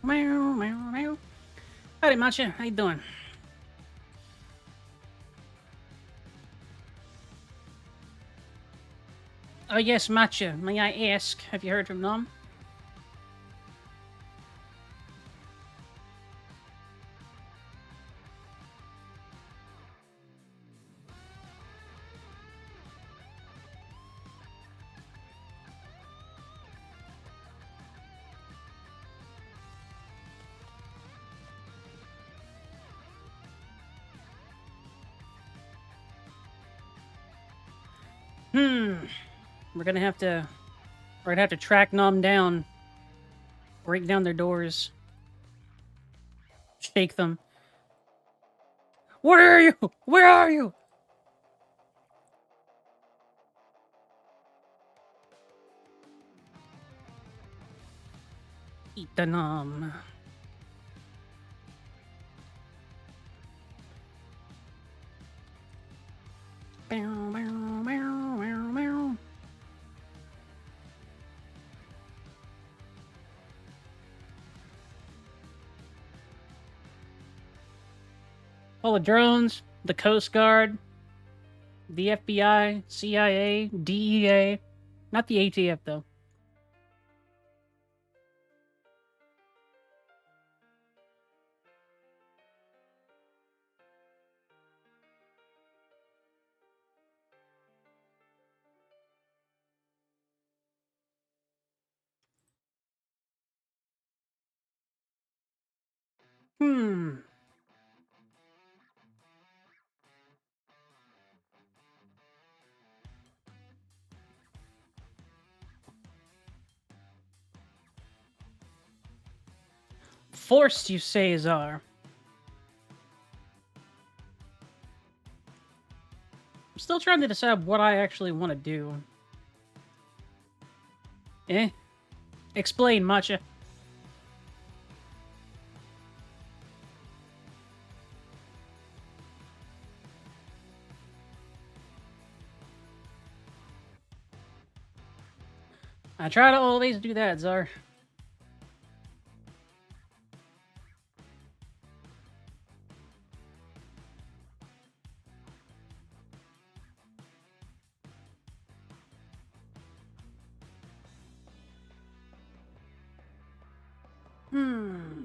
Meow, meow, meow. Howdy, Matcha. How you doing? Oh, yes, Matcha. May I ask, have you heard from them? Hmm. We're gonna have to. We're gonna have to track Nom down, break down their doors, shake them. Where are you? Where are you? Eat the Nom. Meow, meow, meow, meow, meow. All the drones, the Coast Guard, the FBI, CIA, DEA. Not the ATF, though. Hmm. Forced, you say, Czar. I'm still trying to decide what I actually want to do. Eh? Explain, Matcha. I try to always do that, Czar. Hmm.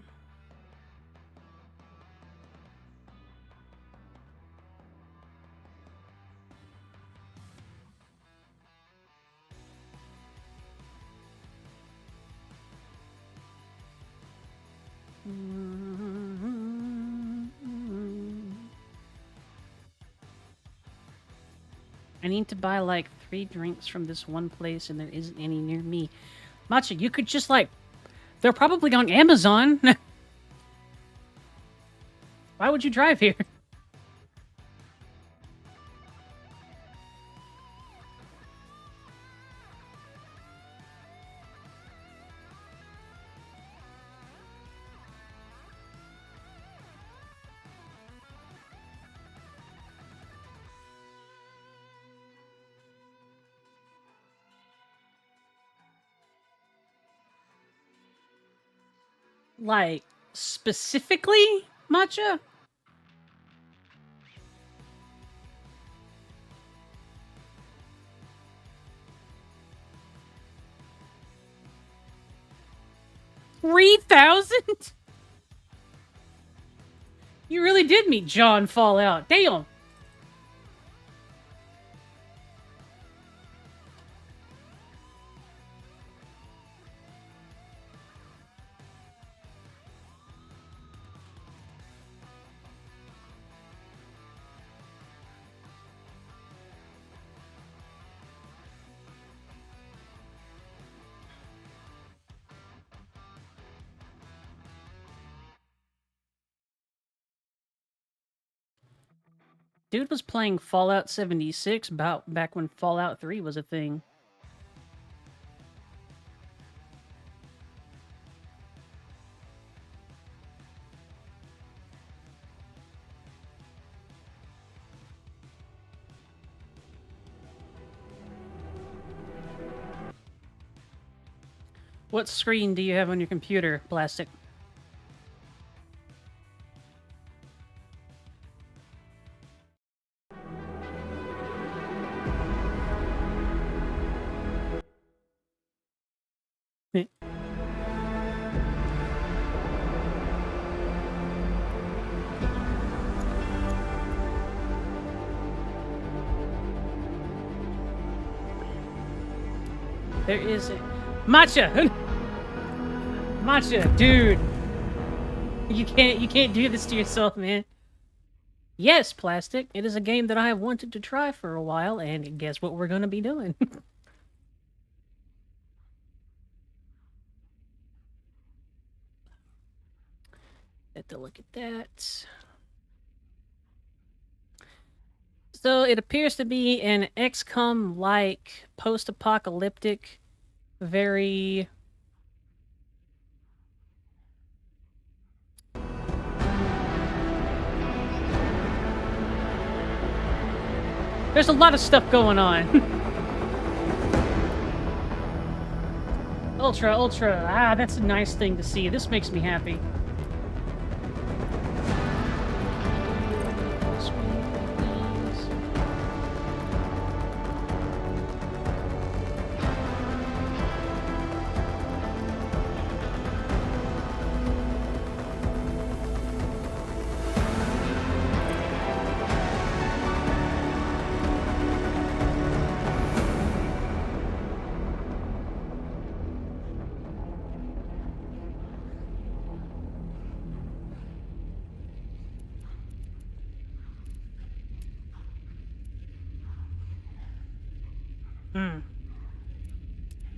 I need to buy like 3 drinks from this one place, and there isn't any near me. Matcha, you could just like. They're probably on Amazon. Why would you drive here? Like, specifically, Matcha? $3,000? You really did meet John Fallout. Damn. Dude was playing Fallout 76 about back when Fallout 3 was a thing. What screen do you have on your computer, Plastic? There is a... Matcha! Matcha, dude! You can't do this to yourself, man. Yes, Plastic. It is a game that I have wanted to try for a while, and guess what we're gonna be doing? Have to look at that. So it appears to be an XCOM-like, post-apocalyptic, very... There's a lot of stuff going on. Ultra, ultra. Ah, that's a nice thing to see. This makes me happy.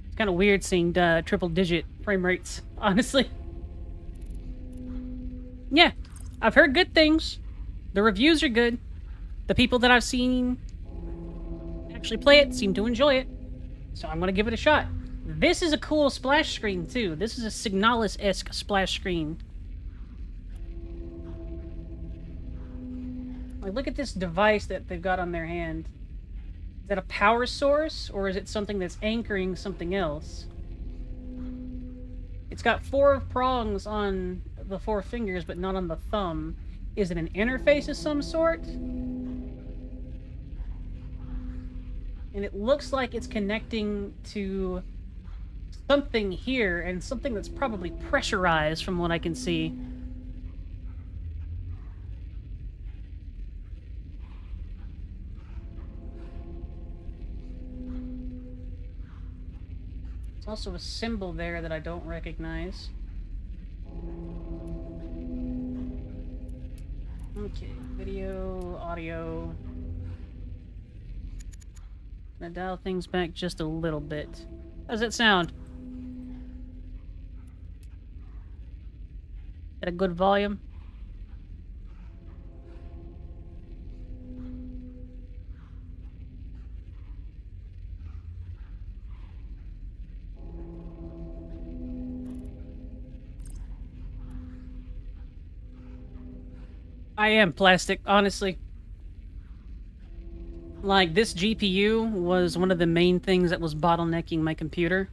It's kind of weird seeing triple-digit frame rates, honestly. Yeah, I've heard good things. The reviews are good. The people that I've seen actually play it seem to enjoy it. So I'm going to give it a shot. This is a cool splash screen, too. This is a Signalis-esque splash screen. Like, look at this device that they've got on their hand. Is that a power source, or is it something that's anchoring something else? It's got 4 prongs on the 4 fingers, but not on the thumb. Is it an interface of some sort? And it looks like it's connecting to something here, and something that's probably pressurized from what I can see. Also a symbol there that I don't recognize. Okay, video, audio. Gonna dial things back just a little bit. How's that sound? At a good volume? I am Plastic, honestly. Like, this GPU was one of the main things that was bottlenecking my computer.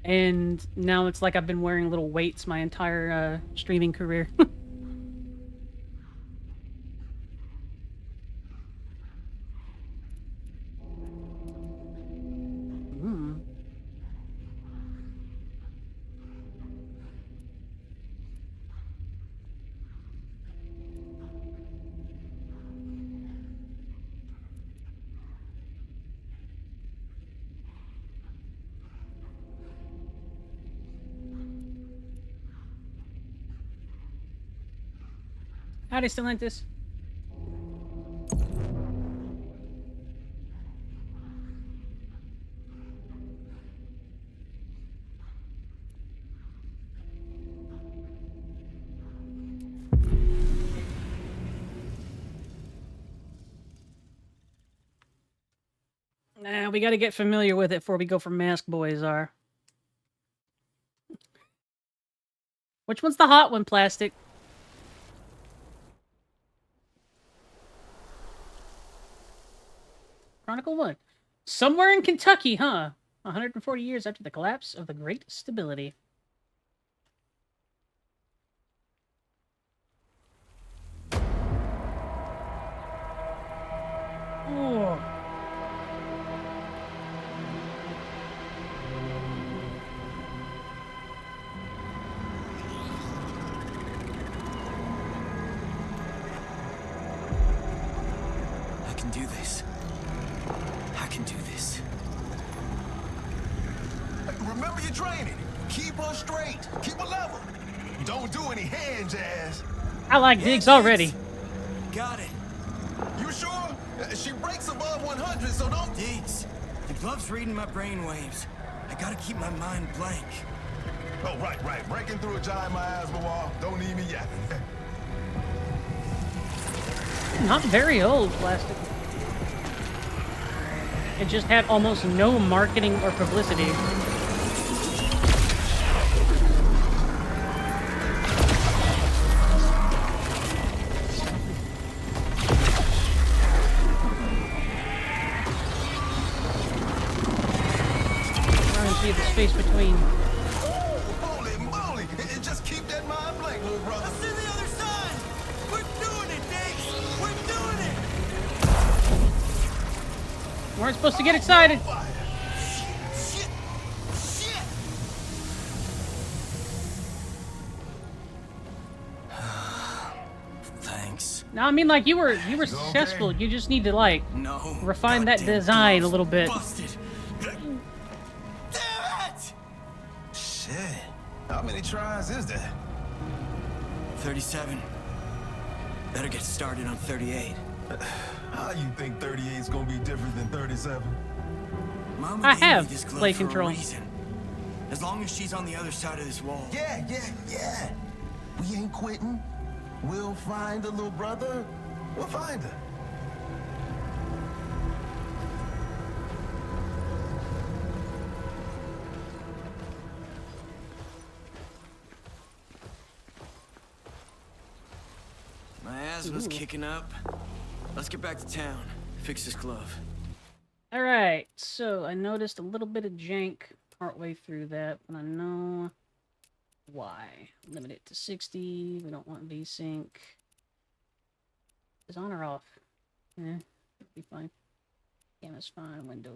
And now it's like I've been wearing little weights my entire streaming career. Howdy, Stellantis. Nah, we gotta get familiar with it before we go for Mask Boys are. Which one's the hot one, Plastic? Chronicle 1. Somewhere in Kentucky, huh? 140 years after the collapse of the Great Stability. Oh. I can do this. I can do this. Keep her straight. Keep her level. Don't do any hand jazz. I like digs already. Got it. You sure? She breaks above 100, so don't... Deeds. The glove's reading my brainwaves. I gotta keep my mind blank. Oh, right. Breaking through a giant miasma wall. Don't need me yapping. Not very old plastic. It just had almost no marketing or publicity. See the space between. Holy moly! Just keep that mind blank, little brother. Let's see the other side! We're doing it, Diggs! We're doing it! Weren't supposed to get excited. Shit! Thanks. No, I mean like you were successful. Okay? You just need to like No. refine that goddamn design a glove little bit. Busted. Damn it! Shit. How many tries is that? 37. Better get started on 38. How you think 38 is gonna be different than 37? Mama I gave me have this glove play for control. a reason. As long as she's on the other side of this wall. Yeah. We ain't quitting. We'll find her, little brother. We'll find her. My asthma's kicking up. Let's get back to town. Fix this glove. Alright, so I noticed a little bit of jank partway through that, but I know why. Limit it to 60. We don't want VSync. Is on or off? Yeah, it'll be fine. Camera's fine. Window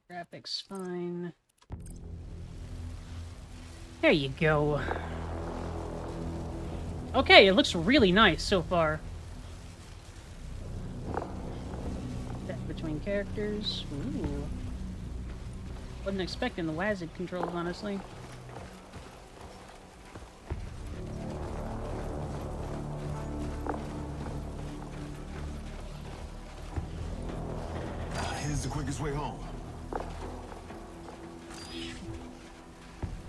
graphics fine. There you go. Okay, it looks really nice so far. Step between characters. Ooh. Wasn't expecting the WASD controls, honestly. Here's the quickest way home.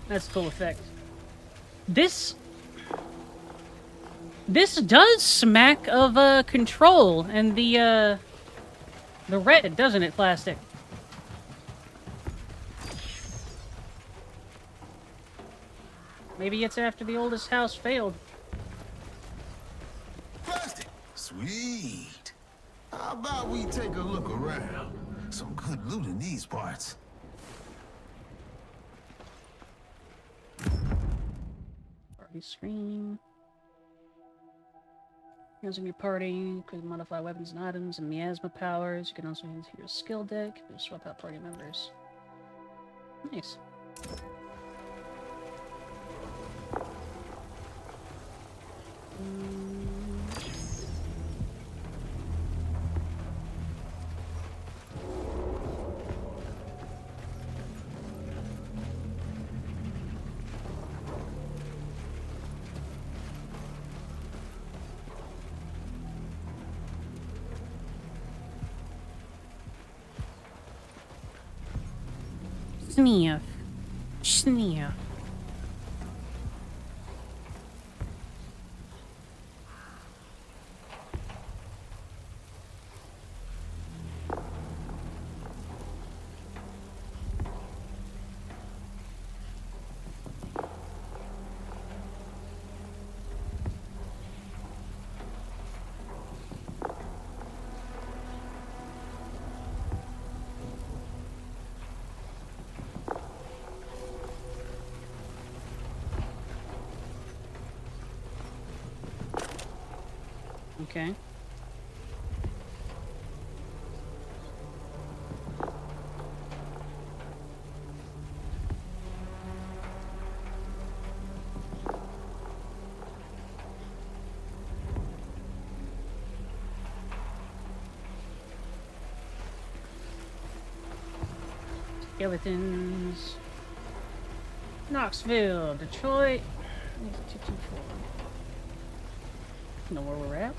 That's a cool effect. This does smack of Control and the red, doesn't it, Plastic? Maybe it's after the oldest house failed. Plastic. Sweet. How about we take a look around? Some good loot in these parts. Party screen. Using your party, you can modify weapons and items and miasma powers. You can also use your skill deck to swap out party members. Nice. Syne. Syne. Okay. Skeletons. Knoxville, Detroit. 224. Know where we're at?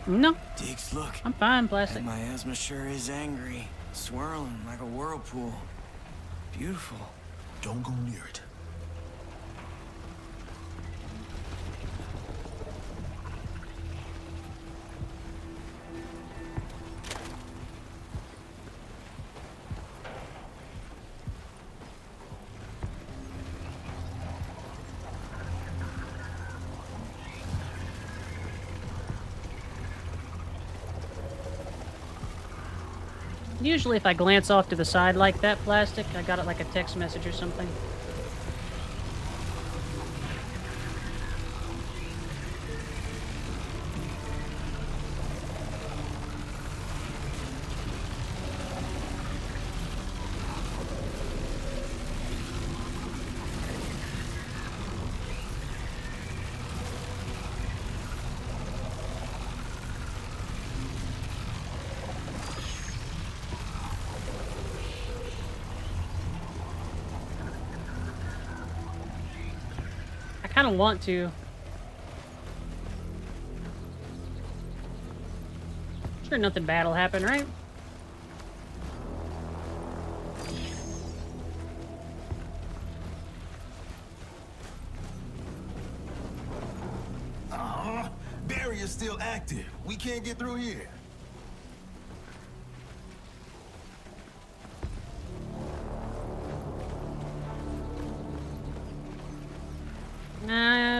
No, Diggs, look. I'm fine, Plastic. My asthma sure is angry. Swirling like a whirlpool. Beautiful. Don't go near it. Usually if I glance off to the side like that, Plastic, I got it like a text message or something. I kind of want to. Sure nothing bad will happen, right? Barrier's still active. We can't get through here.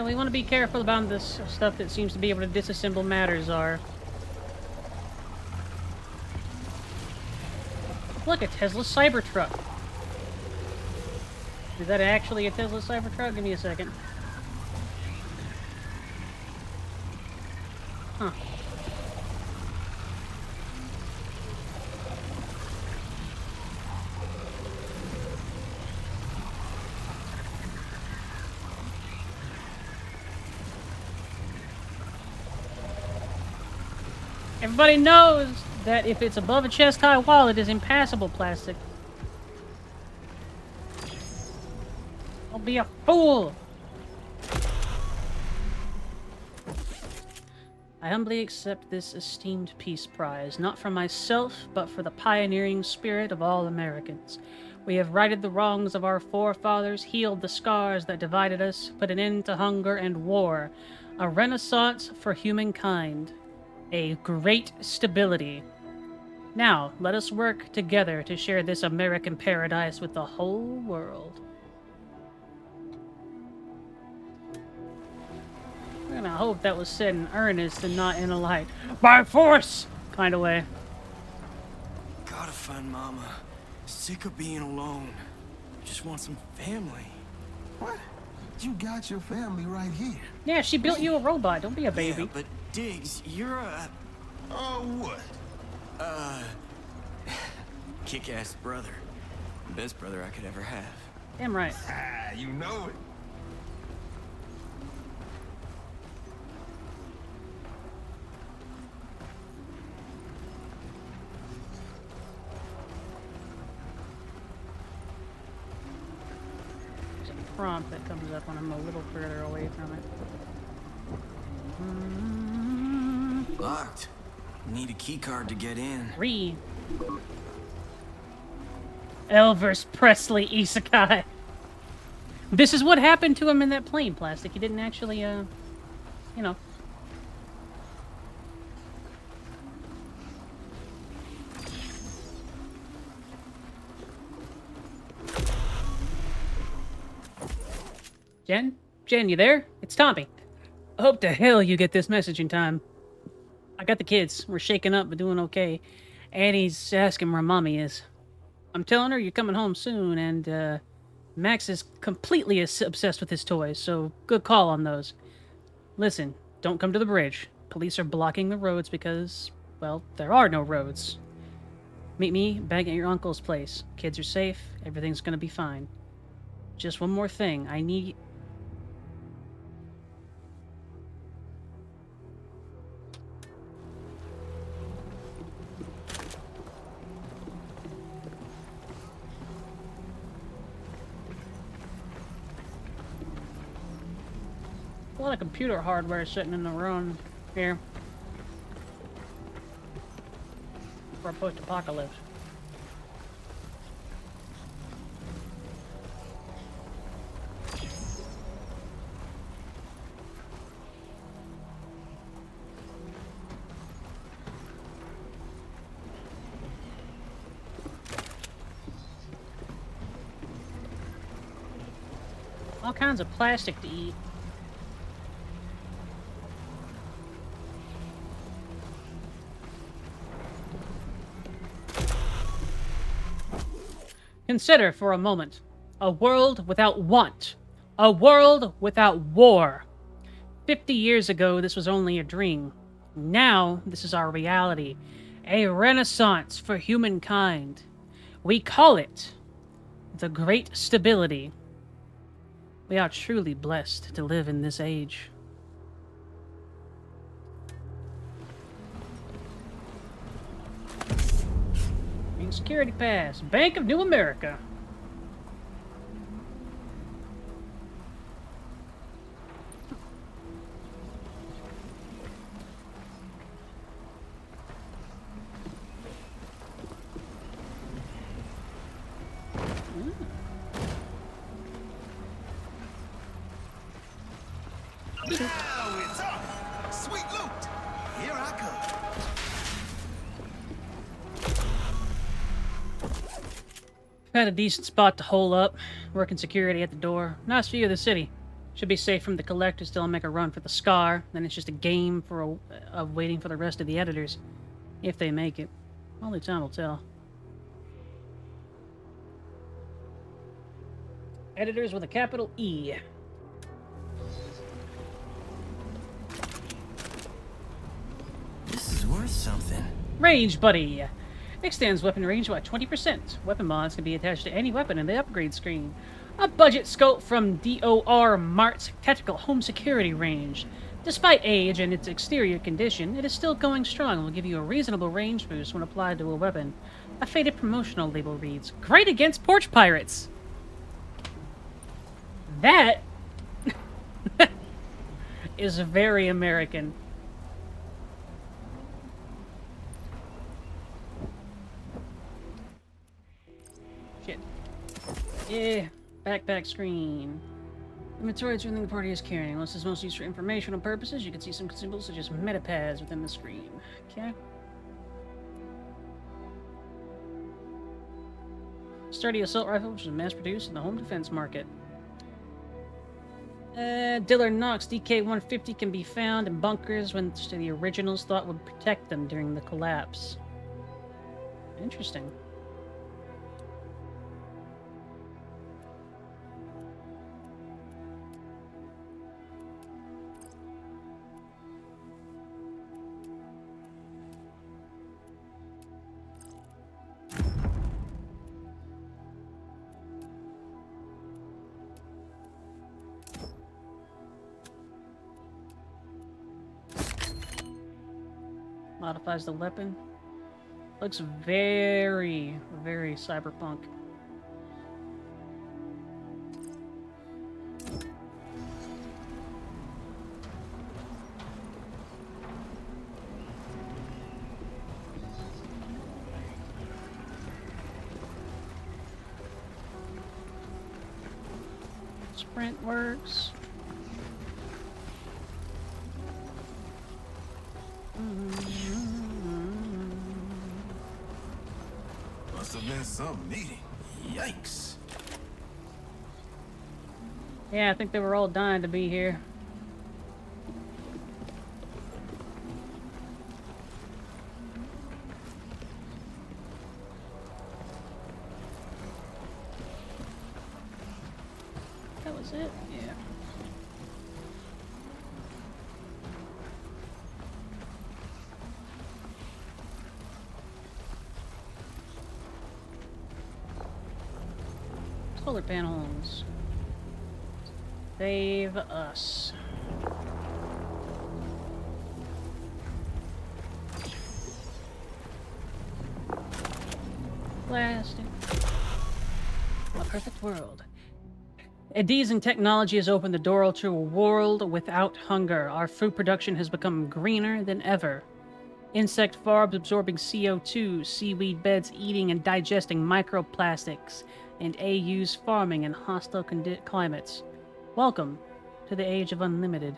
We want to be careful about this stuff that seems to be able to disassemble matters are. Look, a Tesla Cybertruck. Is that actually a Tesla Cybertruck? Give me a second. Huh. Everybody knows that if it's above a chest-high wall, it is impassable, Plastic. Don't be a fool! I humbly accept this esteemed peace prize, not for myself, but for the pioneering spirit of all Americans. We have righted the wrongs of our forefathers, healed the scars that divided us, put an end to hunger and war. A renaissance for humankind. A great stability. Now, let us work together to share this American paradise with the whole world. I'm gonna hope that was said in earnest and not in a like, by force kind of way. Gotta find Mama. Sick of being alone. Just want some family. What? You got your family right here. Yeah, she built you a robot. Don't be a baby. Yeah, but Diggs, you're a... Oh, what? kick-ass brother. Best brother I could ever have. Damn right. Ah, you know it. There's a prompt that comes up when I'm a little further away from it. Locked. Need a key card to get in. Read. Elvis Presley Isekai. This is what happened to him in that plane, Plastic. He didn't actually, you know. Jen? Jen, you there? It's Tommy. I hope to hell you get this message in time. I got the kids. We're shaking up, but doing okay. Annie's asking where Mommy is. I'm telling her you're coming home soon, and, Max is completely obsessed with his toys, so good call on those. Listen, don't come to the bridge. Police are blocking the roads because, well, there are no roads. Meet me back at your uncle's place. Kids are safe. Everything's gonna be fine. Just one more thing. I need... A lot of computer hardware sitting in the room here. For a post-apocalypse. All kinds of plastic to eat. Consider for a moment a world without want, a world without war. 50 years ago, this was only a dream. Now, this is our reality, a renaissance for humankind. We call it the Great Stability. We are truly blessed to live in this age. Green security pass. Bank of New America. Now it's on. Sweet loot. Here I come. Had a decent spot to hole up. Working security at the door. Nice view of the city. Should be safe from the collectors till I make a run for the Scar. Then it's just a game for waiting for the rest of the editors. If they make it. Only time will tell. Editors with a capital E. This is worth something. Range Buddy. Extends weapon range by 20%. Weapon mods can be attached to any weapon in the upgrade screen. A budget scope from DOR Mart's Tactical Home Security range. Despite age and its exterior condition, it is still going strong and will give you a reasonable range boost when applied to a weapon. A faded promotional label reads, "Great against porch pirates." That is very American. Shit. Yeah, backpack screen. Inventory is everything the party is carrying. Unless it's mostly used for informational purposes, you can see some symbols such as metapads within the screen. Okay. Sturdy assault rifle, which is mass-produced in the home defense market. Diller Knox DK-150 can be found in bunkers when the originals thought would protect them during the collapse. Interesting. Modifies the weapon. Looks very, very cyberpunk. Sprint works. Must have been some meeting. Yikes. Yeah, I think they were all dying to be here. That was it? Yeah. Solar panels. Save us. Plastic. A perfect world. Adesing technology has opened the door to a world without hunger. Our food production has become greener than ever. Insect farms absorbing CO2, seaweed beds eating and digesting microplastics, and AUs farming in hostile climates. Welcome to the age of unlimited.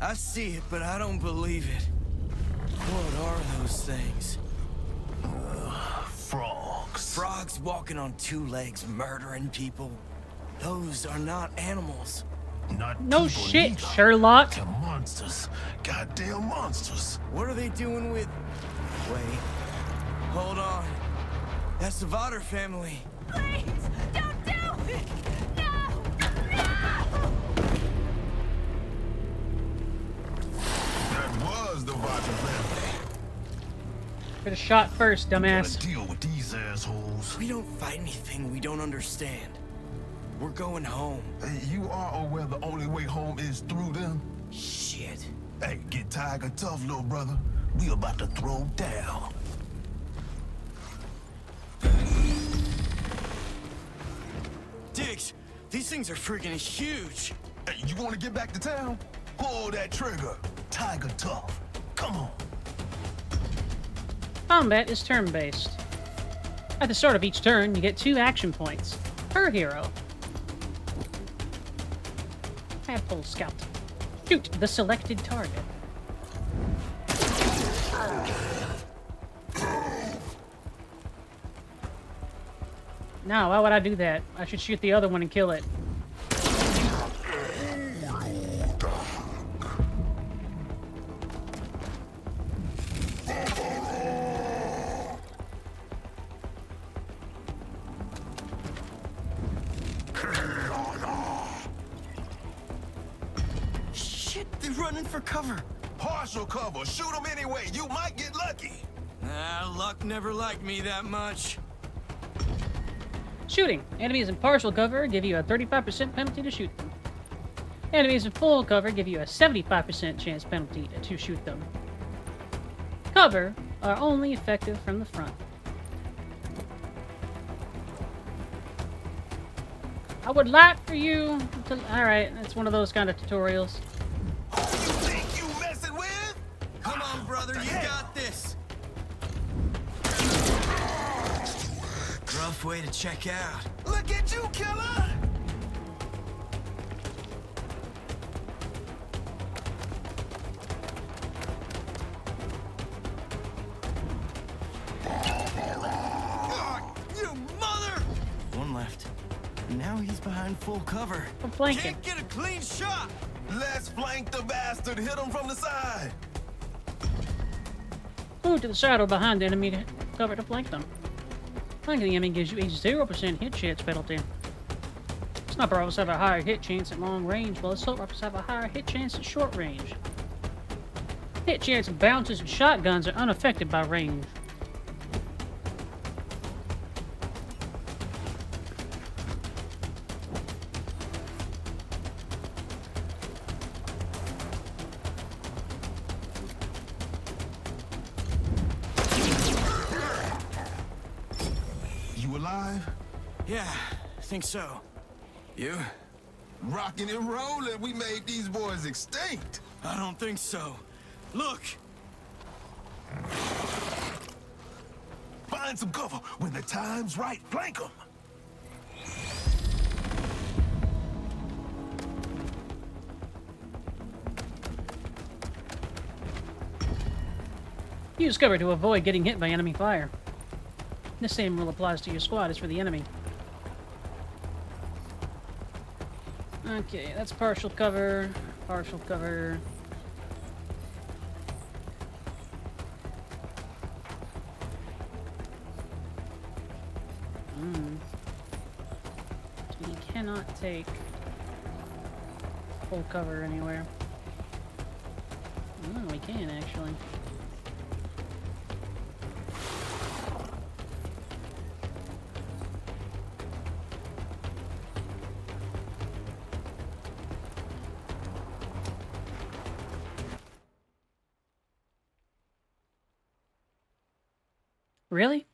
I see it, but I don't believe it. What are those things? Frogs. Frogs walking on two legs, murdering people. Those are not animals. Not No people shit, neither. Sherlock. They're monsters. Goddamn monsters. What are they doing with... Wait. Hold on. That's the Vodder family. Please, don't do it! No! No! That was the Roger family. Could have shot first, Gotta dumbass. deal with these assholes. We don't fight anything we don't understand. We're going home. Hey, you are aware the only way home is through them? Shit. Hey, get tiger tough, little brother. We about to throw down. Diggs, these things are freaking huge. Hey, you want to get back to town? Pull that trigger. Tiger tough. Come on. Combat is turn-based. At the start of each turn, you get 2 action points per hero. Tadpole Scout. Shoot the selected target. No, why would I do that? I should shoot the other one and kill it. Shit, they're running for cover. Partial cover. Shoot them anyway. You might get lucky. Luck never liked me that much. Shooting. Enemies in partial cover give you a 35% penalty to shoot them. Enemies in full cover give you a 75% chance penalty to shoot them. Cover are only effective from the front. I would like for you to... Alright, that's one of those kind of tutorials. Who you think you messing with? Come on, brother, you got this. Rough way to check out. Look at you, killer! You mother! One left. Now he's behind full cover. I'm flanking. Can't get a clean shot. Let's flank the bastard. Hit him from the side. Move to the side or behind the enemy to cover to flank them. Flanking the enemy gives you a 0% hit chance penalty. Sniper rifles have a higher hit chance at long range, while assault rifles have a higher hit chance at short range. Hit chance of bounces and shotguns are unaffected by range. You alive? Yeah, I think so. You? Rocking and rolling. We made these boys extinct. I don't think so. Look! Find some cover. When the time's right, flank them. Use cover to avoid getting hit by enemy fire. The same rule applies to your squad as for the enemy. Okay, that's partial cover. Partial cover. You cannot take full cover anywhere. Oh, we can actually. Really?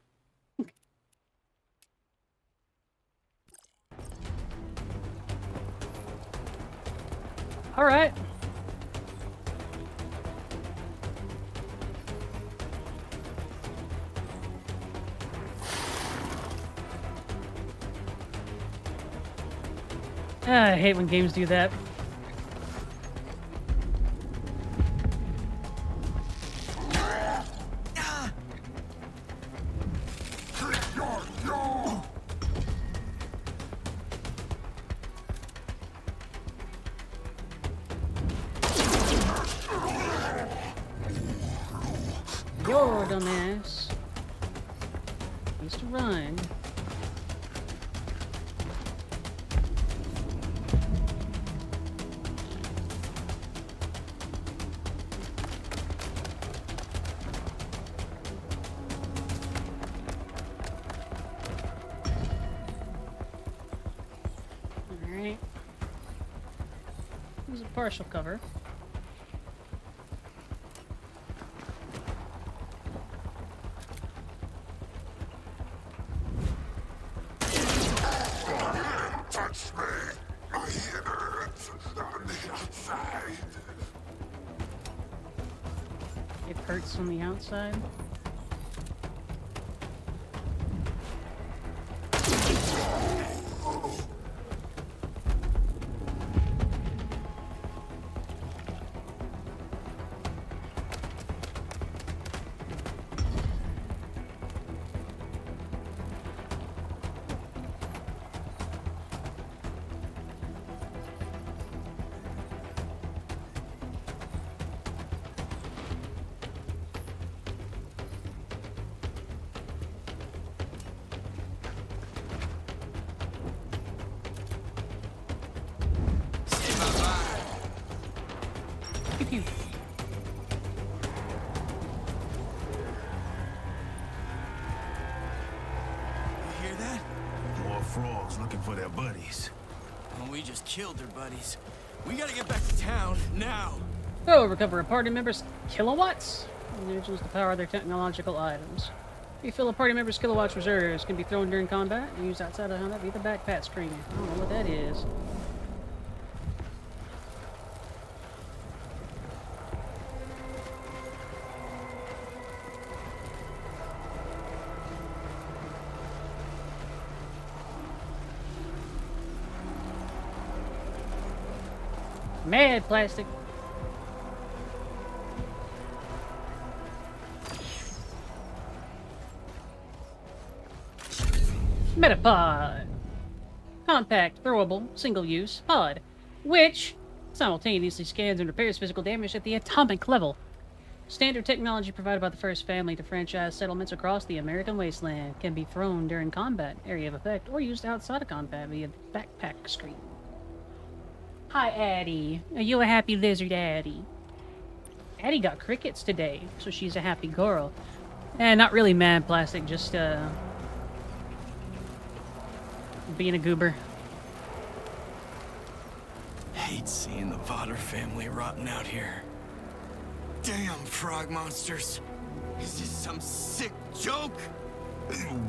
All right. I hate when games do that. Your dumbass needs to run. Alright. Here's a partial cover. Touch me. My head hurts on the outside. It hurts on the outside. Pew pew. You hear that? More frogs looking for their buddies. Well, we just killed their buddies. We gotta get back to town, now. Oh, recover a party member's kilowatts. Use to power their technological items. Refill a party member's kilowatts reserves. Can be thrown during combat and used outside of combat via the backpack screen. I don't know what that is. Mad plastic. Metapod. Compact, throwable, single-use pod, which simultaneously scans and repairs physical damage at the atomic level. Standard technology provided by the first family to franchise settlements across the American wasteland. Can be thrown during combat, area of effect, or used outside of combat via the backpack screen. Hi, Addie. Are you a happy lizard, Addie? Addie got crickets today, so she's a happy girl. Eh, not really mad plastic, just, being a goober. Hate seeing the Vodder family rotting out here. Damn frog monsters. Is this some sick joke?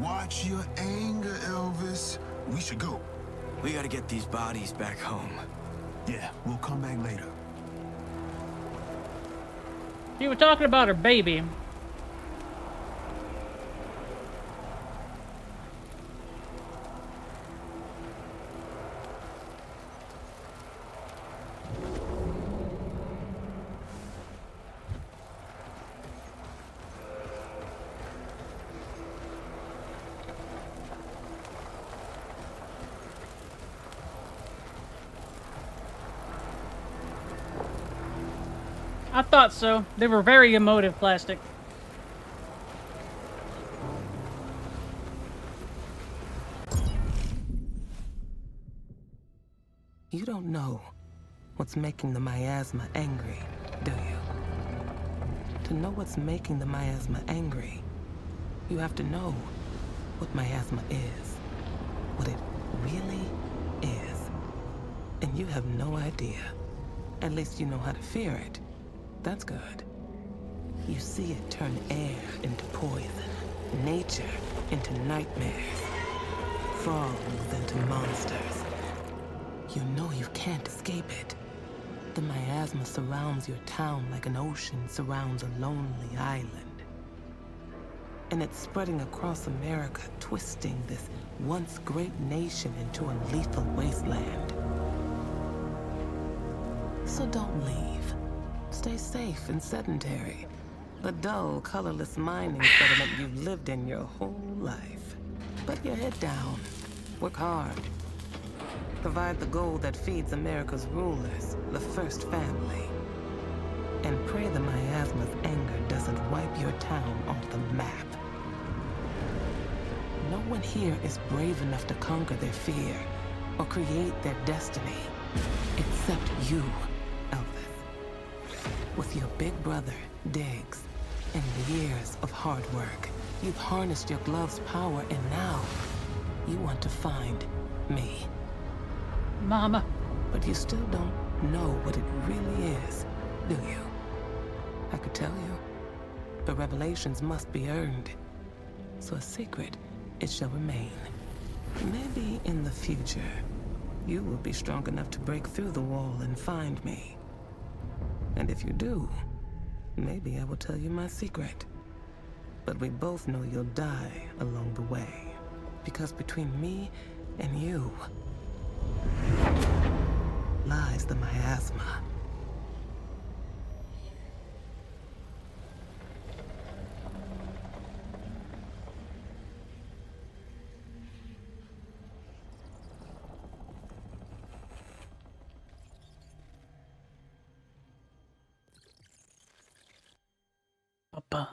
Watch your anger, Elvis. We should go. We gotta get these bodies back home. Yeah, we'll come back later. You were talking about her baby. I thought so. They were very emotive plastic. You don't know what's making the miasma angry, do you? To know what's making the miasma angry, you have to know what miasma is. What it really is. And you have no idea. At least you know how to fear it. That's good. You see it turn air into poison, nature into nightmares, frogs into monsters. You know you can't escape it. The miasma surrounds your town like an ocean surrounds a lonely island. And it's spreading across America, twisting this once great nation into a lethal wasteland. So don't leave. Stay safe and sedentary. The dull, colorless mining settlement you've lived in your whole life. Put your head down. Work hard. Provide the gold that feeds America's rulers, the first family. And pray the miasma's anger doesn't wipe your town off the map. No one here is brave enough to conquer their fear or create their destiny, except you, Elvis. With your big brother, Diggs, and years of hard work, you've harnessed your glove's power, and now you want to find me. Mama. But you still don't know what it really is, do you? I could tell you, but revelations must be earned. So a secret, it shall remain. Maybe in the future, you will be strong enough to break through the wall and find me. And if you do, maybe I will tell you my secret. But we both know you'll die along the way. Because between me and you lies the miasma. Papa.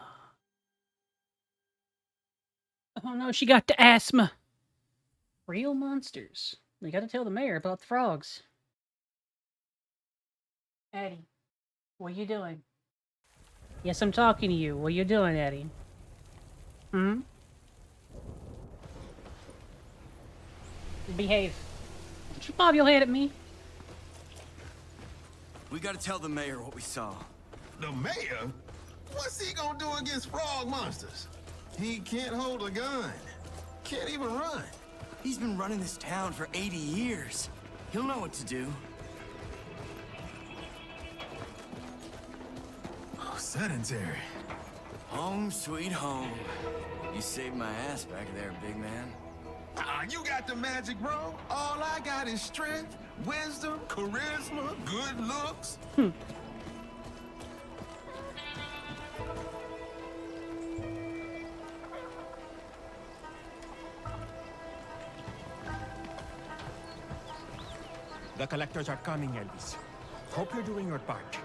Oh no, she got the asthma. Real monsters. We gotta tell the mayor about the frogs. Eddie, what you doing? Yes, I'm talking to you. What you doing, Eddie? Hmm? Behave. Don't you bob your head at me. We gotta tell the mayor what we saw. The mayor? What's he gonna do against frog monsters? He can't hold a gun. Can't even run. He's been running this town for 80 years. He'll know what to do. Oh, sedentary. Home sweet home. You saved my ass back there, big man. You got the magic, bro. All I got is strength, wisdom, charisma, good looks. The collectors are coming, Elvis. Hope you're doing your part.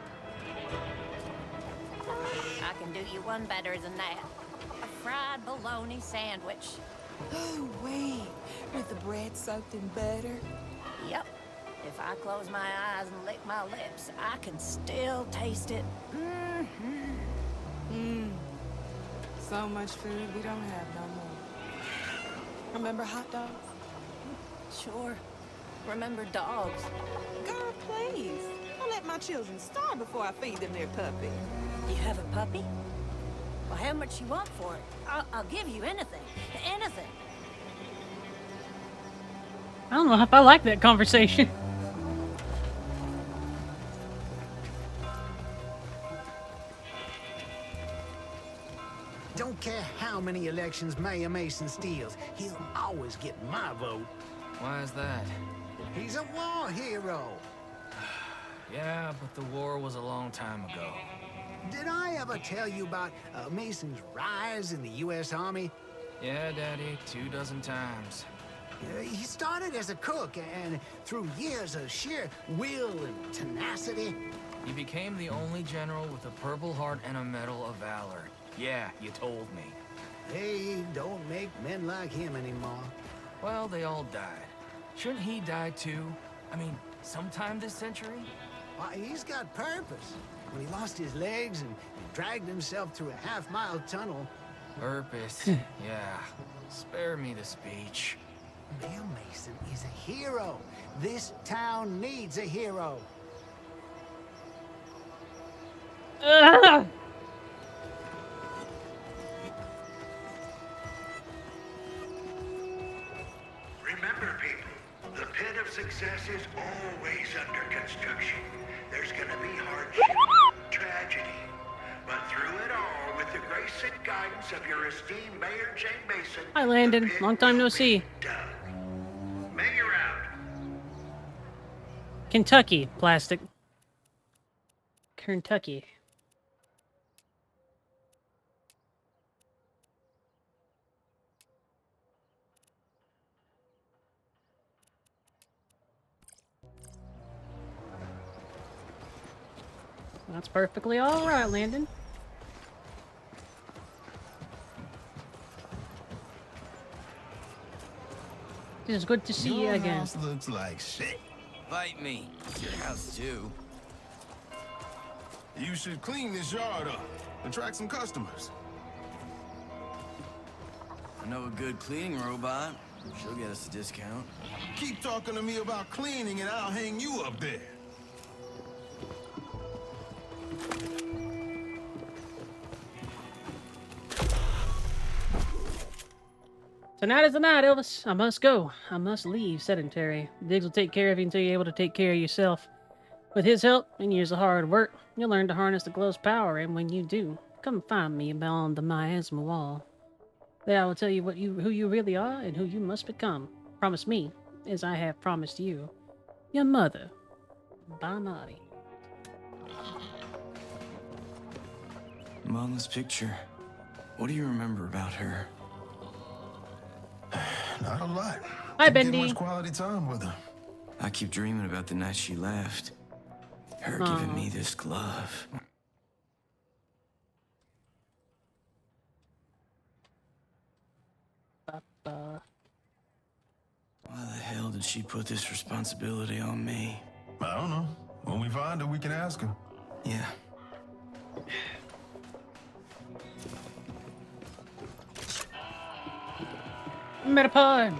I can do you one better than that. A fried bologna sandwich. Oh, wait. With the bread soaked in butter? Yep. If I close my eyes and lick my lips, I can still taste it. So much food we don't have no more. Remember hot dogs? Sure. Remember dogs. God, please. Don't let my children starve before I feed them their puppy. You have a puppy? Well, how much you want for it? I'll give you anything. Anything. I don't know if I like that conversation. Don't care how many elections Mayor Mason steals, he'll always get my vote. Why is that? He's a war hero. Yeah, but the war was a long time ago. Did I ever tell you about Mason's rise in the U.S. Army? Yeah, Daddy, 24 times. He started as a cook, and through years of sheer will and tenacity, You became the only general with a Purple Heart and a Medal of Valor. Yeah, you told me. They don't make men like him anymore. Well, they all died. Shouldn't he die too? I mean, sometime this century? Why, he's got purpose. When he lost his legs and dragged himself through a half-mile tunnel. Purpose, yeah. Spare me the speech. Bill Mason is a hero. This town needs a hero. Ugh! Remember, people, the pit of success is always under construction. There's gonna be hardship, tragedy. But through it all, with the grace and guidance of your esteemed Mayor Jane Mason... Hi, Landon. Long time no see. Mayor out. Kentucky, plastic. Kentucky. That's perfectly all right, Landon. It is good to see you Your again. house looks like shit. Bite me. It's your house, too. You should clean this yard up. Attract some customers. I know a good cleaning robot. She'll get us a discount. Keep talking to me about cleaning and I'll hang you up there. Tonight is the night, Elvis. I must go. I must leave sedentary. Diggs will take care of you until you're able to take care of yourself. With his help and years of hard work, you'll learn to harness the glow's power, and when you do, come find me beyond the miasma wall. There I will tell you who you really are and who you must become. Promise me, as I have promised you. Your mother, Bonatti. Mama's picture. What do you remember about her? Not a lot. Hi, Didn't get Bendy. much quality time with her. I keep dreaming about the night she left. Her giving me this glove. Papa. Why the hell did she put this responsibility on me? I don't know. When we find her, we can ask her. Yeah. Metapod.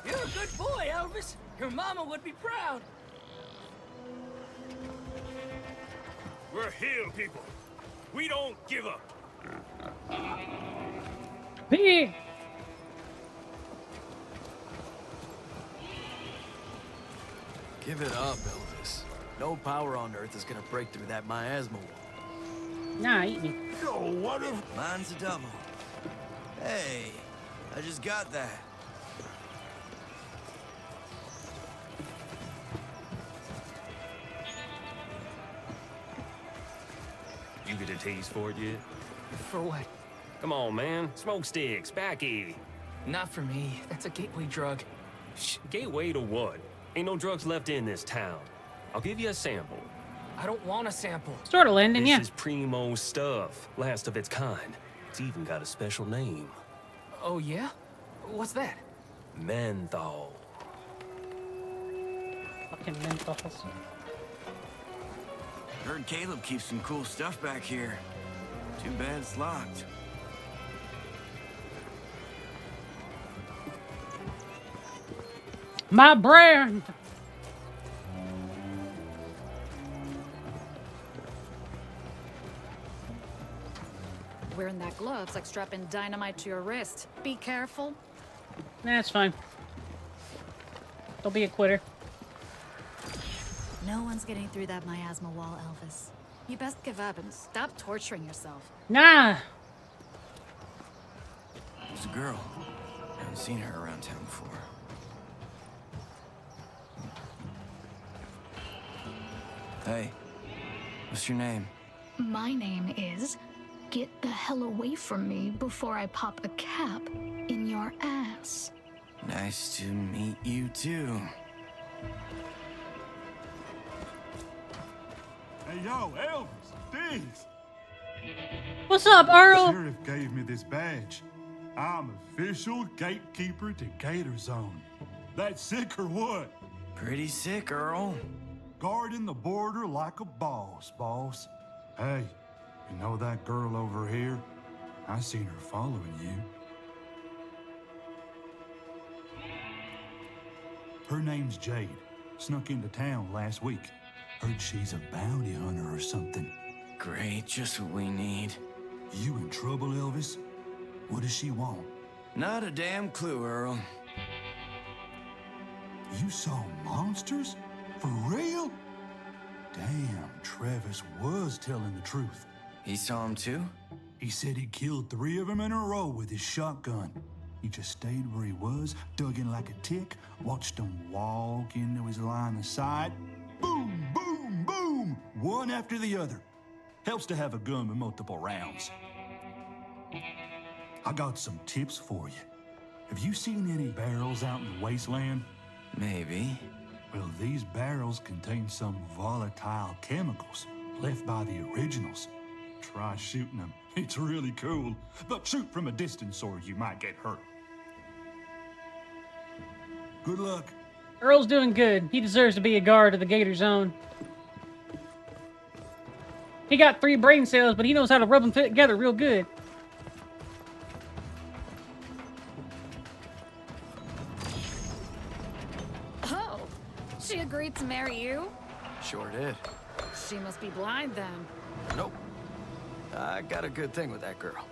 You're a good boy, Elvis. Your mama would be proud. We're here, people. We don't give up. Pig. Give it up, Elvis. No power on Earth is gonna break through that miasma wall. Nah, eat me. So what if... Mine's a double. Hey, I just got that. You get a taste for it yet? For what? Come on, man. Smoke sticks, backy. Not for me. That's a gateway drug. Shh, gateway to what? Ain't no drugs left in this town. I'll give you a sample. I don't want a sample. Sort of, Landon, This yeah. is primo stuff. Last of its kind. It's even got a special name. Oh, yeah? What's that? Menthol. Fucking menthols. Heard Caleb keeps some cool stuff back here. Too bad it's locked. My brand. Wearing that glove's like strapping dynamite to your wrist. Be careful. Nah, it's fine. Don't be a quitter. No one's getting through that miasma wall, Elvis. You best give up and stop torturing yourself. Nah. There's a girl. Haven't seen her around town before. Hey, what's your name? My name is Get the Hell Away From Me Before I Pop a Cap in Your Ass. Nice to meet you too. Hey, yo, Elvis, Diggs. What's up, Earl? Sheriff gave me this badge. I'm official gatekeeper to Gator Zone. That sick or what? Pretty sick, Earl. Guarding the border like a boss. Hey, you know that girl over here? I seen her following you. Her name's Jade. Snuck into town last week. Heard she's a bounty hunter or something. Great, just what we need. You in trouble, Elvis? What does she want? Not a damn clue, Earl. You saw monsters? For real? Damn, Travis was telling the truth. He saw him too? He said he killed 3 of them in a row with his shotgun. He just stayed where he was, dug in like a tick, watched them walk into his line of sight. Boom, boom, boom! One after the other. Helps to have a gun with multiple rounds. I got some tips for you. Have you seen any barrels out in the wasteland? Maybe. Well, these barrels contain some volatile chemicals left by the originals. Try shooting them. It's really cool. But shoot from a distance or you might get hurt. Good luck. Earl's doing good. He deserves to be a guard of the Gator Zone. He got 3 brain cells, but he knows how to rub them together real good. Oh, she agreed to marry you? Sure did. She must be blind then. Nope. I got a good thing with that girl.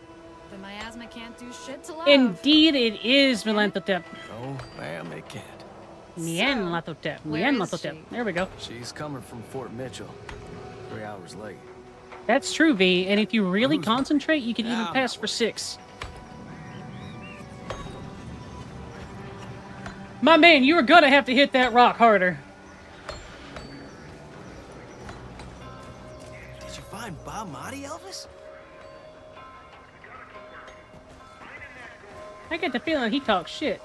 The miasma can't do shit to love. Indeed, it is Melantotep. No, ma'am, it can't. Melantotep. where is Melantotep. she? There we go. She's coming from Fort Mitchell. 3 hours late. That's true, V. And if you really concentrate, you can even pass for 6. My man, you were gonna have to hit that rock harder. Did you find Bob Marty, Elvis? I get the feeling he talks shit.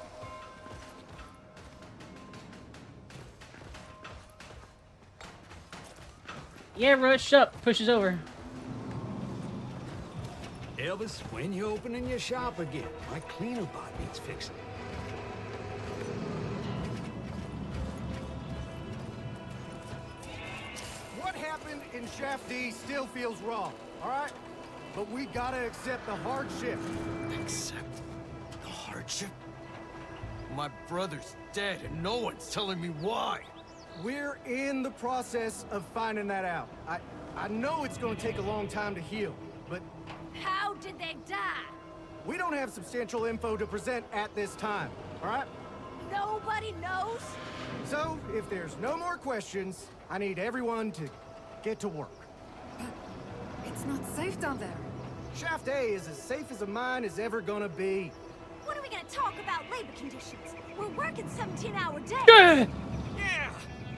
Yeah, rush up. Pushes over. Elvis, when you opening your shop again? My cleaner bot needs fixing. What happened in Shaft D still feels wrong, all right? But we gotta accept the hardship. Accept the hardship? My brother's dead and no one's telling me why. We're in the process of finding that out. I know it's gonna take a long time to heal, but How did they die? we don't have substantial info to present at this time, all right? Nobody knows? So, if there's no more questions, I need everyone to get to work. It's not safe down there. Shaft A is as safe as a mine is ever gonna be. When are we gonna talk about labor conditions? We're working 17-hour days. Yeah!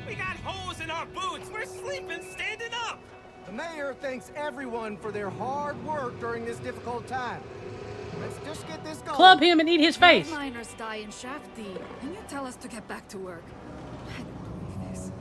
We got holes in our boots! We're sleeping standing up! The mayor thanks everyone for their hard work during this difficult time. Let's just get this going. Club him and eat his face. Miners die in Shaft D, and you tell us to get back to work. I don't believe this.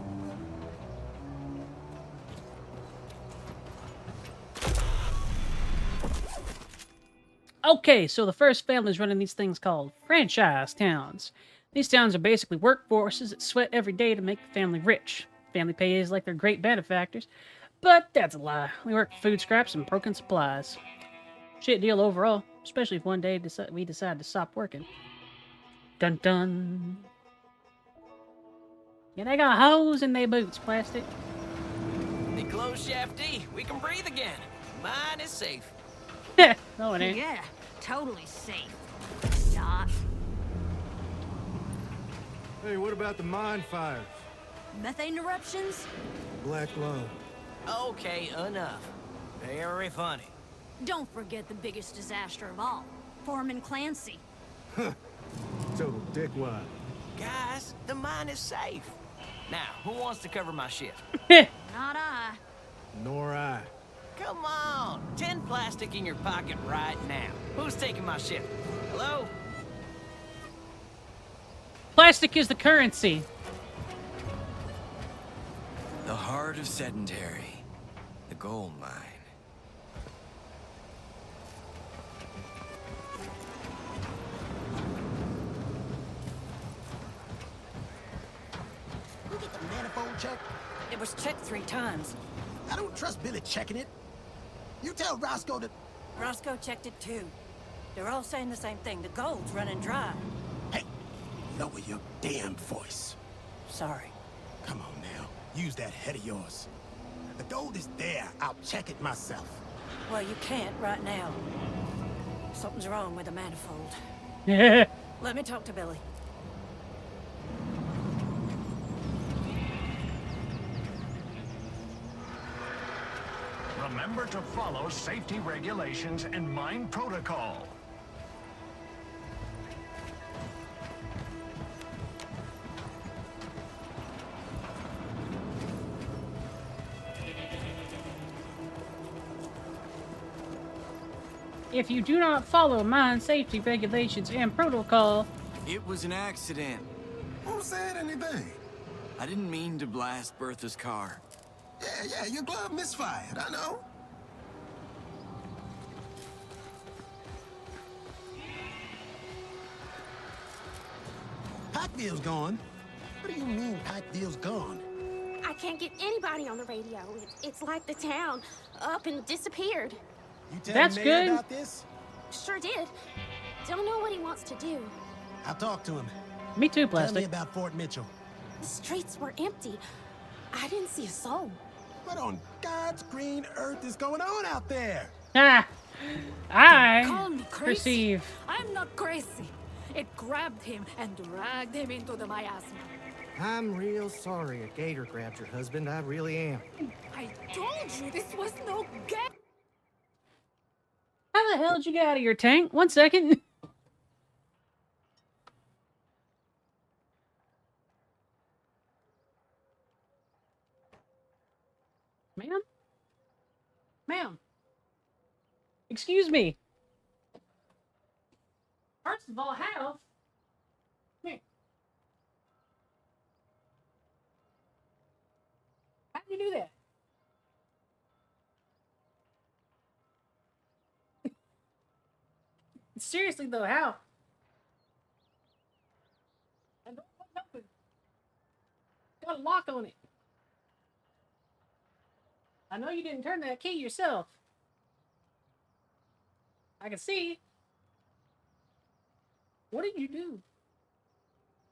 Okay, so the first family's running these things called franchise towns. These towns are basically workforces that sweat every day to make the family rich. Family pays like they're great benefactors, but that's a lie. We work for food scraps and broken supplies. Shit deal overall, especially if one day we decide to stop working. Dun dun. Yeah, they got holes in their boots, plastic. They closed Shaft D. We can breathe again. Mine is safe. No, it ain't. Yeah, totally safe. Not. Hey, what about the mine fires? Methane eruptions? Black lung. Okay, enough. Very funny. Don't forget the biggest disaster of all. Foreman Clancy. Total dickwad. Guys, the mine is safe. Now, who wants to cover my shift? Not I. Nor I. Come on! 10 plastic in your pocket right now. Who's taking my shift? Hello? Plastic is the currency. The heart of sedentary. gold mine. You get the manifold check? It was checked 3 times. I don't trust Billy checking it. You tell Roscoe to... Roscoe checked it too. They're all saying the same thing. The gold's running dry. Hey, lower your damn voice. Sorry. Come on now. Use that head of yours. The gold is there. I'll check it myself. Well, you can't right now. Something's wrong with the manifold. Yeah. Let me talk to Billy. Remember to follow safety regulations and mine protocol. If you do not follow mine safety regulations and protocol... It was an accident. Who said anything? I didn't mean to blast Bertha's car. Yeah, your glove misfired, I know. Pikeville's gone? What do you mean Pikeville's gone? I can't get anybody on the radio. It's like the town up and disappeared. You tell That's Mayor good. about this? Sure did. Don't know what he wants to do. I'll talk to him. Me too, Tell me Plastic. about Fort Mitchell. The streets were empty. I didn't see a soul. What on God's green earth is going on out there? Ah! Call me I crazy. perceive. I'm not crazy. It grabbed him and dragged him into the miasma. I'm real sorry a gator grabbed your husband. I really am. I told you this was no game. How the hell did you get out of your tank? 1 second. Ma'am? Ma'am? Excuse me. First of all, how? Come here. How did you do that? Seriously though, how? I don't know nothing. Got a lock on it. I know you didn't turn that key yourself. I can see. What did you do?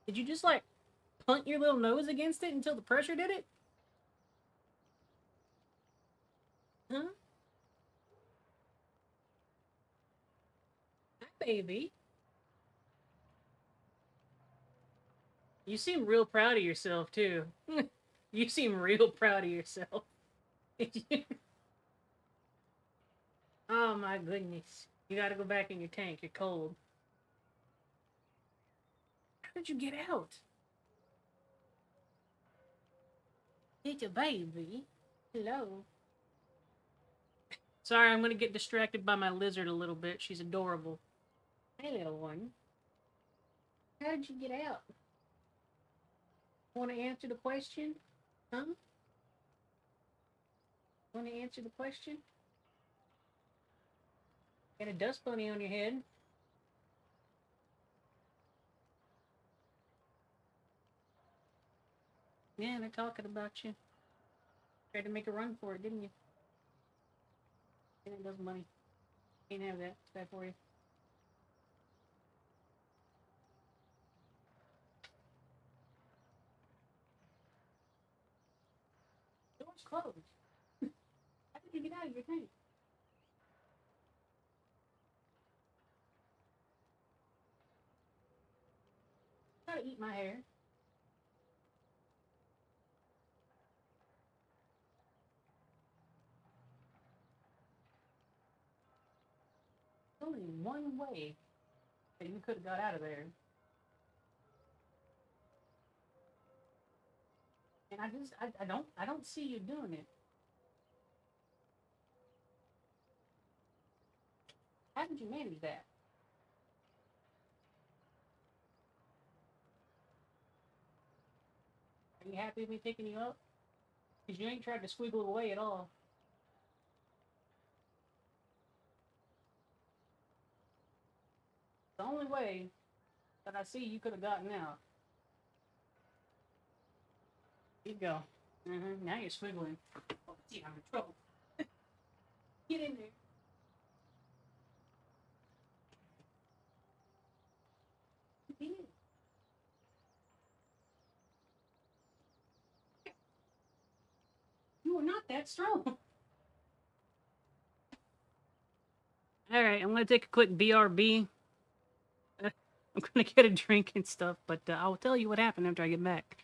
Did you just like punt your little nose against it until the pressure did it? Huh? Hi, baby. You seem real proud of yourself, too. You seem real proud of yourself. Oh my goodness. You gotta go back in your tank. You're cold. How did you get out? It's a baby. Hello. Sorry, I'm gonna get distracted by my lizard a little bit. She's adorable. Hey, little one. How did you get out? Want to answer the question? Huh? Want to answer the question? Got a dust bunny on your head. Yeah, they're talking about you. Tried to make a run for it, didn't you? And it does money. Can't have that. It's bad for you. Door's closed. How did you get out of your tank? Try to eat my hair. There's only one way that you could have got out of there. And I don't see you doing it. How did you manage that? Are you happy with me picking you up? Because you ain't tried to squiggle away at all. The only way that I see you could have gotten out. Here you go. Now you're swiggling. Oh, gee, I'm in trouble. Get in there. Get in. You are not that strong. Alright, I'm gonna take a quick BRB. I'm gonna get a drink and stuff, but I'll tell you what happened after I get back.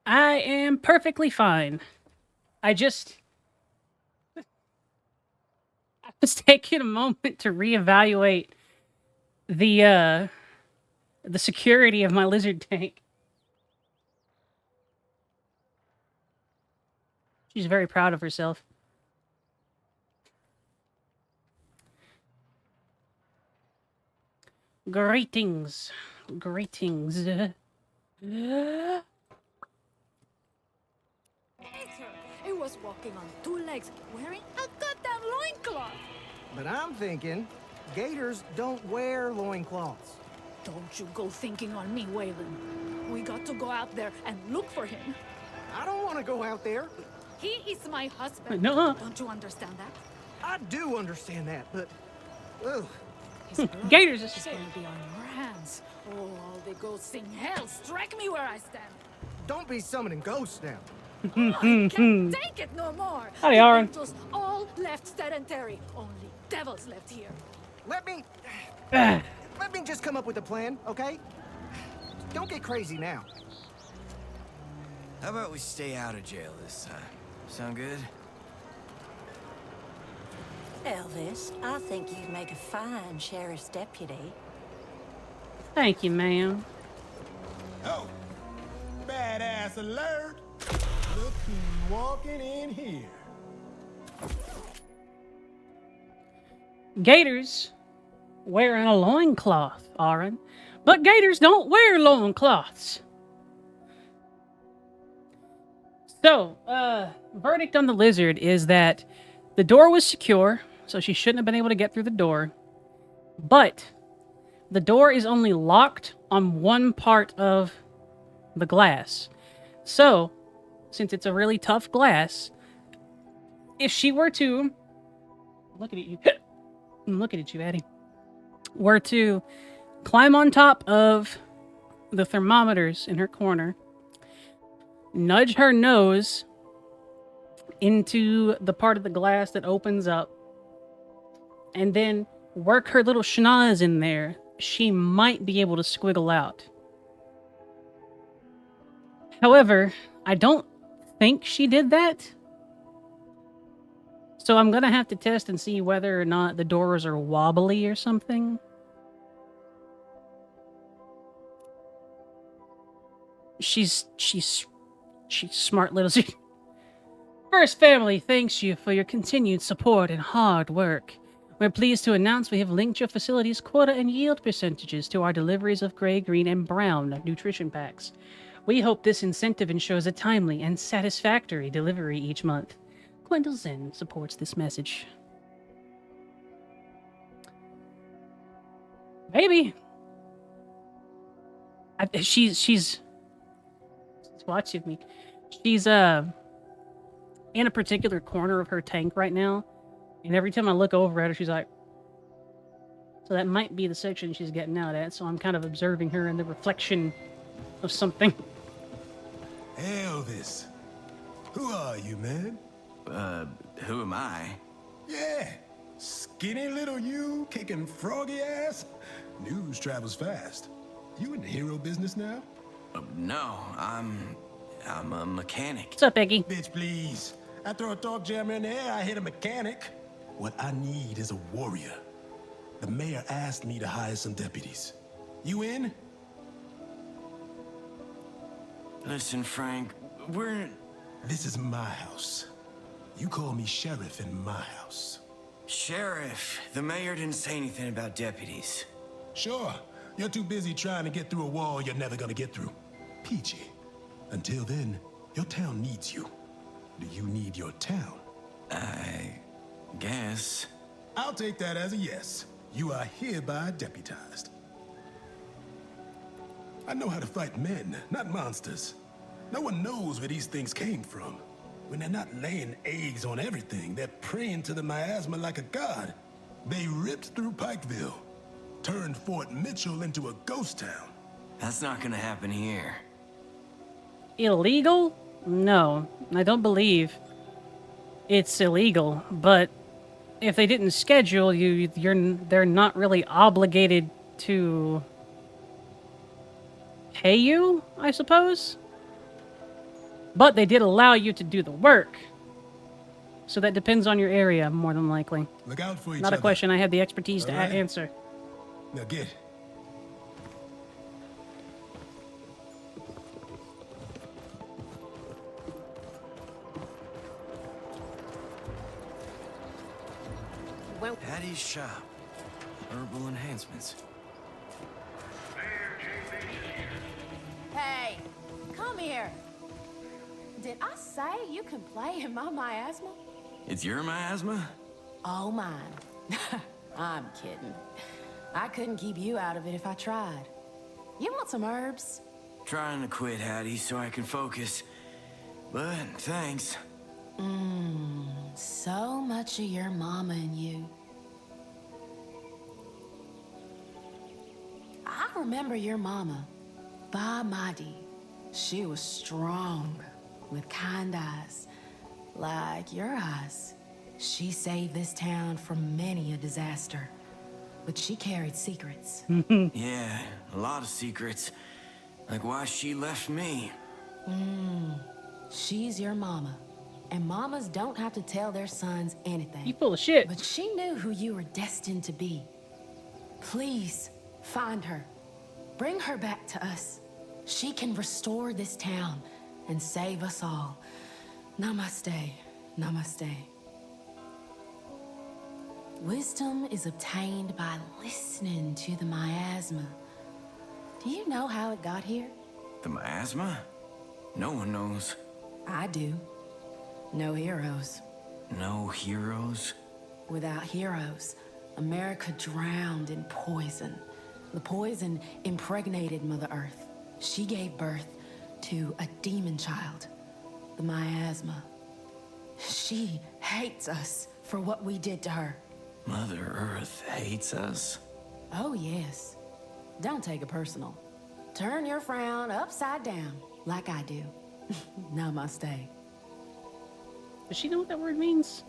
I am perfectly fine. I was taking a moment to reevaluate the security of my lizard tank. She's very proud of herself. Greetings. Greetings. He was walking on 2 legs, wearing a goddamn loincloth. But I'm thinking, gators don't wear loincloths. Don't you go thinking on me, Waylon. We got to go out there and look for him. I don't want to go out there. He is my husband. No. Don't you understand that? I do understand that, but... Ugh. His blood Gators is going to be on your hands. Oh, all the ghosts in hell, strike me where I stand. Don't be summoning ghosts now. Oh, I can't take it no more. Howdy, The Auri. angels all left sedentary. Only devils left here. Let me just come up with a plan, okay? Don't get crazy now. How about we stay out of jail this time? Sound good? Elvis, I think you'd make a fine sheriff's deputy. Thank you, ma'am. Oh, badass alert! Look who's walking in here. Gators wearing a loincloth, Aaron. But gators don't wear loincloths. So, verdict on the lizard is that the door was secure, so she shouldn't have been able to get through the door. But the door is only locked on one part of the glass. So, since it's a really tough glass, if she were to... Looking at you. I'm looking at you, Addie. Were to climb on top of the thermometers in her corner, nudge her nose into the part of the glass that opens up, and then work her little schnoz in there, she might be able to squiggle out. However, I don't think she did that. So I'm going to have to test and see whether or not the doors are wobbly or something. She's smart little... First Family thanks you for your continued support and hard work. We're pleased to announce we have linked your facility's quota and yield percentages to our deliveries of gray, green, and brown nutrition packs. We hope this incentive ensures a timely and satisfactory delivery each month. Gwendol Zen supports this message. Maybe. She's watching me. She's in a particular corner of her tank right now, and every time I look over at her, she's like, so that might be the section she's getting out at, so I'm kind of observing her in the reflection of something. Elvis, who are you, man? Who am I? Yeah, skinny little you, kicking froggy ass. News travels fast. You in the hero business now? No, I'm a mechanic. What's up, Eggy? Bitch, please. I throw a dog jammer in the air, I hit a mechanic. What I need is a warrior. The mayor asked me to hire some deputies. You in? Listen, Frank, This is my house. You call me sheriff in my house. Sheriff, the mayor didn't say anything about deputies. Sure, you're too busy trying to get through a wall you're never gonna get through. Peachy. Until then, your town needs you. Do you need your town? I guess. I'll take that as a yes. You are hereby deputized. I know how to fight men, not monsters. No one knows where these things came from. When they're not laying eggs on everything, they're praying to the miasma like a god. They ripped through Pikeville, turned Fort Mitchell into a ghost town. That's not gonna happen here. Illegal? No, I don't believe it's illegal, but if they didn't schedule you, they're not really obligated to pay you, I suppose? But they did allow you to do the work. So that depends on your area, more than likely. Look out for each Not other. a question I have the expertise to Alright. answer. Now get. Well, Hattie's shop. Herbal enhancements. Hey, come here. Did I say you can play in my miasma? It's your miasma? Oh, mine. I'm kidding. I couldn't keep you out of it if I tried. You want some herbs? Trying to quit, Hattie, so I can focus. But thanks. So much of your mama and you. I remember your mama, Ba Madi. She was strong, with kind eyes, like your eyes. She saved this town from many a disaster, but she carried secrets. Yeah, a lot of secrets. Like why she left me. She's your mama. And mamas don't have to tell their sons anything. You full of shit. But she knew who you were destined to be. Please, find her. Bring her back to us. She can restore this town and save us all. Namaste. Namaste. Wisdom is obtained by listening to the miasma. Do you know how it got here? The miasma? No one knows. I do. No heroes. No heroes? Without heroes, America drowned in poison. The poison impregnated Mother Earth. She gave birth to a demon child, the miasma. She hates us for what we did to her. Mother Earth hates us? Oh, yes. Don't take it personal. Turn your frown upside down, like I do. Namaste. Does she know what that word means?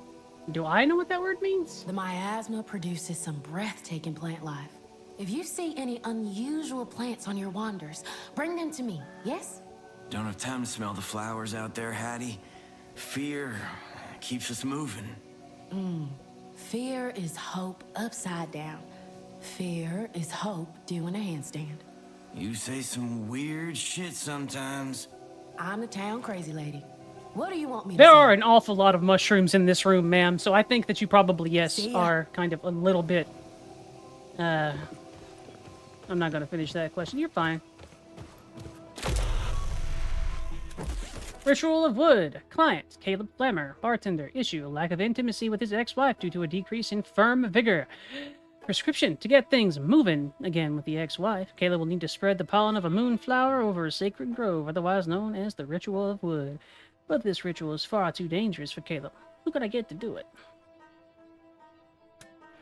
Do I know what that word means? The miasma produces some breathtaking plant life. If you see any unusual plants on your wanders, bring them to me, yes? Don't have time to smell the flowers out there, Hattie. Fear keeps us moving. Fear is hope upside down. Fear is hope doing a handstand. You say some weird shit sometimes. I'm the town crazy lady. What do you want me to There say? are an awful lot of mushrooms in this room, ma'am, so I think that you probably, yes, See ya. are kind of a little bit... I'm not going to finish that question. You're fine. Ritual of Wood. Client, Caleb Flammer. Bartender. Issue, lack of intimacy with his ex-wife due to a decrease in firm vigor. Prescription, to get things moving again with the ex-wife. Caleb will need to spread the pollen of a moonflower over a sacred grove, otherwise known as the Ritual of Wood. But this ritual is far too dangerous for Caleb. Who could I get to do it?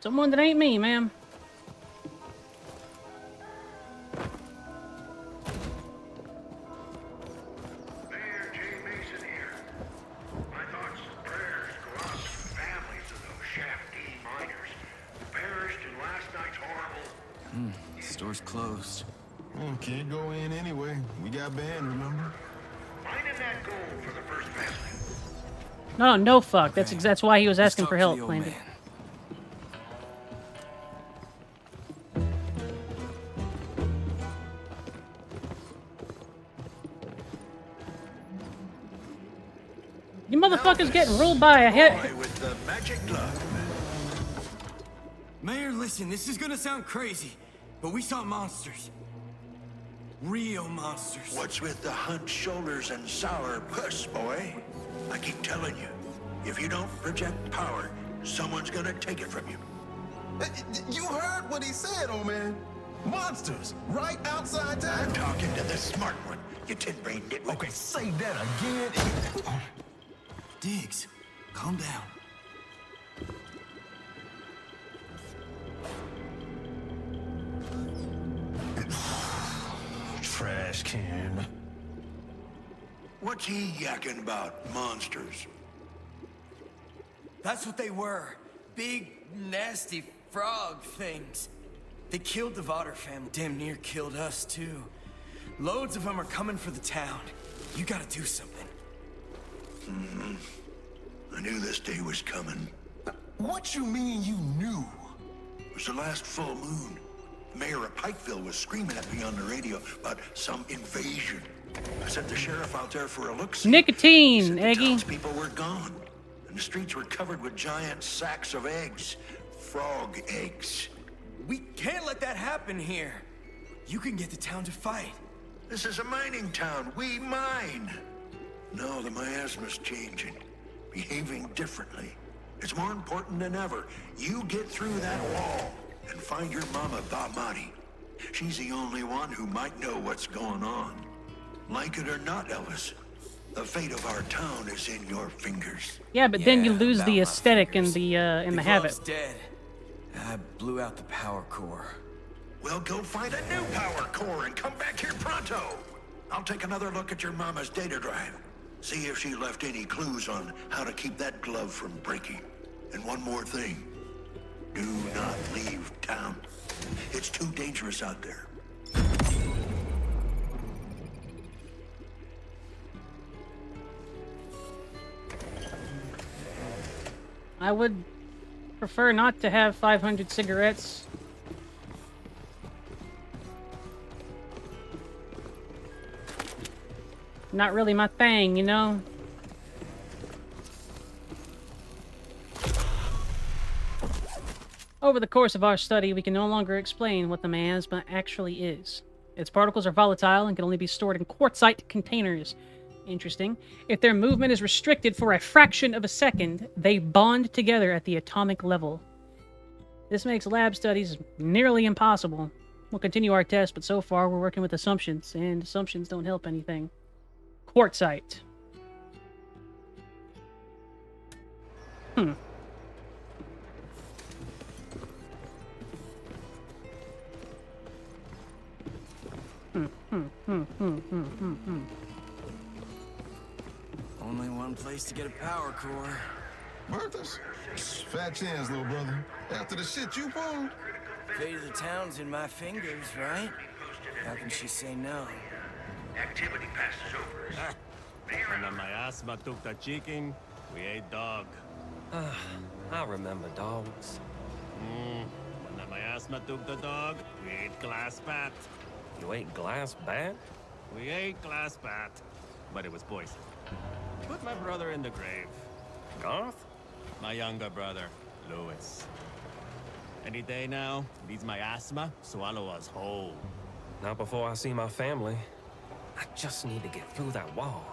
Someone that ain't me, ma'am. Mayor J. Mason here. My thoughts and prayers go out to the families of those Shaftee miners who perished in last night's horrible... Store's closed. Can't go in anyway. We got banned, remember? Finding that gold for the first family. No, no fuck. That's why he was asking for help, Landon. You motherfuckers getting ruled by a hit. Boy with the magic glove. Mayor, listen, this is gonna sound crazy, but we saw monsters. Real monsters. What's with the hunched shoulders and sour puss, boy? I keep telling you, if you don't project power, someone's gonna take it from you. You heard what he said, old man. Monsters, right outside town. I'm talking to the smart one, you tin-brain nitwit. Okay, say that again. Diggs, calm down. Trash can. What's he yakking about, monsters? That's what they were. Big, nasty frog things. They killed the Vodder family. Damn near killed us, too. Loads of them are coming for the town. You gotta do something. I knew this day was coming. What you mean you knew? It was the last full moon. The mayor of Pikeville was screaming at me on the radio about some invasion. I sent the sheriff out there for a look. Nicotine, Eggy. People were gone, and the streets were covered with giant sacks of eggs. Frog eggs. We can't let that happen here. You can get the town to fight. This is a mining town. We mine. No, the miasma's changing. Behaving differently. It's more important than ever. You get through that wall and find your mama, Bamati. She's the only one who might know what's going on. Like it or not, Elvis, the fate of our town is in your fingers. Yeah, but then you lose the aesthetic and the habit. Dead. I blew out the power core. Well, go find a new power core and come back here pronto. I'll take another look at your mama's data drive. See if she left any clues on how to keep that glove from breaking. And one more thing. Do not leave town. It's too dangerous out there. I would prefer not to have 500 cigarettes. Not really my thing, you know? Over the course of our study, we can no longer explain what the miasma actually is. Its particles are volatile and can only be stored in quartzite containers. Interesting. If their movement is restricted for a fraction of a second, they bond together at the atomic level. This makes lab studies nearly impossible. We'll continue our test, but so far we're working with assumptions, and assumptions don't help anything. Quartzite. Only one place to get a power core. Bertha's? Fat chance, little brother. After the shit you pulled. Fate of the town's in my fingers, right? How can she say no? Activity passes over. When my asthma took the chicken, we ate dog. I remember dogs. When my asthma took the dog, we ate glass bat. You ate glass bat? We ate glass bat, but it was poison. Put my brother in the grave. Garth? My younger brother, Louis. Any day now, needs my asthma, swallow us whole. Not before I see my family. I just need to get through that wall.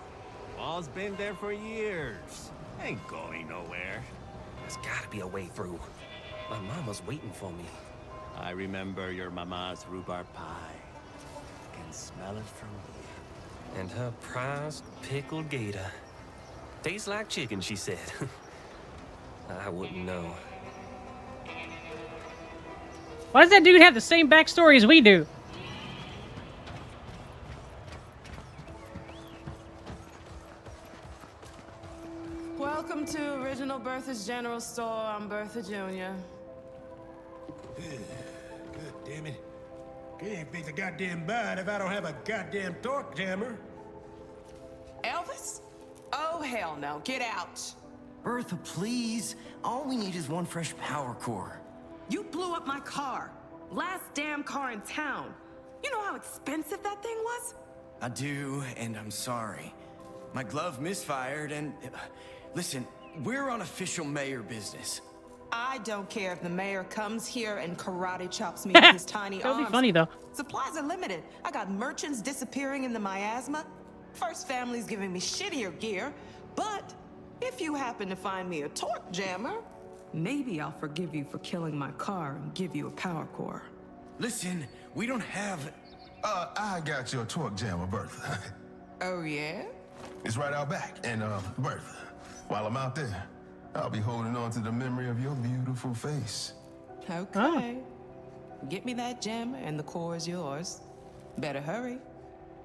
Wall's been there for years. Ain't going nowhere. There's gotta be a way through. My mama's waiting for me. I remember your mama's rhubarb pie. Can smell it from here. And her prized pickled gator. Tastes like chicken, she said. I wouldn't know. Why does that dude have the same backstory as we do? Welcome to Original Bertha's General Store. I'm Bertha Jr. God damn it. Can't fix a goddamn bite if I don't have a goddamn torque jammer. Elvis? Oh, hell no. Get out. Bertha, please. All we need is one fresh power core. You blew up my car. Last damn car in town. You know how expensive that thing was? I do, and I'm sorry. My glove misfired, and... listen, we're on official mayor business. I don't care if the mayor comes here and karate chops me with his tiny That would arms. be funny, though. Supplies are limited. I got merchants disappearing in the miasma. First family's giving me shittier gear. But if you happen to find me a torque jammer, maybe I'll forgive you for killing my car and give you a power core. Listen, we don't have... I got your torque jammer, Bertha. Oh, yeah? It's right out back. And, Bertha, while I'm out there, I'll be holding on to the memory of your beautiful face. Okay. Get me that jammer and the core is yours. Better hurry.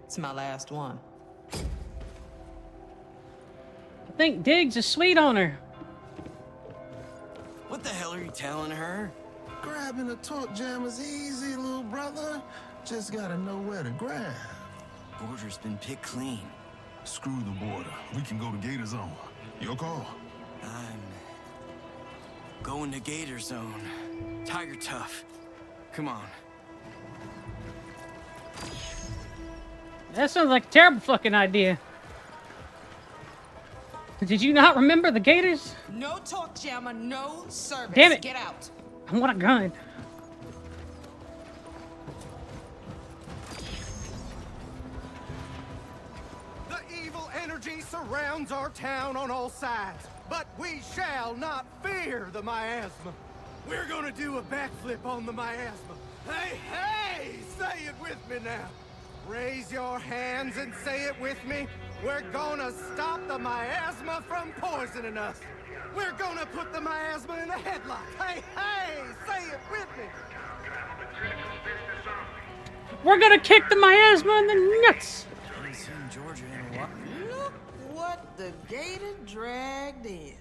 It's my last one. I think Diggs is sweet on her. What the hell are you telling her? Grabbing a torque jammer's easy, little brother. Just gotta know where to grab. Border's been picked clean. Screw the border. We can go to Gator Zone. Your call. I'm going to Gator Zone. Tiger tough. Come on. That sounds like a terrible fucking idea. Did you not remember the Gators? No talk, Jammer. No service. Damn it. Get out. I want a gun. The evil energy surrounds our town on all sides, but we shall not fear the miasma. We're gonna do a backflip on the miasma. Hey, hey! Say it with me now. Raise your hands and say it with me. We're gonna stop the miasma from poisoning us. We're gonna put the miasma in a headlock. Hey, hey! Say it with me. We're gonna kick the miasma in the nuts. Haven't seen Georgia in a while. Look what the gator dragged in.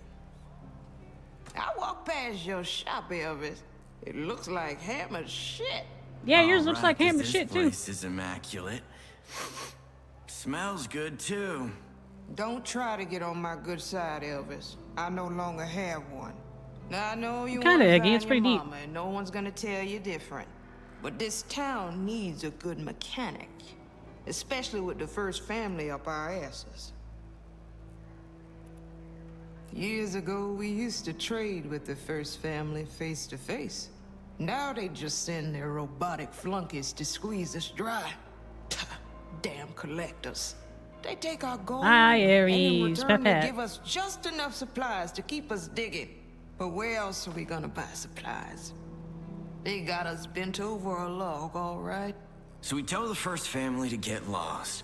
I walked past your shop, Elvis. It looks like hammered shit. Yeah, yours looks like hammered shit too. This place is immaculate. Smells good too. Don't try to get on my good side, Elvis. I no longer have one. Now I know you Kinda want to eggy, it's find your pretty deep. mama, and no one's gonna tell you different. But this town needs a good mechanic, especially with the first family up our asses. Years ago, we used to trade with the first family face to face. Now they just send their robotic flunkies to squeeze us dry. Damn collectors. They take our gold, Hi, and in Aries. return they Pep. give us just enough supplies to keep us digging. But where else are we gonna buy supplies? They got us bent over a log, all right? So we tell the first family to get lost.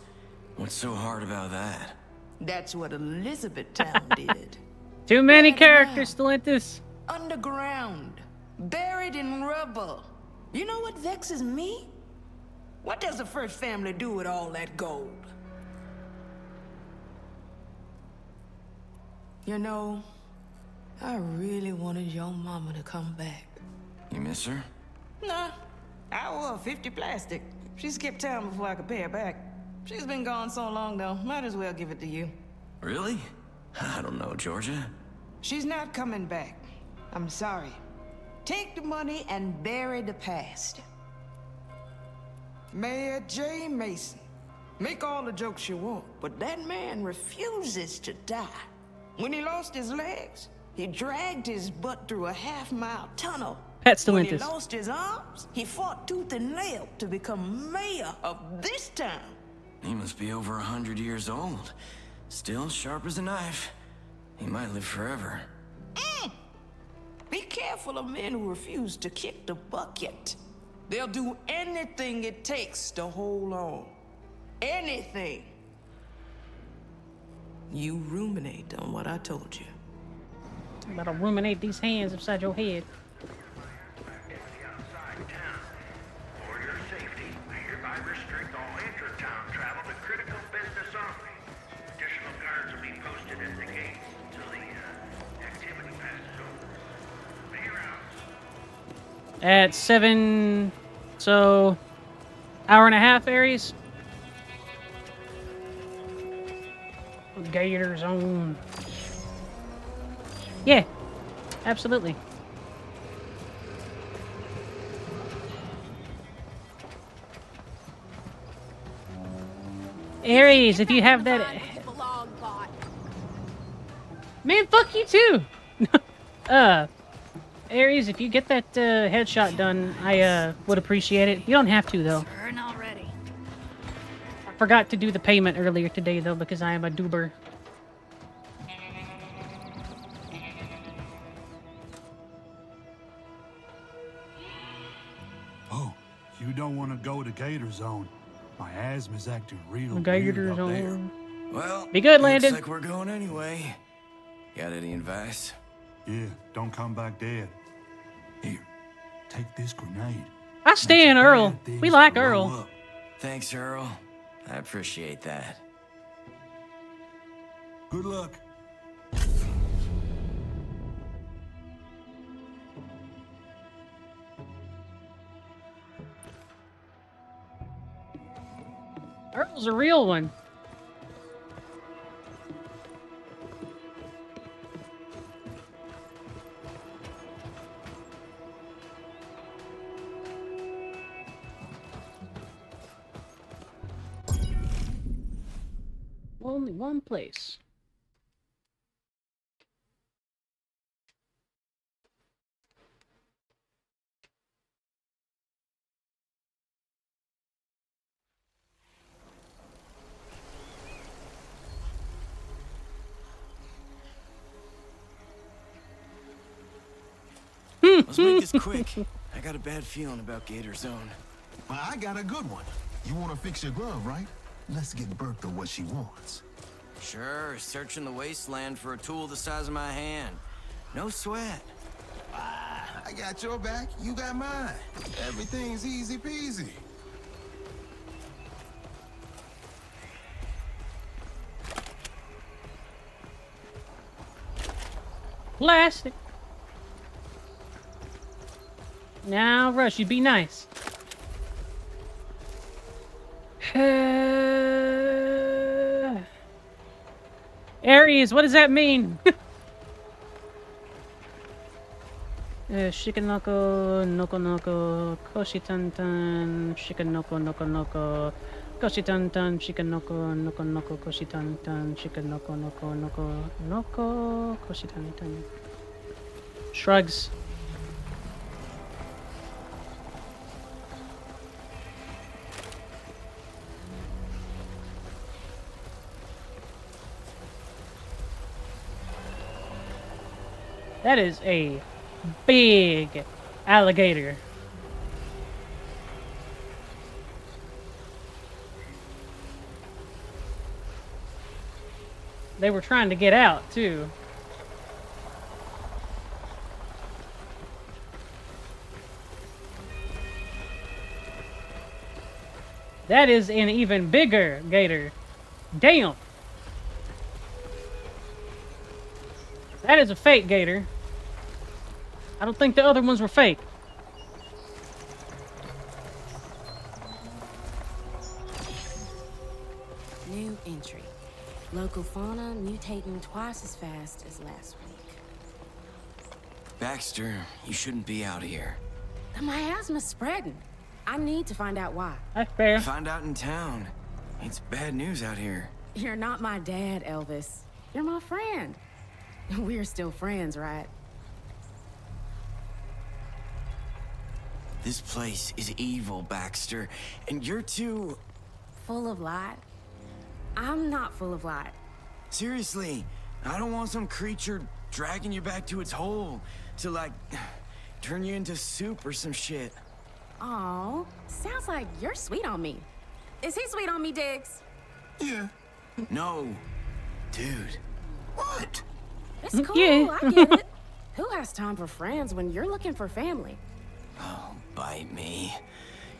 What's so hard about that? That's what Elizabethtown did. Too many characters still in this. Underground, buried in rubble. You know what vexes me? What does the first family do with all that gold? You know, I really wanted your mama to come back. You miss her? Nah, I owe her 50 plastic. She skipped town before I could pay her back. She's been gone so long, though. Might as well give it to you. Really? I don't know, Georgia. She's not coming back. I'm sorry. Take the money and bury the past. Mayor J. Mason. Make all the jokes you want, but that man refuses to die. When he lost his legs, he dragged his butt through a half-mile tunnel. Pat still When in he this. lost his arms, he fought tooth and nail to become mayor of this town. He must be over 100 years old. Still sharp as a knife. He might live forever. Be careful of men who refuse to kick the bucket. They'll do anything it takes to hold on. Anything. You ruminate on what I told you. I'm about to ruminate these hands upside your head. For your safety, I hereby restrict all intra-town travel to critical business only. Additional guards will be posted at the gate until the activity passes over. Mayor out. At 7, so hour and a half, Aries. Gator Zone. Yeah, absolutely. Aries, if you have that... Man, fuck you too! Aries, if you get that headshot done, I would appreciate it. You don't have to, though. Sure, not ready. I forgot to do the payment earlier today, though, because I am a doober. Oh, you don't want to go to Gator Zone. My asthma's acting real Gator weird up there. Zone. Well, Be good, Landon. looks like we're going anyway. Got any advice? Yeah, don't come back dead. Here, take this grenade. I stand Earl. We like Earl. Thanks, Earl. I appreciate that. Good luck. Earl's a real one. Only one place. Let's make this quick. I got a bad feeling about Gator Zone. Well, I got a good one. You want to fix your glove, right? Let's get Bertha what she wants. Sure, searching the wasteland for a tool the size of my hand. No sweat. I got your back, you got mine. Everything's easy peasy. Plastic. Now, Rush, you be nice. Aries, what does that mean? Shikanoko, noko noko, koshitantan, shikanoko, noko noko, koshitantan, shikanoko, noko noko, koshitantan, shikanoko, noko noko, noko, koshitantan. Shrugs. That is a big alligator. They were trying to get out, too. That is an even bigger gator. Damn. That is a fake gator. I don't think the other ones were fake. New entry. Local fauna mutating twice as fast as last week. Baxter, you shouldn't be out here. The miasma's spreading. I need to find out why. That's fair. Find out in town. It's bad news out here. You're not my dad, Elvis. You're my friend. We're still friends, right? This place is evil, Baxter, and you're too... Full of light? I'm not full of light. Seriously, I don't want some creature dragging you back to its hole to, like, turn you into soup or some shit. Aw, sounds like you're sweet on me. Is he sweet on me, Diggs? Yeah. No. Dude. What? It's cool, Yeah. I get it. Who has time for friends when you're looking for family? Oh, bite me.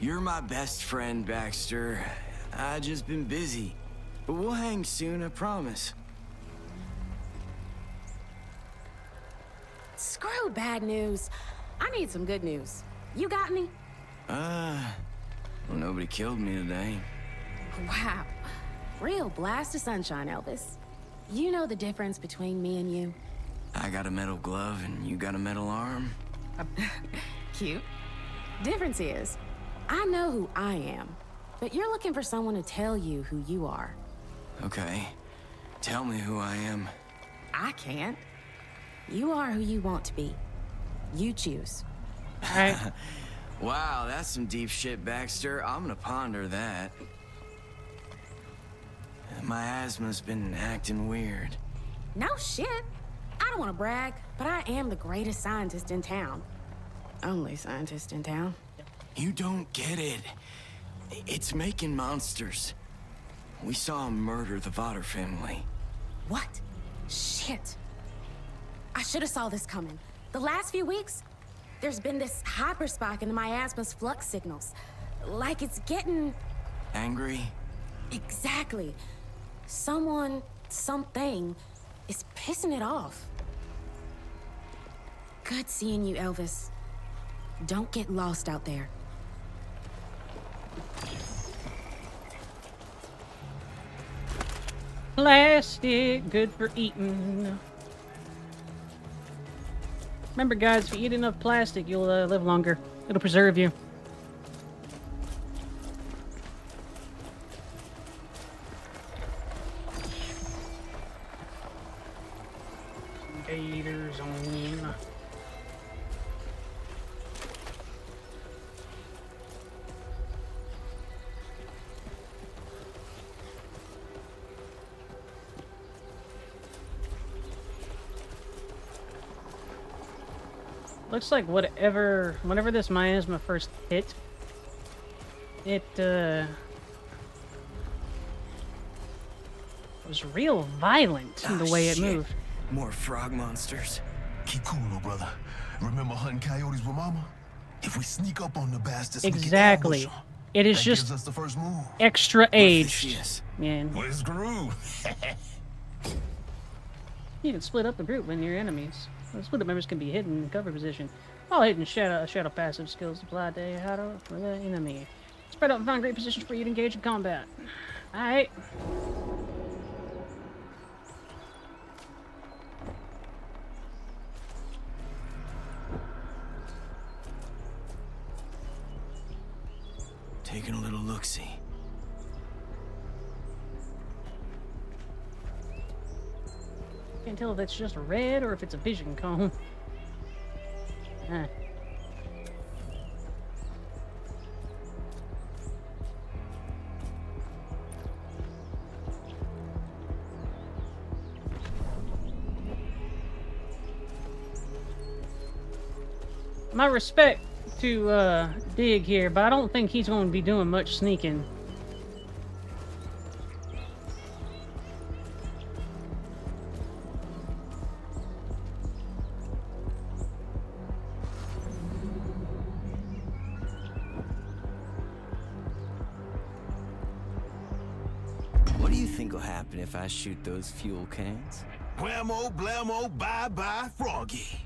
You're my best friend, Baxter. I just been busy. But we'll hang soon, I promise. Screw bad news. I need some good news. You got any? Well, nobody killed me today. Wow. Real blast of sunshine, Elvis. You know the difference between me and you? I got a metal glove and you got a metal arm. Cute. Difference is, I know who I am, but you're looking for someone to tell you who you are. Okay. Tell me who I am. I can't. You are who you want to be. You choose. Alright. Wow, that's some deep shit, Baxter. I'm gonna ponder that. My asthma's been acting weird. No shit. I don't want to brag, but I am the greatest scientist in town. Only scientist in town. You don't get it. It's making monsters. We saw him murder the Vodder family. What? Shit. I should have saw this coming. The last few weeks, there's been this hyper spike in the miasma's flux signals. Like it's getting... Angry? Exactly. Someone, something, is pissing it off. Good seeing you, Elvis. Don't get lost out there. Plastic, good for eating. Remember, guys, if you eat enough plastic, you'll live longer. It'll preserve you. Gator Zone. Looks like whenever this miasma first hit, it was real violent in the way it moved. More frog monsters. Keep cool, little brother. Remember hunting coyotes with Mama? If we sneak up on the bastards, Exactly. we can ambush 'em. It is That just gives us the first move. extra aged. Man. Where's Gru? You can split up the group when you're enemies. The split up members can be hidden in cover position. All hidden shadow passive skills apply to shadow for the enemy. Spread out and find great positions for you to engage in combat. Alright. Taking a little look-see. Can't tell if it's just red or if it's a vision cone. My respect to Dig here, but I don't think he's going to be doing much sneaking. What do you think will happen if I shoot those fuel cans? Whammo, blammo, bye-bye, Froggy.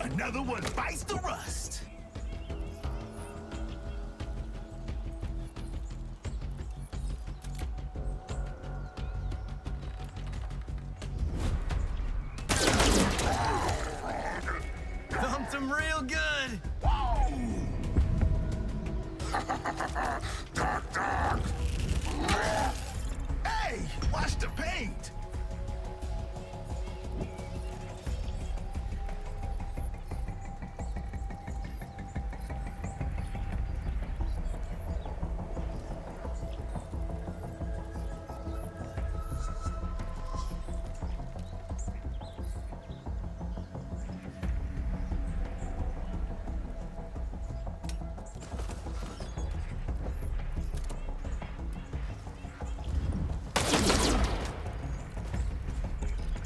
Another one bites the rust. Thumped him real good. Hey, watch the paint.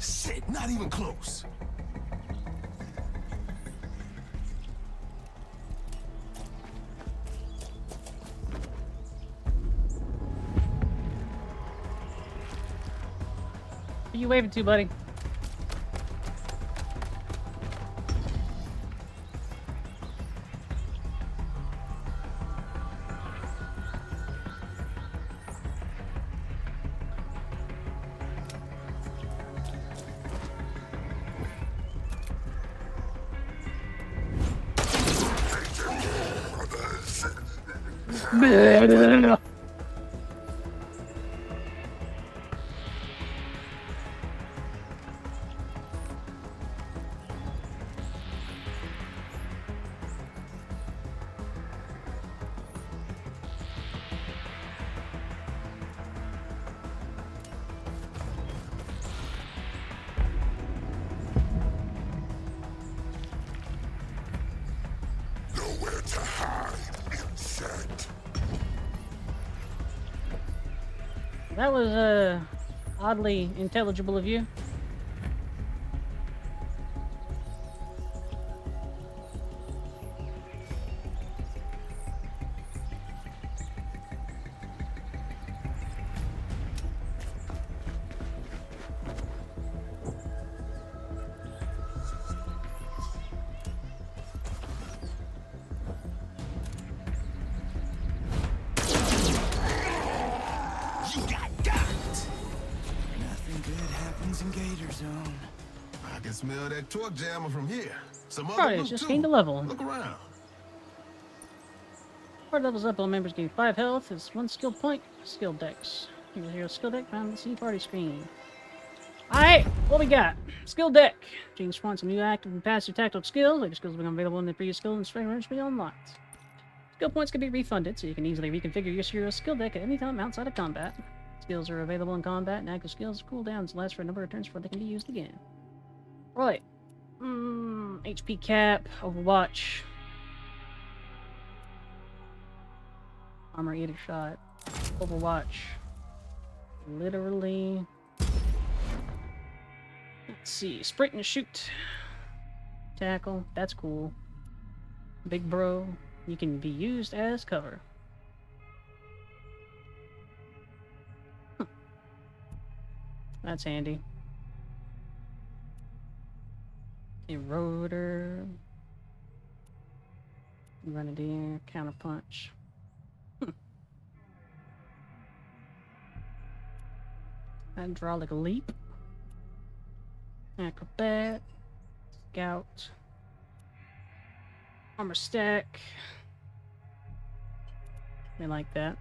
Shit, not even close. Who you waving to, buddy? Nowhere to hide, insect. That was oddly intelligible of you. Shit happens in Gator Zone. I can smell that torque jammer from here. Some other Alright, loot just too. gained a level. Look around. Part levels up, all members gain 5 health. It's 1 skill point. Skill decks. Here's your skill deck found on the C party screen. Alright, what we got? Skill deck. Change spawns some new active and passive tactical skills. Later skills become available in the previous skill and strength range be unlocked. Skill points can be refunded, so you can easily reconfigure your hero skill deck at any time outside of combat. Skills are available in combat, and active skills cooldowns last for a number of turns before they can be used again. Right. HP cap, Overwatch. Armor Eater shot. Overwatch. Literally. Let's see. Sprint and shoot. Tackle. That's cool. Big bro. You can be used as cover. That's handy. Eroder. Grenadier. Counterpunch. Hydraulic leap. Acrobat. Scout. Armor stack. They like that.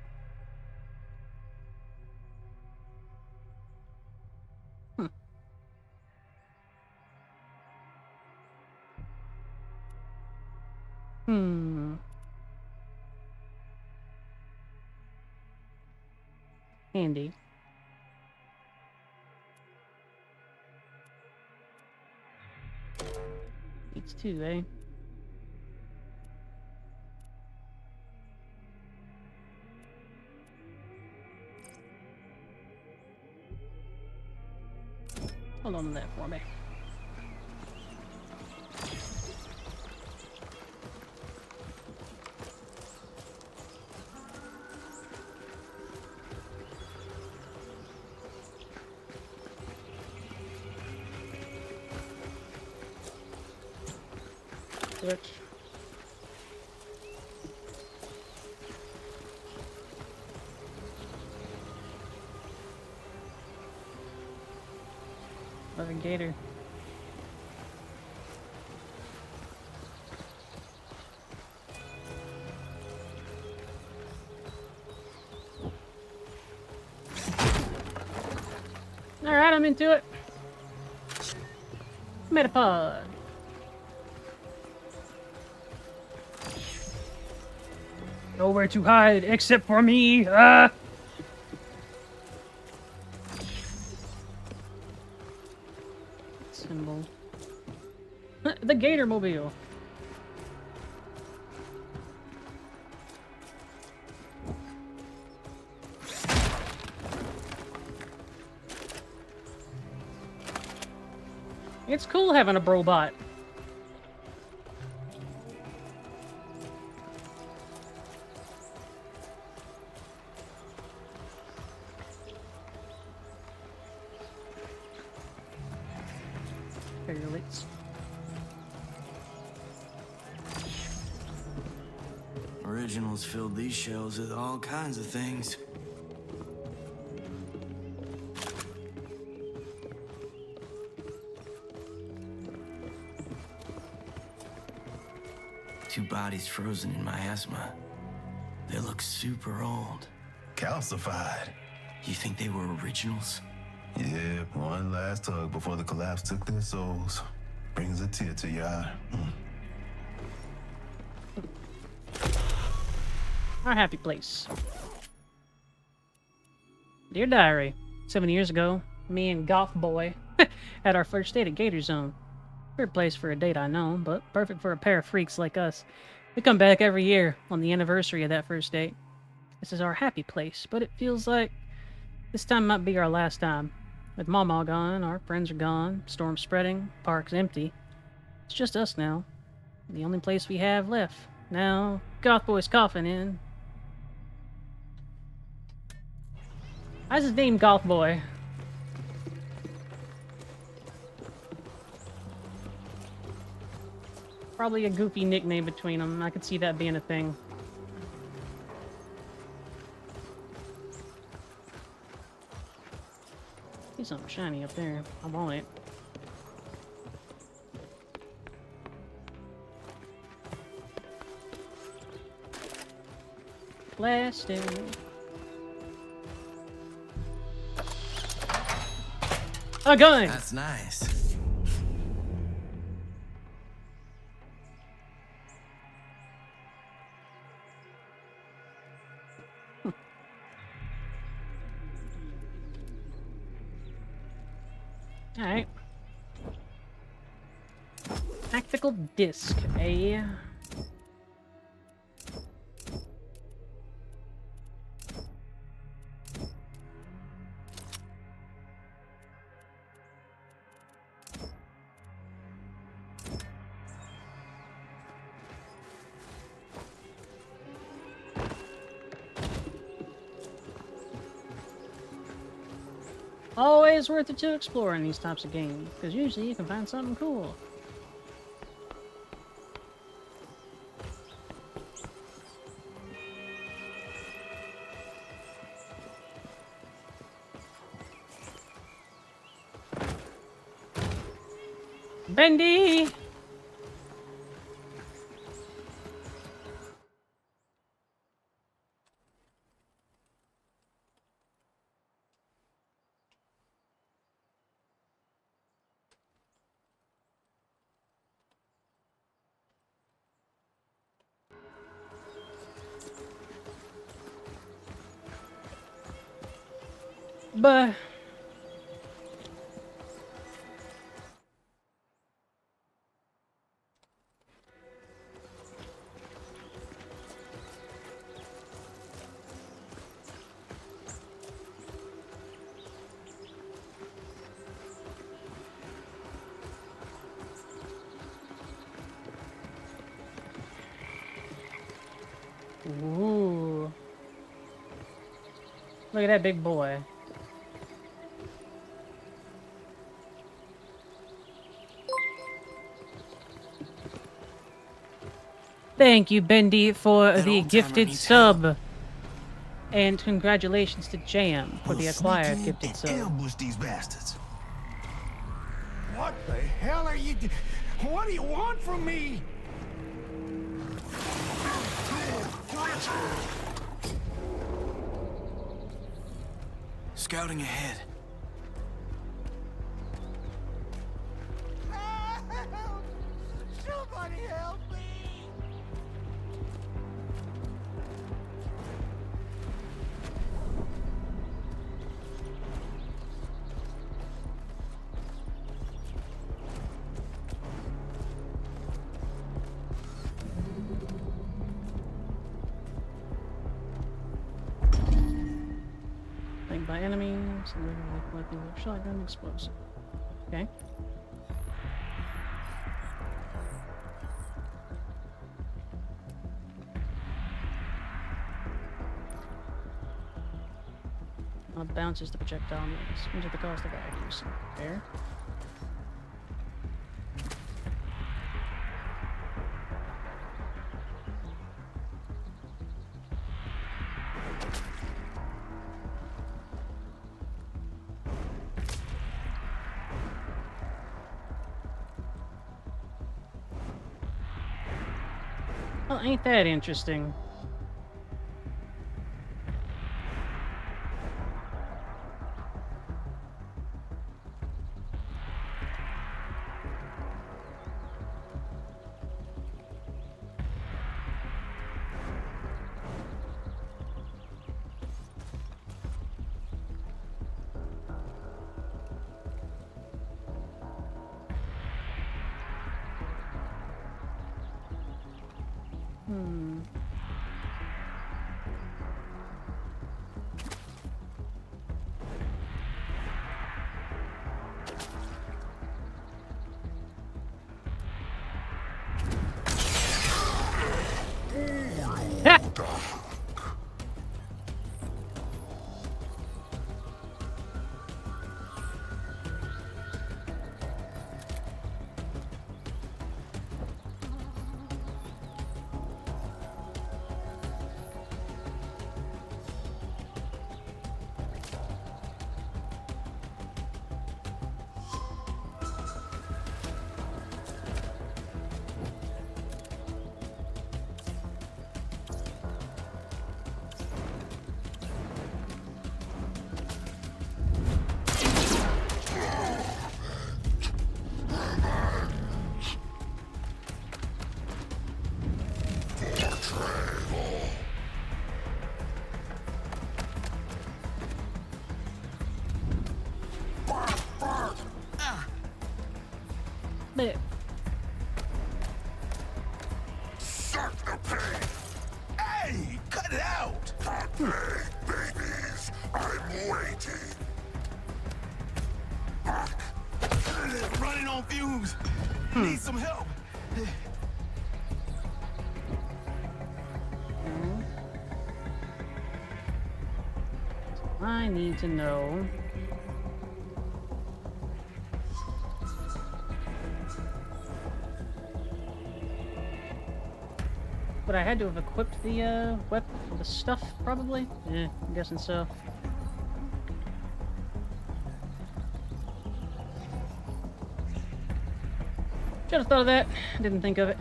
Handy. It's 2, eh? Hold on to that for me. Switch. Another gator. Alright, I'm into it. Metapod. Nowhere to hide except for me. Symbol. The Gator Mobile. It's cool having a brobot. Originals filled these shelves with all kinds of things. Two bodies frozen in miasma. They look super old. Calcified. You think they were originals? Yeah, one last tug before the collapse took their souls. Brings a tear to your eye. Our happy place. Dear Diary, 7 years ago, me and Goth Boy had our first date at Gator Zone. Weird place for a date, I know, but perfect for a pair of freaks like us. We come back every year on the anniversary of that first date. This is our happy place, but it feels like this time might be our last time. With Mom all gone, our friends are gone, storm's spreading, park's empty. It's just us now. The only place we have left. Now, Goth Boy's coughing in. Why's his name Goth Boy? Probably a goofy nickname between them. I could see that being a thing. something shiny up there. I want it. Blasting. A gun! That's nice. Alright. Tactical disc, eh? Always worth it to explore in these types of games, because usually you can find something cool. Bendy! But ooh. Look at that big boy. Thank you, Bendy, for the gifted sub. And congratulations to Jam for the acquired gifted sub. Ambush these bastards. What the hell are you What do you want from me? Scouting ahead. Help! Somebody help me! Flanked by enemies, and regularly collecting with shotgun explosive. Okay. Bounces the projectile noise into the cost of accuracy. Fair. Well, ain't that interesting? bit. Suck the pain! Hey, cut it out! Cut babies! I'm waiting! Running on fumes. Need some help. I need to know. But I had to have equipped the the stuff, probably? Yeah, I'm guessing so. Should have thought of that. Didn't think of it.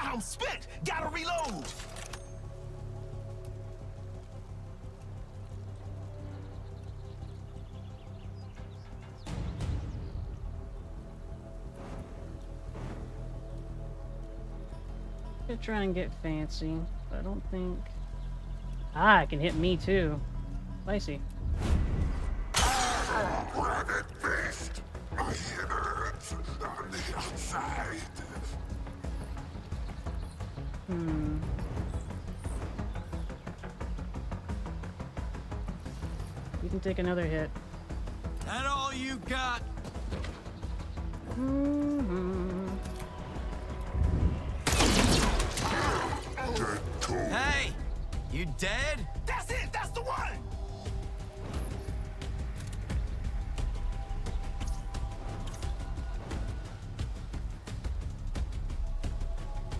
I'm spent. Gotta reload. Could try and get fancy, but I don't think. Ah, it can hit me too. Spicy. Grab it, beast! My innards on the outside. You can take another hit. That all you got? Hey, you dead? That's it. That's the one.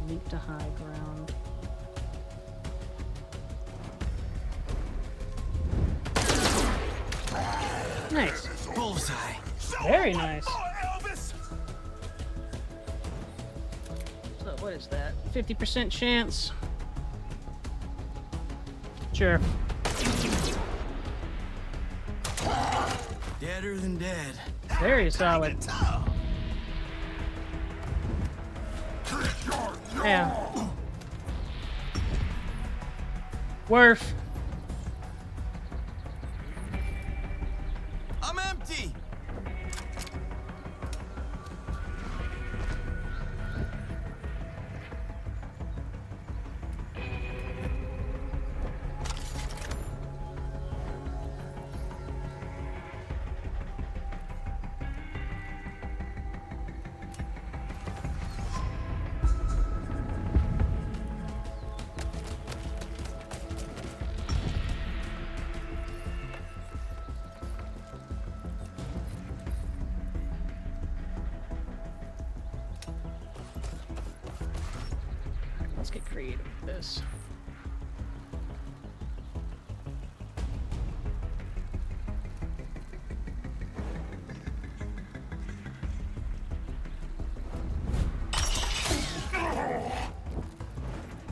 Leap to high ground. Nice. Bullseye. Very nice. So what is that? 50% chance. Sure. Deader than dead. Very solid. Yeah. Worth. I'm empty. Let's get creative with this.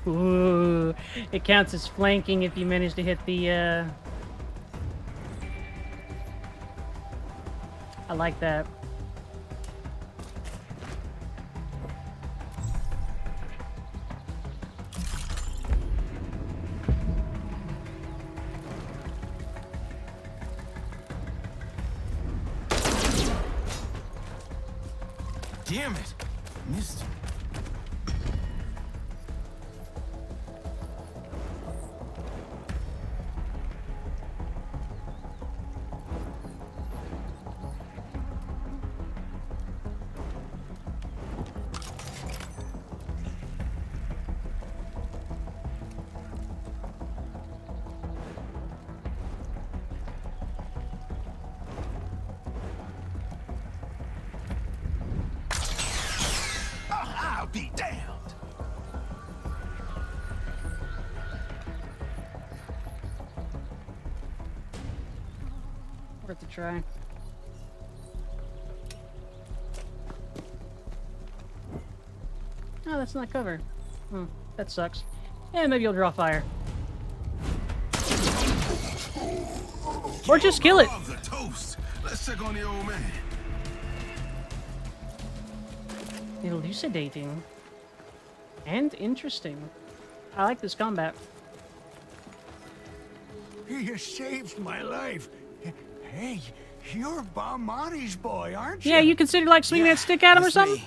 Ooh, it counts as flanking if you manage to hit the, I like that. Damn it. Missed. I'll be damned. Worth a try. Oh, that's not cover. That sucks. Yeah, maybe you'll draw fire. Or just kill it. The toast. Let's check on the old man. Elucidating. And interesting. I like this combat. You saved my life. Hey, you're Balmonti's boy, aren't you? Yeah, you consider like swinging that stick at him or something?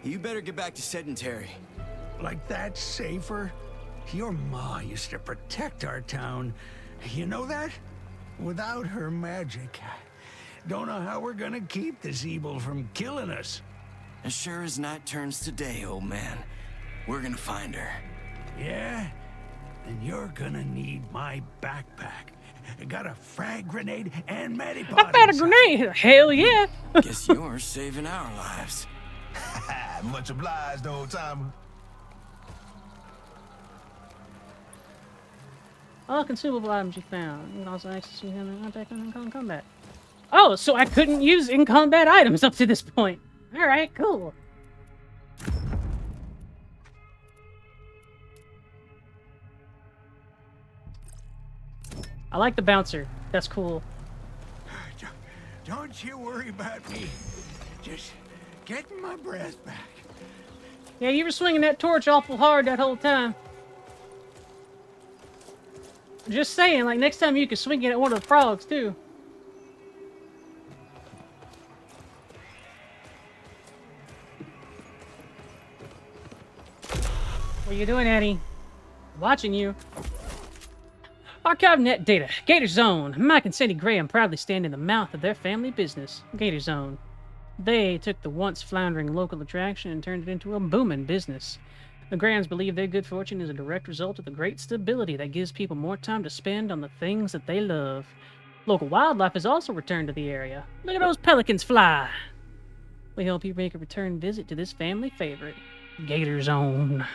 You better get back to sedentary. Like that's safer? Your ma used to protect our town. You know that? Without her magic, don't know how we're gonna keep this evil from killing us. As sure as night turns to day, old man, we're gonna find her. Yeah? Then you're gonna need my backpack. I got a frag grenade and medipod. I found a grenade! Hell yeah! Guess you're saving our lives. Much obliged, old timer. All consumable items you found. You can also access him in contact in combat. Oh, so I couldn't use in combat items up to this point. Alright, cool. I like the bouncer. That's cool. Don't you worry about me. Just getting my breath back. Yeah, you were swinging that torch awful hard that whole time. Just saying, like, next time you can swing it at one of the frogs, too. What are you doing, Eddie? Watching you. Archive net data. Gator Zone. Mike and Sandy Graham proudly stand in the mouth of their family business. Gator Zone. They took the once floundering local attraction and turned it into a booming business. The Grahams believe their good fortune is a direct result of the great stability that gives people more time to spend on the things that they love. Local wildlife has also returned to the area. Look at those pelicans fly! We hope you make a return visit to this family favorite, Gator Zone.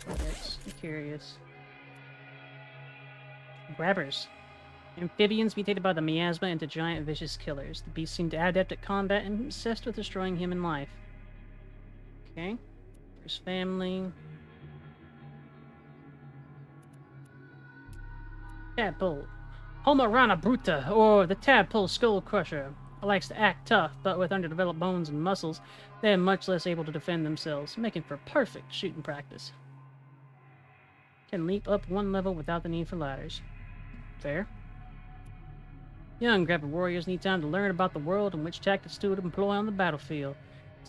Yes, I'm curious. Grabbers. Amphibians mutated by the miasma into giant vicious killers. The beasts seem adept at combat and obsessed with destroying human life. Okay. There's family. Tadpole. Homo rana bruta, or the tadpole skull crusher. It likes to act tough, but with underdeveloped bones and muscles, they are much less able to defend themselves, making for perfect shooting practice. Can leap up one level without the need for ladders. Fair. Young grabber warriors need time to learn about the world and which tactics to employ on the battlefield.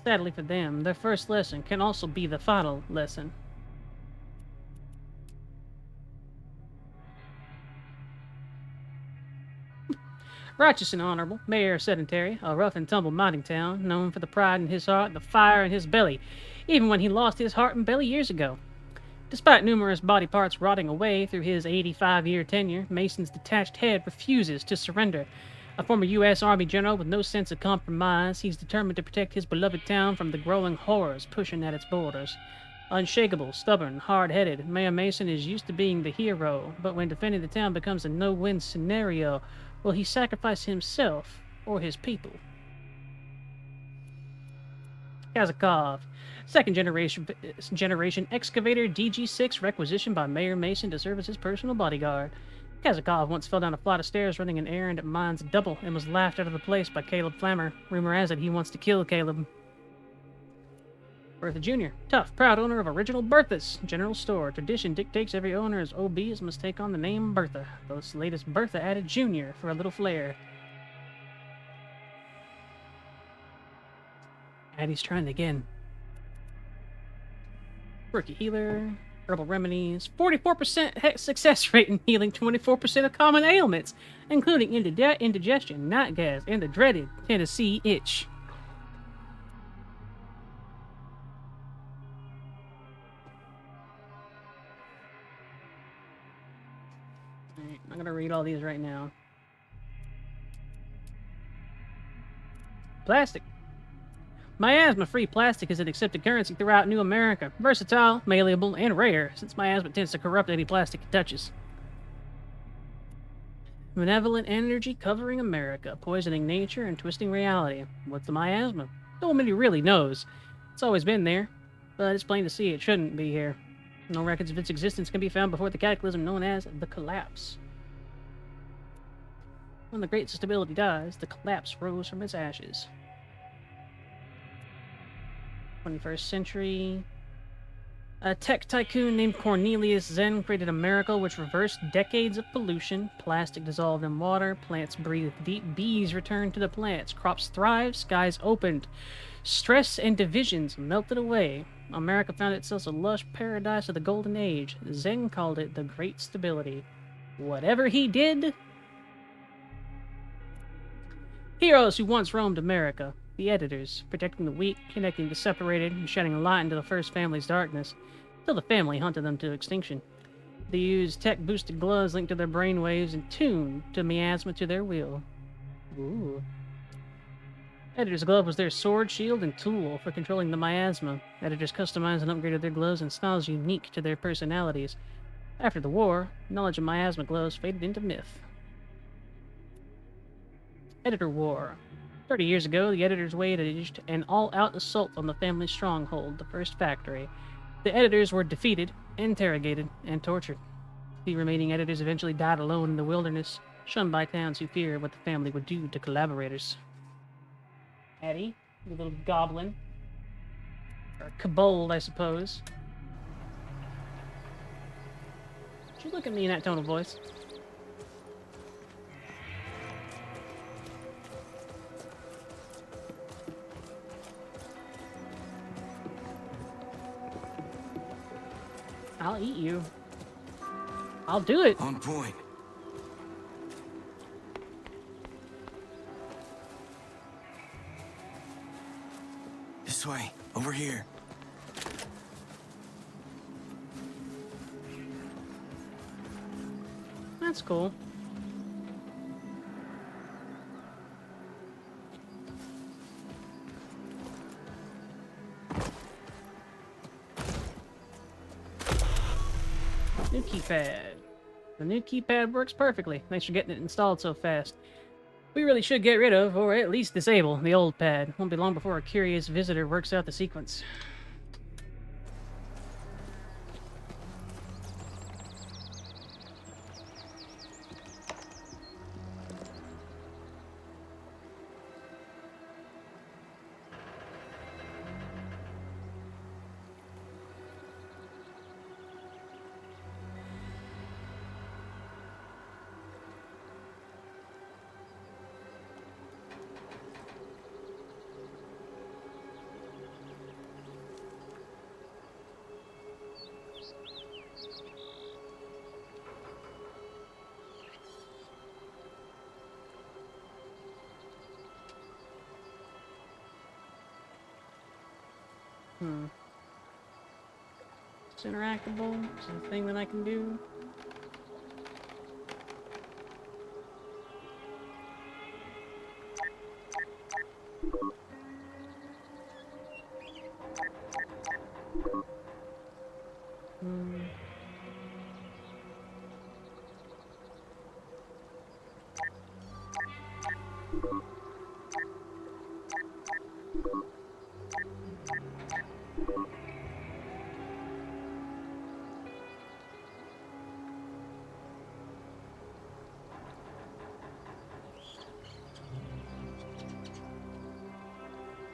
Sadly for them, their first lesson can also be the final lesson. Righteous and honorable, Mayor of Sedentary, a rough and tumble mining town, known for the pride in his heart and the fire in his belly, even when he lost his heart and belly years ago. Despite numerous body parts rotting away through his 85-year tenure, Mason's detached head refuses to surrender. A former U.S. Army general with no sense of compromise, he's determined to protect his beloved town from the growing horrors pushing at its borders. Unshakable, stubborn, hard-headed, Mayor Mason is used to being the hero, but when defending the town becomes a no-win scenario, will he sacrifice himself or his people? Kazakov. Second generation excavator DG6 requisitioned by Mayor Mason to serve as his personal bodyguard. Kazakov once fell down a flight of stairs running an errand at Mine's Double and was laughed out of the place by Caleb Flammer. Rumor has it he wants to kill Caleb. Bertha Jr. Tough, proud owner of Original Bertha's General Store. Tradition dictates every owner as OBs must take on the name Bertha. This latest Bertha added Jr. for a little flair. Addie's trying again. Rookie healer, herbal remedies, 44% success rate in healing 24% of common ailments, including indigestion, night gas, and the dreaded Tennessee itch. Alright, I'm gonna read all these right now. Plastic. Miasma-free plastic is an accepted currency throughout New America. Versatile, malleable, and rare, since miasma tends to corrupt any plastic it touches. Malevolent energy covering America, poisoning nature and twisting reality. What's the miasma? Nobody really knows. It's always been there, but it's plain to see it shouldn't be here. No records of its existence can be found before the cataclysm known as the Collapse. When the Great Stability dies, the Collapse rose from its ashes. 21st century. A tech tycoon named Cornelius Zen created a miracle which reversed decades of pollution. Plastic dissolved in water, plants breathed deep, bees returned to the plants, crops thrived, skies opened. Stress and divisions melted away. America found itself a lush paradise of the Golden Age. Zen called it the Great Stability. Whatever he did... Heroes who once roamed America. The editors, protecting the weak, connecting the separated, and shedding light into the first family's darkness, till the family hunted them to extinction. They used tech-boosted gloves linked to their brainwaves and tuned to miasma to their will. Ooh. Editor's glove was their sword, shield, and tool for controlling the miasma. Editors customized and upgraded their gloves in styles unique to their personalities. After the war, knowledge of miasma gloves faded into myth. Editor War. 30 years ago, the editors waged an all-out assault on the family's stronghold, the first factory. The editors were defeated, interrogated, and tortured. The remaining editors eventually died alone in the wilderness, shunned by towns who feared what the family would do to collaborators. Eddie, the little goblin. Or kobold, I suppose. Did you look at me in that tone of voice? I'll eat you. I'll do it. On point. This way. Over here. That's cool. New keypad. The new keypad works perfectly. Thanks for getting it installed so fast. We really should get rid of, or at least disable, the old pad. Won't be long before a curious visitor works out the sequence. It's interactable. It's a thing that I can do.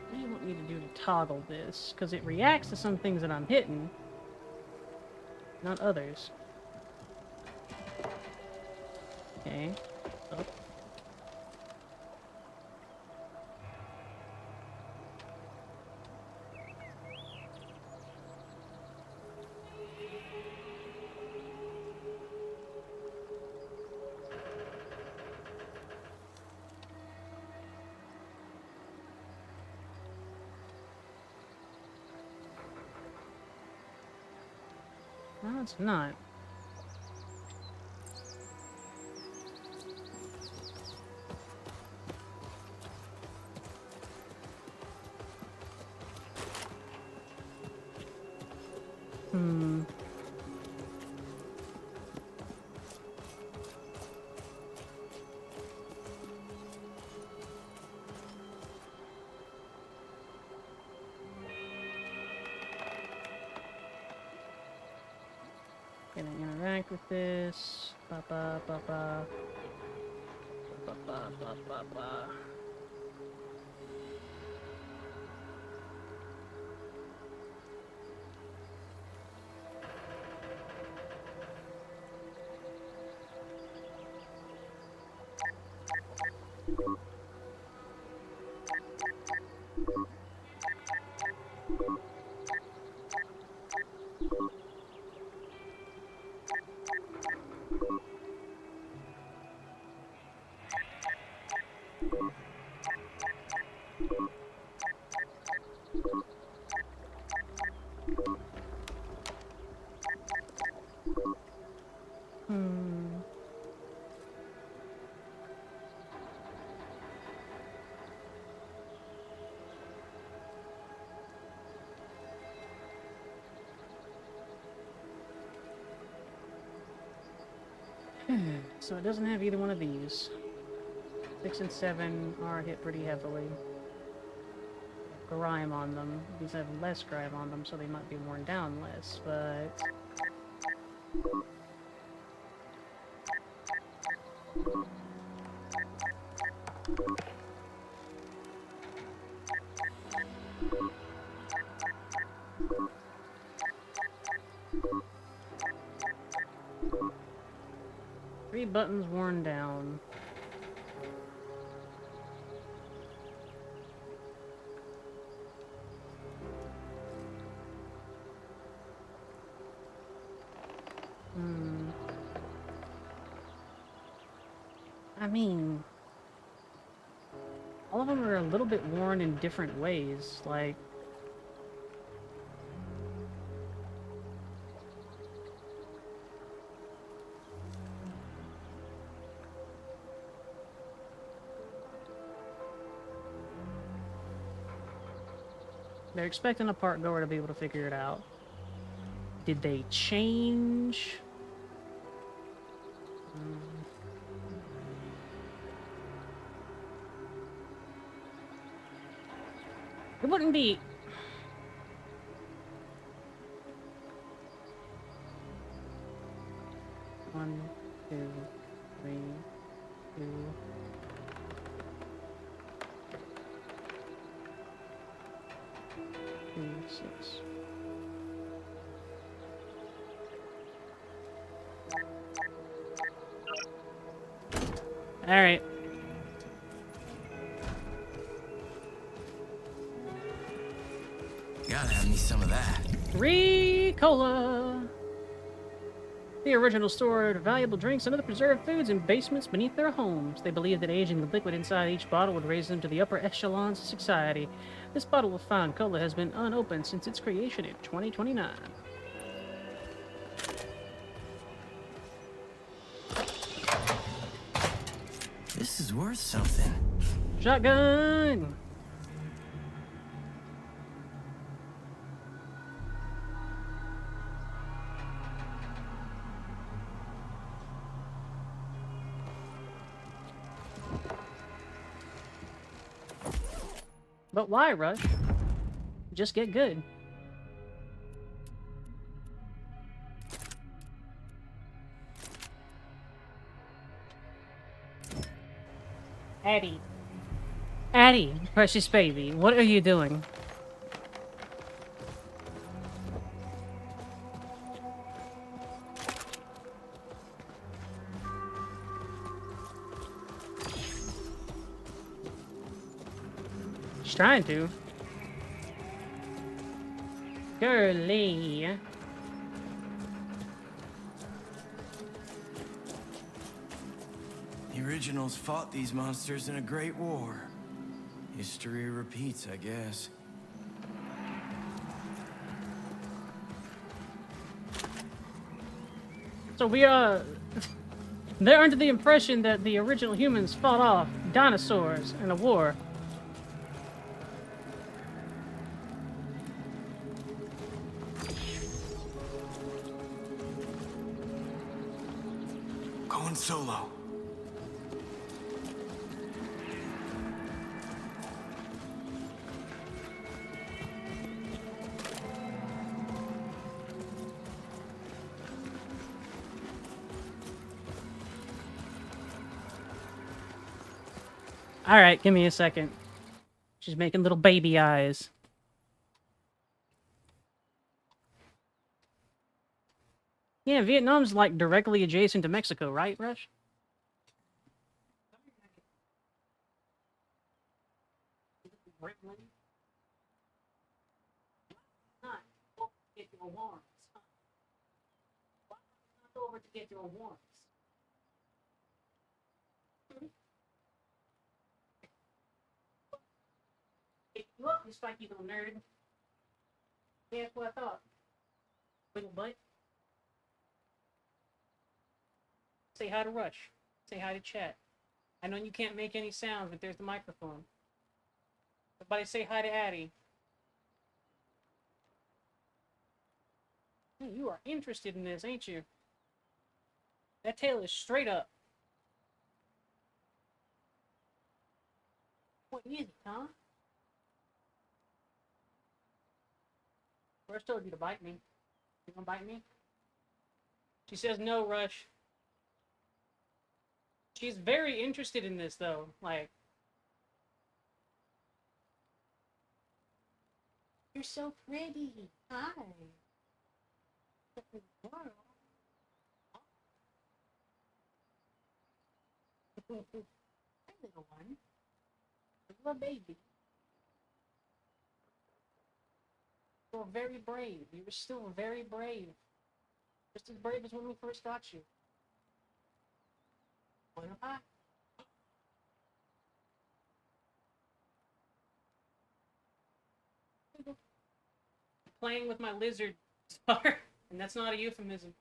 What do you want me to do to toggle this? Because it reacts to some things that I'm hitting, not others. Okay. Up. No, it's not. interact with this. Ba ba ba ba. Ba ba ba ba ba. So it doesn't have either one of these. 6 and 7 are hit pretty heavily. Grime on them. These have less grime on them, so they might be worn down less, but... Three buttons worn down. I mean, all of them are a little bit worn in different ways, like... They're expecting a park goer to be able to figure it out. Did they change? It wouldn't be... One, two, three, two... Six. All right. Gotta have me some of that. Cola. The original stored valuable drinks and other preserved foods in basements beneath their homes. They believed that aging the liquid inside each bottle would raise them to the upper echelons of society. This bottle of fine cola has been unopened since its creation in 2029. This is worth something. Shotgun! But why rush? Just get good. Addie. Addie, precious baby, what are you doing? She's trying to. Girly. The originals fought these monsters in a great war. History repeats, I guess. So they're under the impression that the original humans fought off dinosaurs in a war. Going solo. Alright, give me a second. She's making little baby eyes. Yeah, Vietnam's like directly adjacent to Mexico, right, Rush? Over to get your warrants. Pick you up, you spiky little nerd. Yeah, that's what I thought. Little butt. Say hi to Rush. Say hi to chat. I know you can't make any sounds, but there's the microphone. Everybody say hi to Addie. Hey, you are interested in this, ain't you? That tail is straight up. What is it, huh? Rush told you to bite me. You gonna bite me? She says no, Rush. She's very interested in this, though. Like, you're so pretty. Hi. Hi, little one. You're a baby. You were very brave. You were still very brave. Just as brave as when we first got you. Wanna buy? Playing with my lizard star, and that's not a euphemism.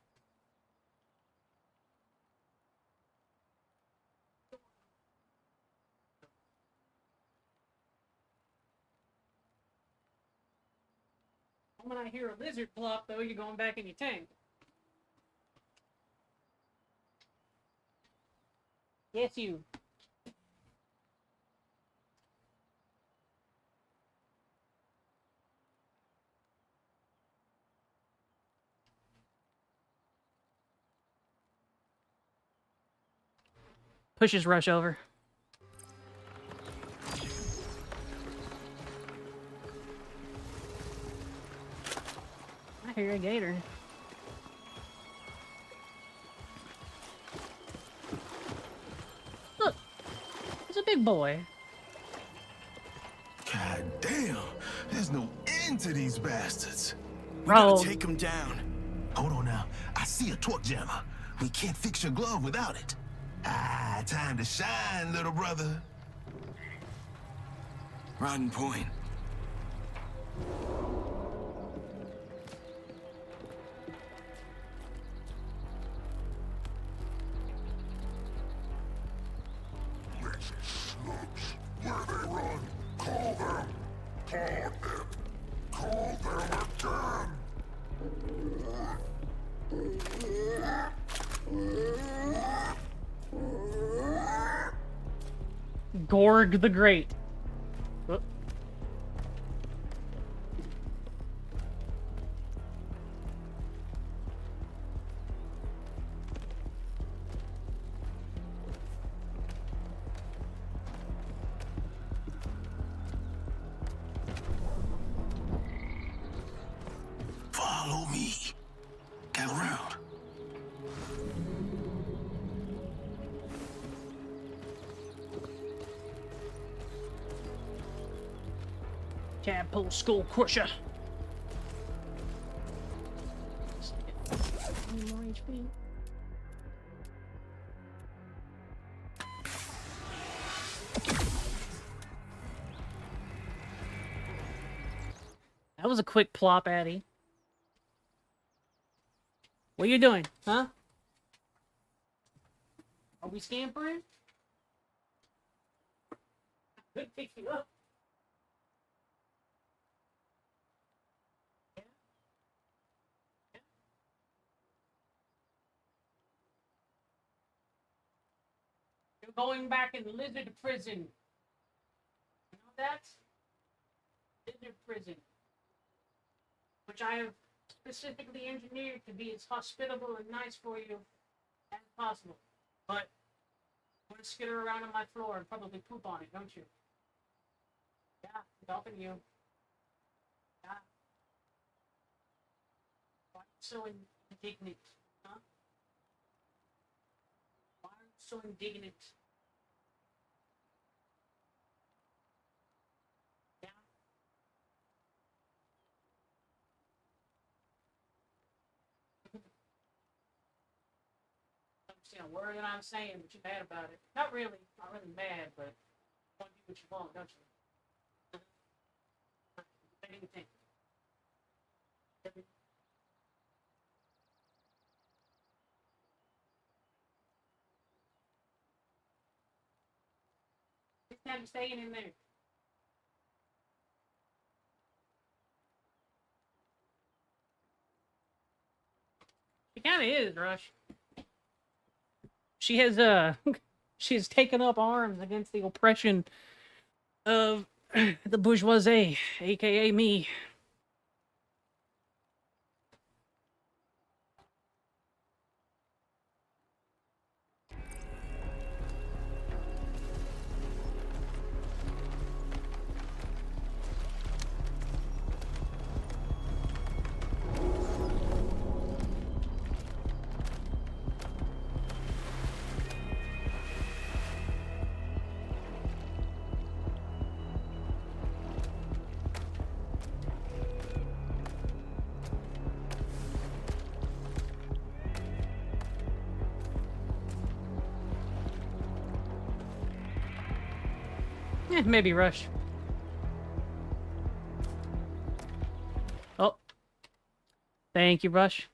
When I hear a lizard plop, though, you're going back in your tank. Yes, you. Pushes Rush over. I hear a gator. Look, it's a big boy. God damn, there's no end to these bastards. We gotta take them down. Hold on now, I see a torque jammer. We can't fix your glove without it. Ah, time to shine, little brother. Riding point. Where they run, call them. Call them again. Gorg the Great. Follow me. Get around. Tadpole Skull Crusher. Any more HP? That was a quick plop, Addy. What are you doing, huh? Are we scampering? I could pick you up. You're going back in lizard prison. You know that? Lizard prison. Which I have specifically engineered to be as hospitable and nice for you as possible. But Want to skitter around on my floor and probably poop on it, don't you? Yeah, helping you. Yeah. Why are you so indignant? Huh? Why are you so indignant? Yeah. Don't understand a word that I'm saying, but you're mad about it. Not really. Not really mad, but you want to do what you want, don't you? Anything. Just have you staying in there. She kind of is, Rush. She has she has taken up arms against the oppression of the bourgeoisie, aka me. Maybe Rush. Oh. Thank you, Rush.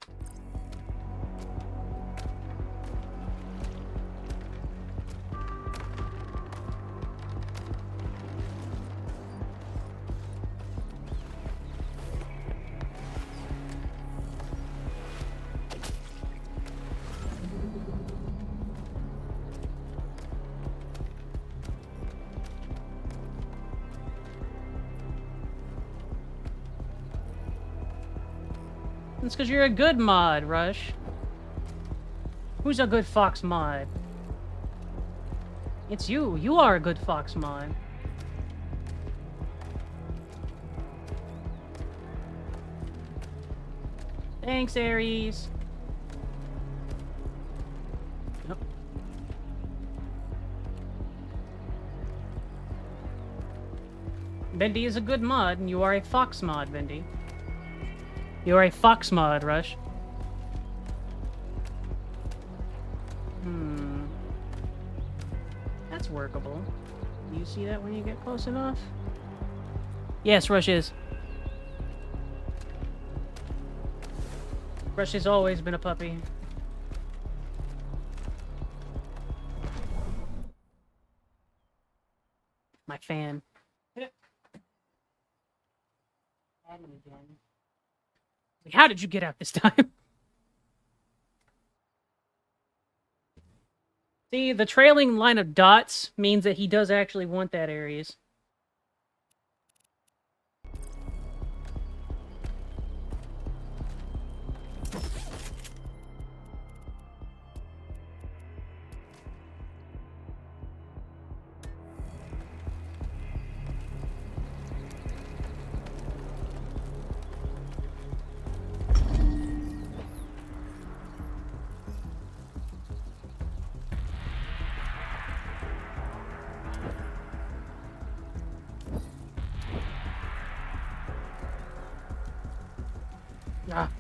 It's because you're a good mod, Rush. Who's a good fox mod? It's you. You are a good fox mod. Thanks, Aries. Yep. Bendy is a good mod, and you are a fox mod, Bendy. You're a fox mod, Rush. That's workable. Do you see that when you get close enough? Yes, Rush is. Rush has always been a puppy. My fan. How did you get out this time? See, the trailing line of dots means that he does actually want that, Aries. Ah.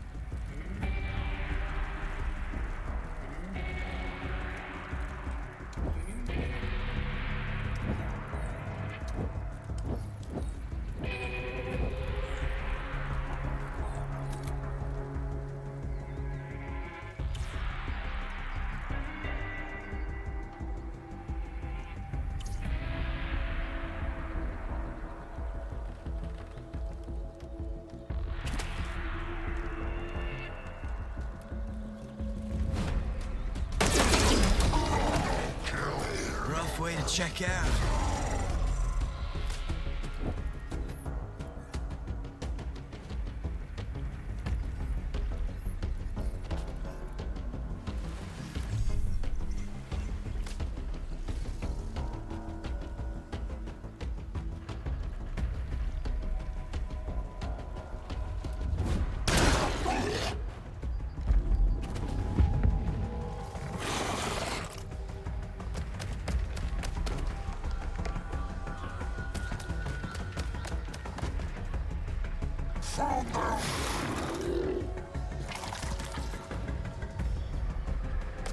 Rough way to check out.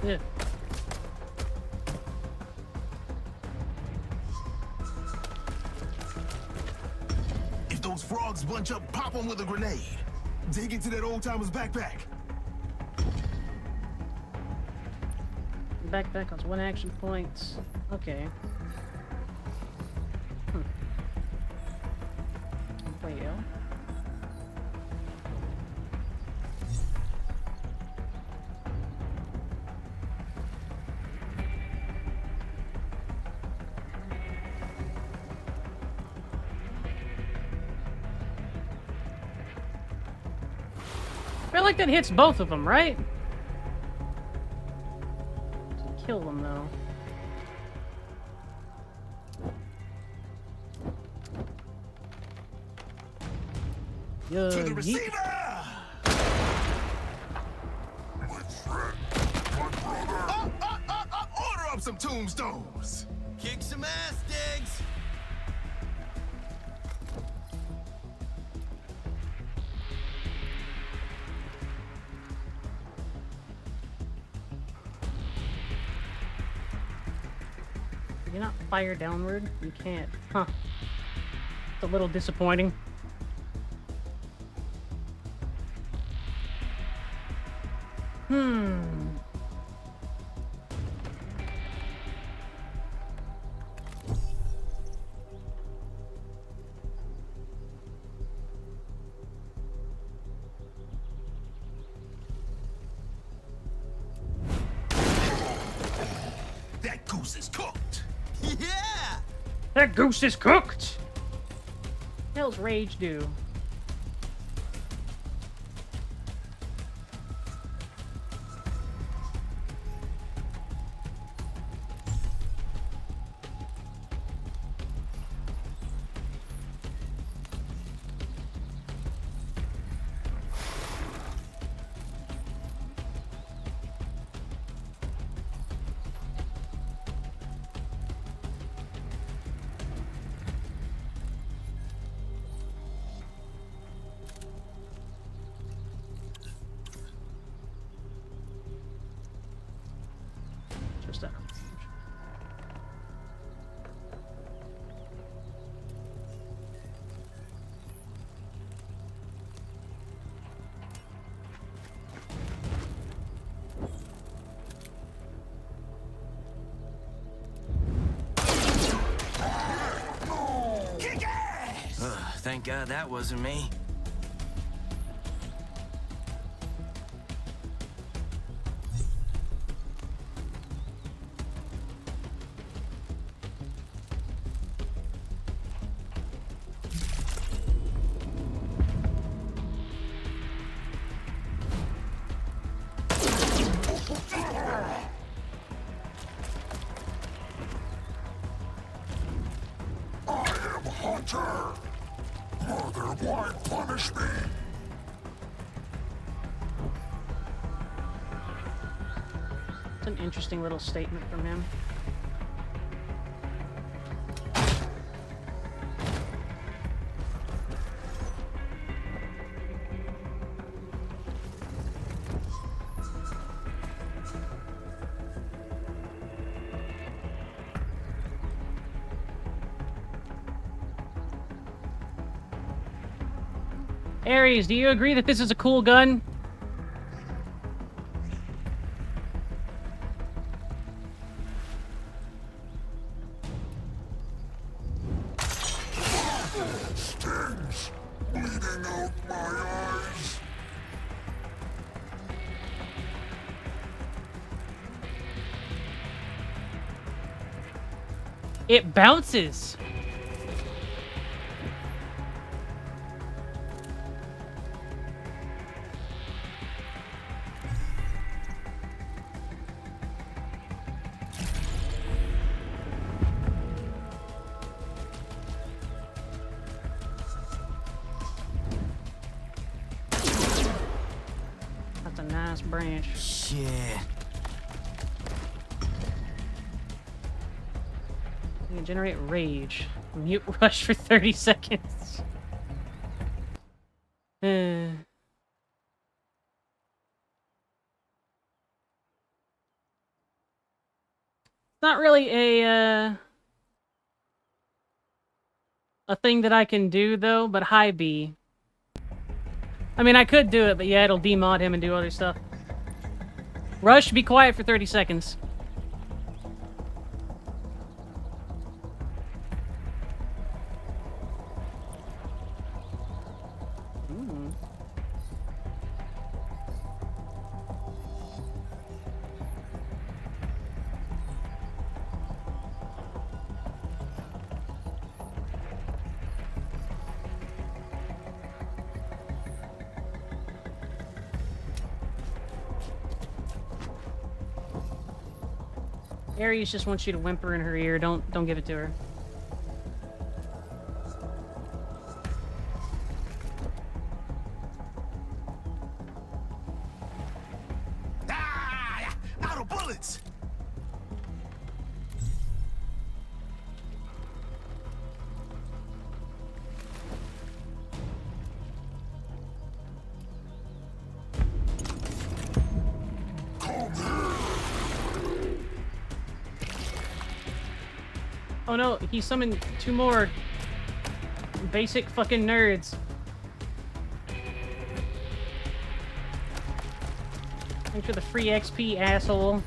Yeah. If those frogs bunch up, pop them with a grenade. Dig into that old-timer's backpack. Backpack has 1 action point. Okay. Wait, yo. I feel like that hits both of them, right? Doesn't kill them though. Yeah, To the yeet. receiver! Order up some tombstones! Kick some ass, Diggs! Can you not fire downward? You can't. Huh. It's a little disappointing. That goose is cooked! Yeah! That goose is cooked! What hell's Rage do? Just that. Thank God that wasn't me. Hunter! Mother, why punish me? It's an interesting little statement from him. Aries, do you agree that this is a cool gun? Stings! Bleeding out my eyes! It bounces. Nice branch. Shit. You can generate rage. Mute rush for 30 seconds. Not really a thing that I can do though, but high B. I mean, I could do it, but yeah, it'll demod him and do other stuff. Rush, be quiet for 30 seconds. Aries just wants you to whimper in her ear. Don't give it to her. Ah! Out of bullets! Oh no, he summoned 2 more basic fucking nerds. Thanks for the free XP, asshole.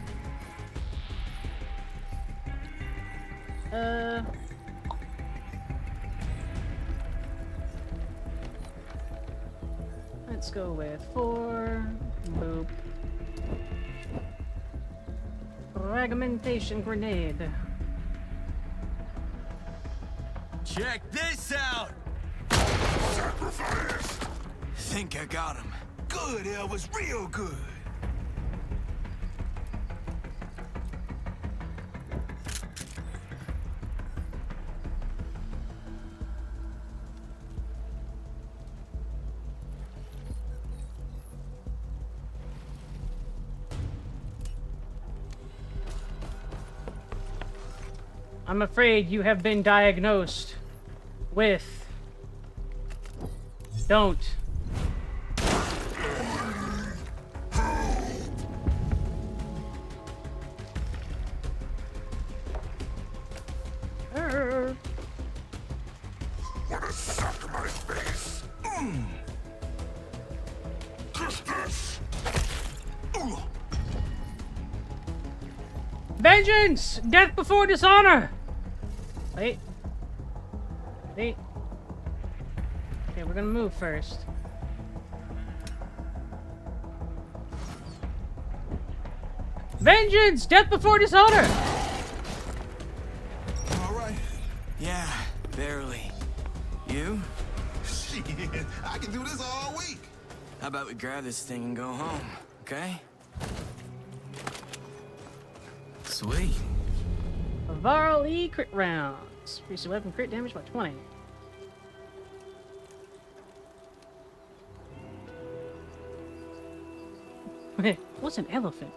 Let's go with 4. Boop. Fragmentation grenade. Check this out! Sacrifice! Think I got him. Good, Elvis, real good. I'm afraid you have been diagnosed with... Don't. What a suck to my face. Justice. Vengeance! Death before dishonor! Wait. Wait. Okay, we're gonna move first. Vengeance! Death before dishonor! All right. Yeah, barely. You? Shit, I can do this all week. How about we grab this thing and go home, okay? Sweet. Varl E crit rounds. Increase your weapon crit damage by 20. What's an elephant?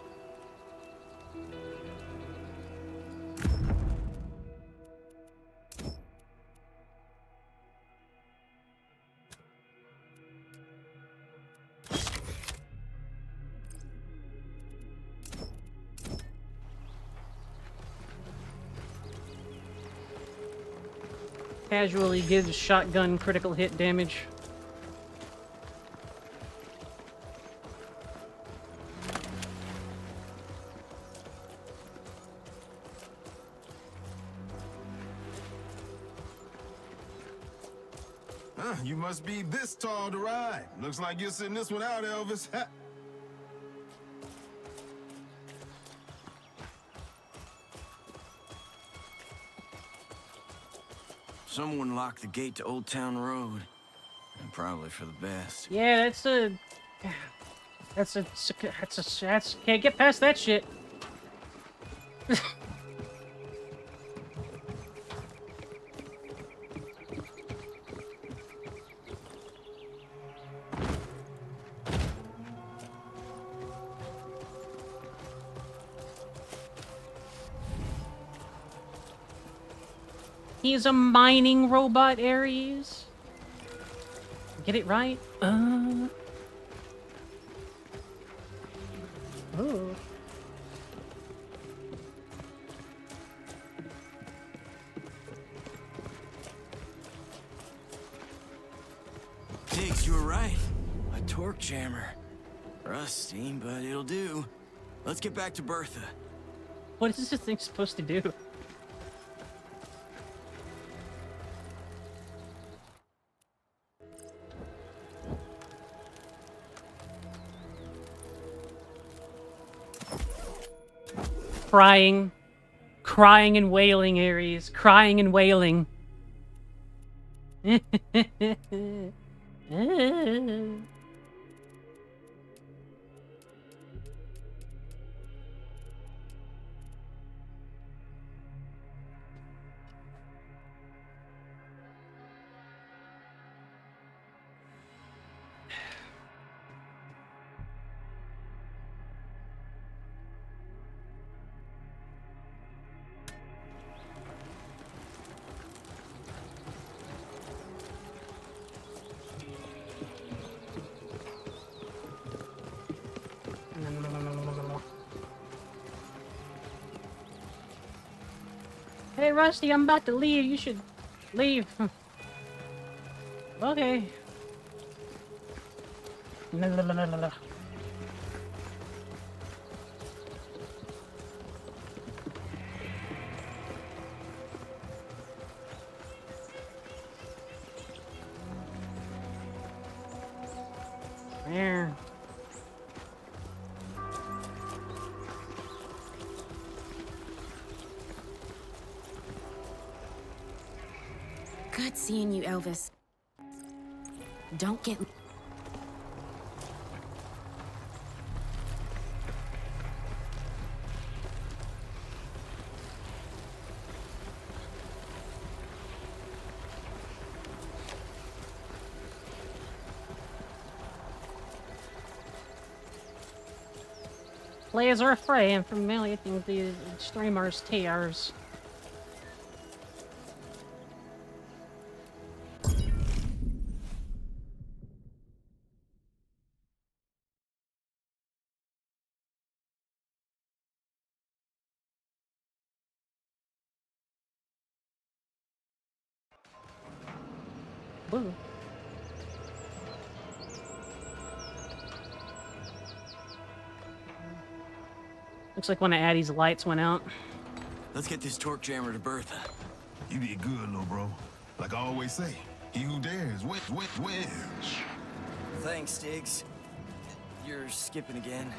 Casually gives shotgun critical hit damage. You must be this tall to ride. Looks like you're sitting this one out, Elvis. Someone locked the gate to Old Town Road. And probably for the best. Yeah, that's can't get past that shit. He's a mining robot, Ares. Get it right? Oh. Diggs, you were right. A torque jammer. Rusty, but it'll do. Let's get back to Bertha. What is this thing supposed to do? Crying. Crying and wailing, Ares. Crying and wailing. Hey, Rusty, I'm about to leave. You should leave. Okay. There. Good seeing you, Elvis. Don't get... Players are afraid and familiar with the streamer's tears. Woo. Looks like one of Addie's lights went out. Let's get this torque jammer to Bertha. You did good, little bro. Like I always say, he who dares wins. Thanks, Diggs. You're skipping again.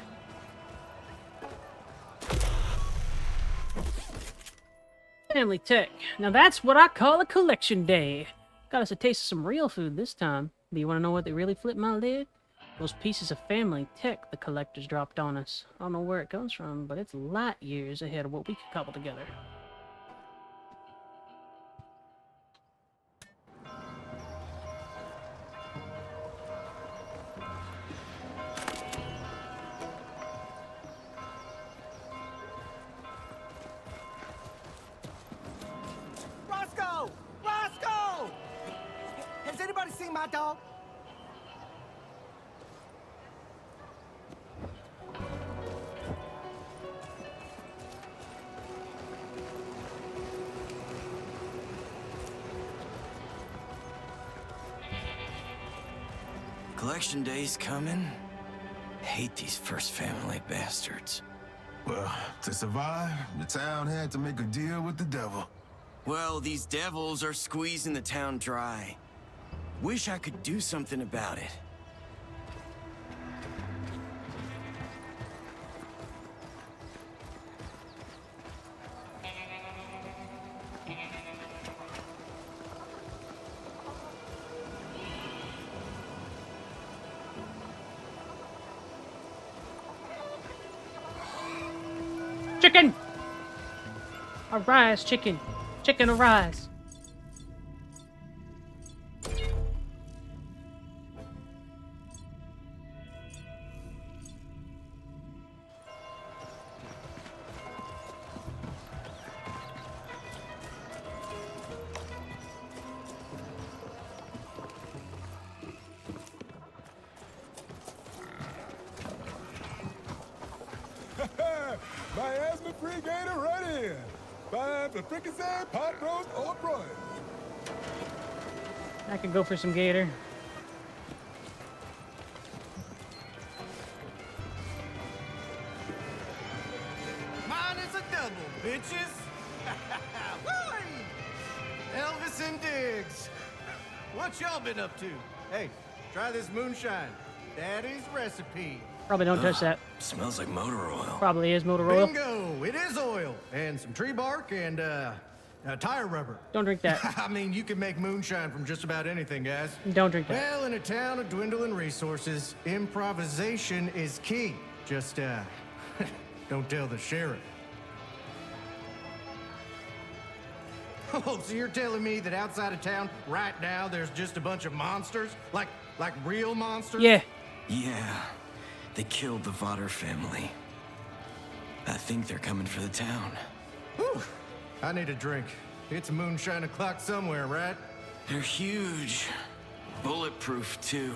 Family tech. Now that's what I call a collection day. Got us a taste of some real food this time. Do you want to know what they really flipped my lid? Those pieces of family tech the collectors dropped on us. I don't know where it comes from, but it's light years ahead of what we could cobble together. Roscoe! Roscoe! Has anybody seen my dog? Collection day's coming. Hate these first family bastards. Well, to survive, the town had to make a deal with the devil. Well, these devils are squeezing the town dry. Wish I could do something about it. Chicken! Arise, chicken. Chicken, arise. Miasma-free gator right here. Fine for fricassee, pot roast, or broiled. I could go for some gator. Mine is a double, bitches. Whee! Elvis and Diggs. What y'all been up to? Hey, try this moonshine. Daddy's recipe. Probably don't touch that. Smells like motor oil. Probably is motor oil. Bingo! It is oil. And some tree bark and, tire rubber. Don't drink that. I mean, you can make moonshine from just about anything, guys. Don't drink that. Well, in a town of dwindling resources, improvisation is key. Just, don't tell the sheriff. Oh, so you're telling me that outside of town, right now, there's just a bunch of monsters? Like real monsters? Yeah. Yeah. They killed the Vodder family. I think they're coming for the town. Whew. I need a drink. It's moonshine o'clock somewhere, right? They're huge. Bulletproof, too.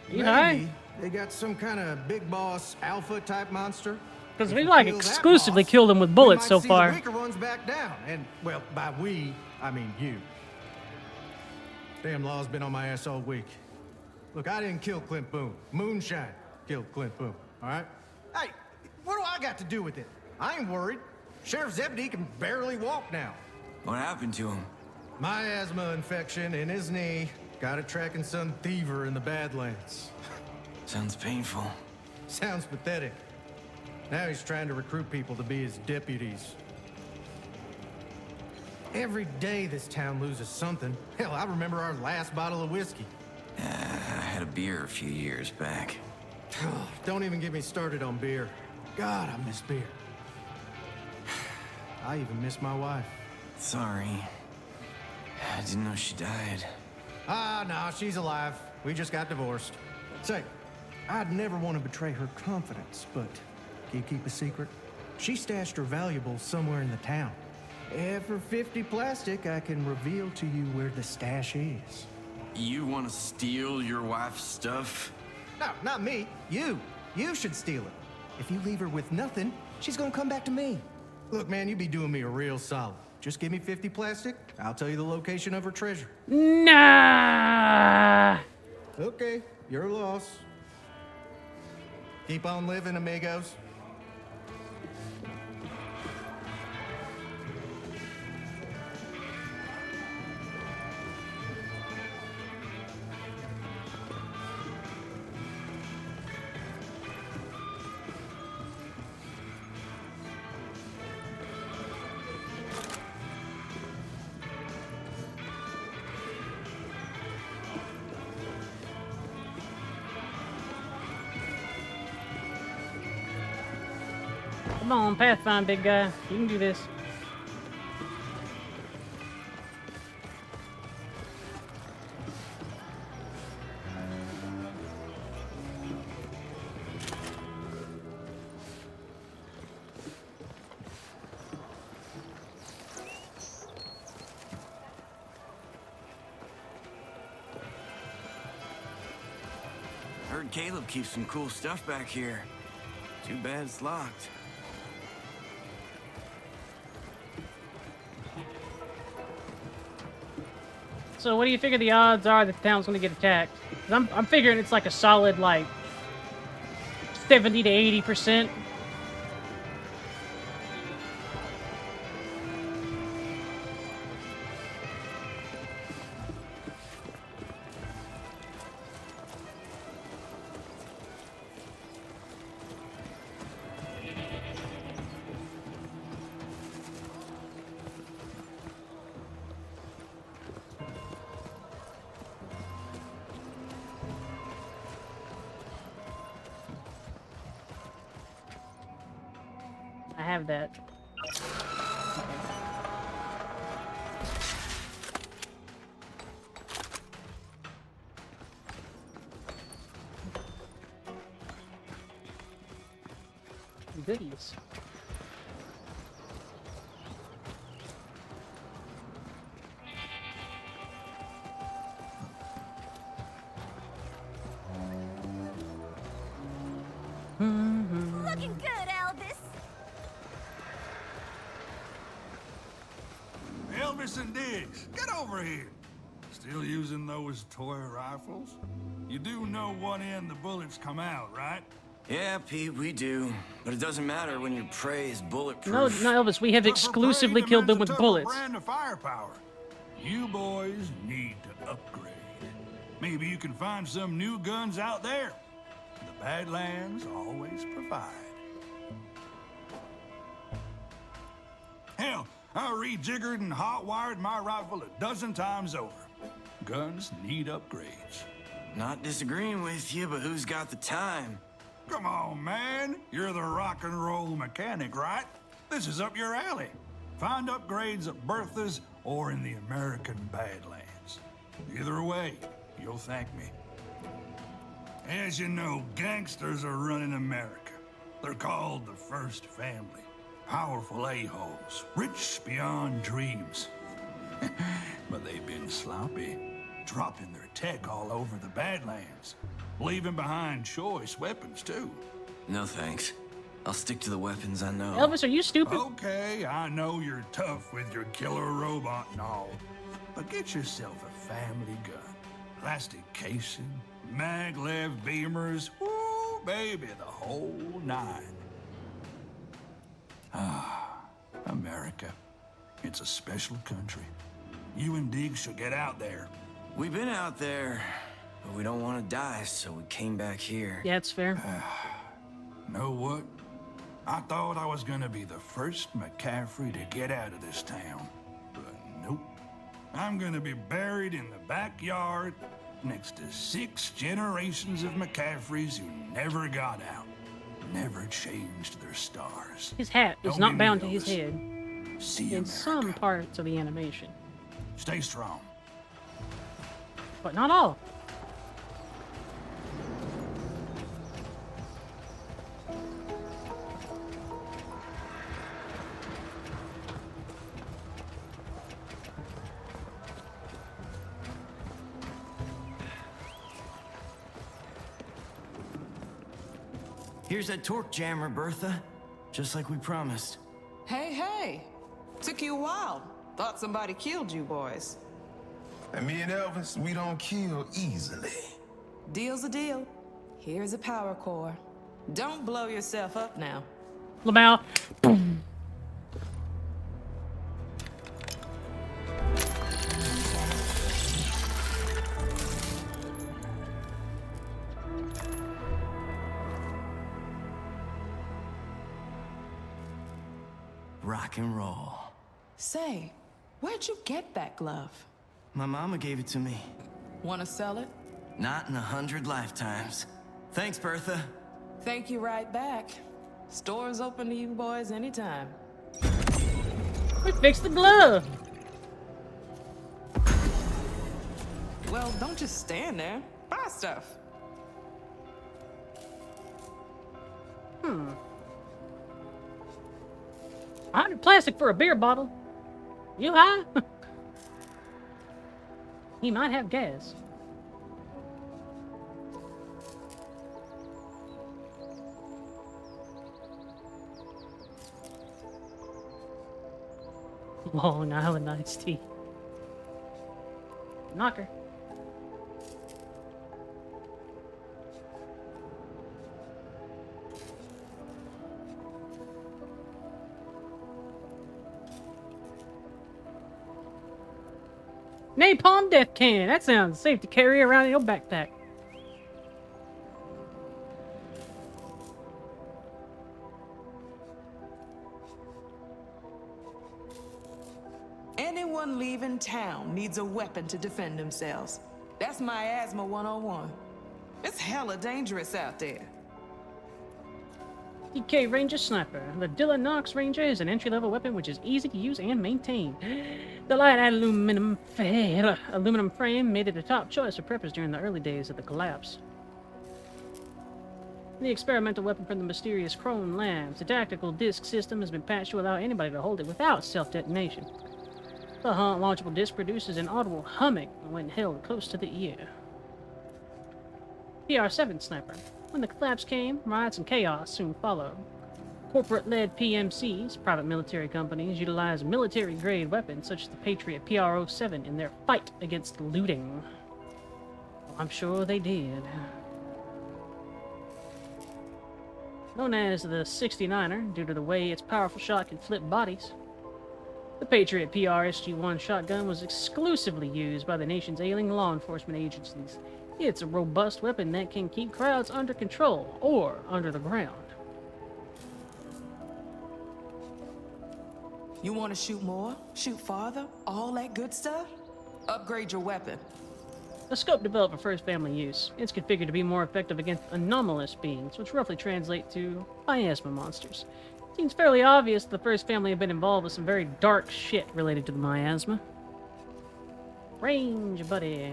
You high? Maybe they got some kind of big boss alpha type monster. Because we like exclusively killed them with bullets so far. The weaker ones back down, and well, by we, I mean you. Damn law's been on my ass all week. Look, I didn't kill Clint Boone. Moonshine killed Clint Boone. All right? Hey, what do I got to do with it? I ain't worried. Sheriff Zebedee can barely walk now. What happened to him? Miasma infection in his knee. Got it tracking some thiever in the Badlands. Sounds painful. Sounds pathetic. Now he's trying to recruit people to be his deputies. Every day this town loses something. Hell, I remember our last bottle of whiskey. I had a beer a few years back. Don't even get me started on beer. God, I miss beer. I even miss my wife. Sorry. I didn't know she died. Nah, she's alive. We just got divorced. Say, I'd never want to betray her confidence, but can you keep a secret? She stashed her valuables somewhere in the town. And for 50 plastic, I can reveal to you where the stash is. You want to steal your wife's stuff? No, not me. You. You should steal it. If you leave her with nothing, she's gonna come back to me. Look, man, you be doing me a real solid. Just give me 50 plastic, I'll tell you the location of her treasure. Nah. Okay, your loss. Keep on living, amigos. Come on, Pathfind, big guy. You can do this. Heard Caleb keeps some cool stuff back here. Too bad it's locked. So what do you figure the odds are that the town's going to get attacked? 'Cause I'm figuring it's like a solid, like, 70 to 80%. I have that. Goodies. Looking good, Elvis. Elvis and Diggs, get over here. Still using those toy rifles? You do know one end the bullets come out, right? Yeah, Pete, we do. But it doesn't matter when your prey is No, bulletproof. no, Elvis, we have exclusively killed them with bullets. Brand of firepower. You boys need to upgrade. Maybe you can find some new guns out there. The Badlands always provide. Hell, I rejiggered and hot-wired my rifle a dozen times over. Guns need upgrades. Not disagreeing with you, but who's got the time? Come on, man. You're the rock and roll mechanic, right? This is up your alley. Find upgrades at Bertha's or in the American Badlands. Either way, you'll thank me. As you know, gangsters are running America. They're called the First Family. Powerful a-holes, rich beyond dreams. But they've been sloppy, dropping their tech all over the Badlands, leaving behind choice weapons, too. No thanks. I'll stick to the weapons I know. Elvis, are you stupid? Okay, I know you're tough with your killer robot and all, but get yourself a family gun. Plastic casing, maglev beamers, woo, baby, the whole nine. Ah, America. It's a special country. You and Diggs should get out there. We've been out there, but we don't want to die, so we came back here. Yeah, it's fair. Know what? I thought I was gonna be the first McCaffrey to get out of this town. But nope. I'm gonna be buried in the backyard next to 6 generations of McCaffreys who never got out. Never changed their stars. His hat is Don't not give bound me to his those. head See in America. some parts of the animation, Stay strong. but not all. Here's that torque jammer, Bertha. Just like we promised. Hey, hey. Took you a while. Thought somebody killed you boys. And me and Elvis, we don't kill easily. Deal's a deal. Here's a power core. Don't blow yourself up now. Lamau. Rock and roll. Say, where'd you get that glove? My mama gave it to me. Wanna sell it? Not in 100 lifetimes. Thanks, Bertha. Thank you right back. Store's open to you boys anytime. We fixed the glove. Well, don't just stand there. Buy stuff. Hmm. 100 plastic for a beer bottle. You high? He might have gas. Long Island iced tea. Knocker. Napalm death can. That sounds safe to carry around in your backpack. Anyone leaving town needs a weapon to defend themselves. That's miasma 101. It's hella dangerous out there. DK Ranger Sniper. The Dilla Knox Ranger is an entry-level weapon which is easy to use and maintain. The light aluminum frame made it a top choice for preppers during the early days of the collapse. The experimental weapon from the mysterious Crone Labs. The tactical disc system has been patched to allow anybody to hold it without self-detonation. The launchable disc produces an audible humming when held close to the ear. PR-7 Sniper. When the collapse came, riots and chaos soon followed. Corporate-led PMCs, private military companies, utilize military-grade weapons such as the Patriot PR-07 in their fight against looting. Well, I'm sure they did. Known as the 69er, due to the way its powerful shot can flip bodies, the Patriot PR-SG-1 shotgun was exclusively used by the nation's ailing law enforcement agencies. It's a robust weapon that can keep crowds under control or under the ground. You want to shoot more? Shoot farther? All that good stuff? Upgrade your weapon. A scope developed for first family use. It's configured to be more effective against anomalous beings, which roughly translate to miasma monsters. Seems fairly obvious the first family have been involved with some very dark shit related to the miasma. Range, buddy.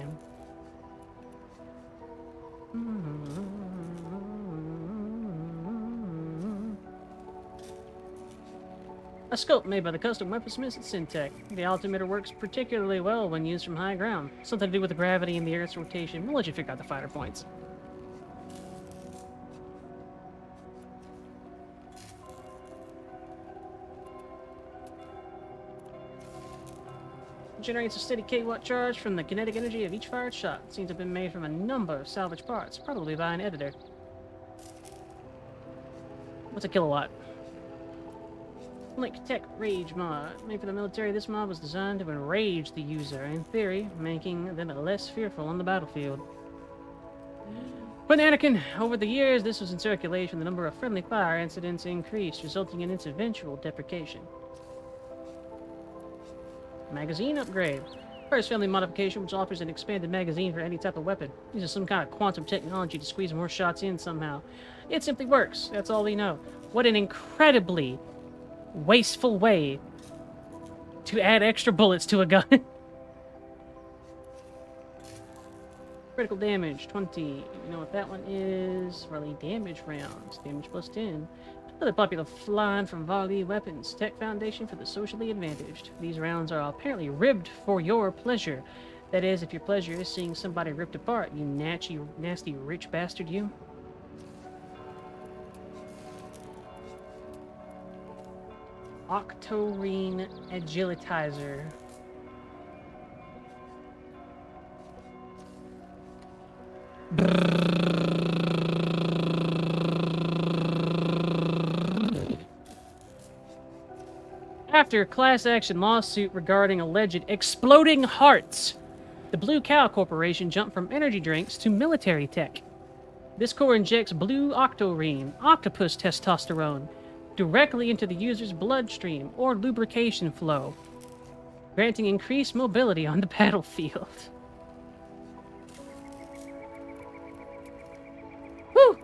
A scope made by the custom weaponsmiths at Syntech. The altimeter works particularly well when used from high ground. Something to do with the gravity and the Earth's rotation. We'll let you figure out the fighter points. It generates a steady kilowatt charge from the kinetic energy of each fired shot. It seems to have been made from a number of salvage parts, probably by an editor. What's a kilowatt? Link Tech Rage mod. Made for the military, this mod was designed to enrage the user, in theory, making them less fearful on the battlefield. But Anakin, over the years this was in circulation, the number of friendly fire incidents increased, resulting in its eventual deprecation. Magazine upgrade. First family modification, which offers an expanded magazine for any type of weapon. Uses some kind of quantum technology to squeeze more shots in somehow. It simply works. That's all we know. What an incredibly wasteful way to add extra bullets to a gun. Critical damage, 20. You know what that one is? Rally damage rounds. Damage plus 10. Another popular line from volley weapons. Tech Foundation for the socially advantaged. These rounds are apparently ribbed for your pleasure. That is, if your pleasure is seeing somebody ripped apart, you nasty rich bastard you. Octorine Agilitizer. After a class action lawsuit regarding alleged exploding hearts, the Blue Cow Corporation jumped from energy drinks to military tech. This core injects blue octorine, octopus testosterone, directly into the user's bloodstream or lubrication flow, granting increased mobility on the battlefield. Woo!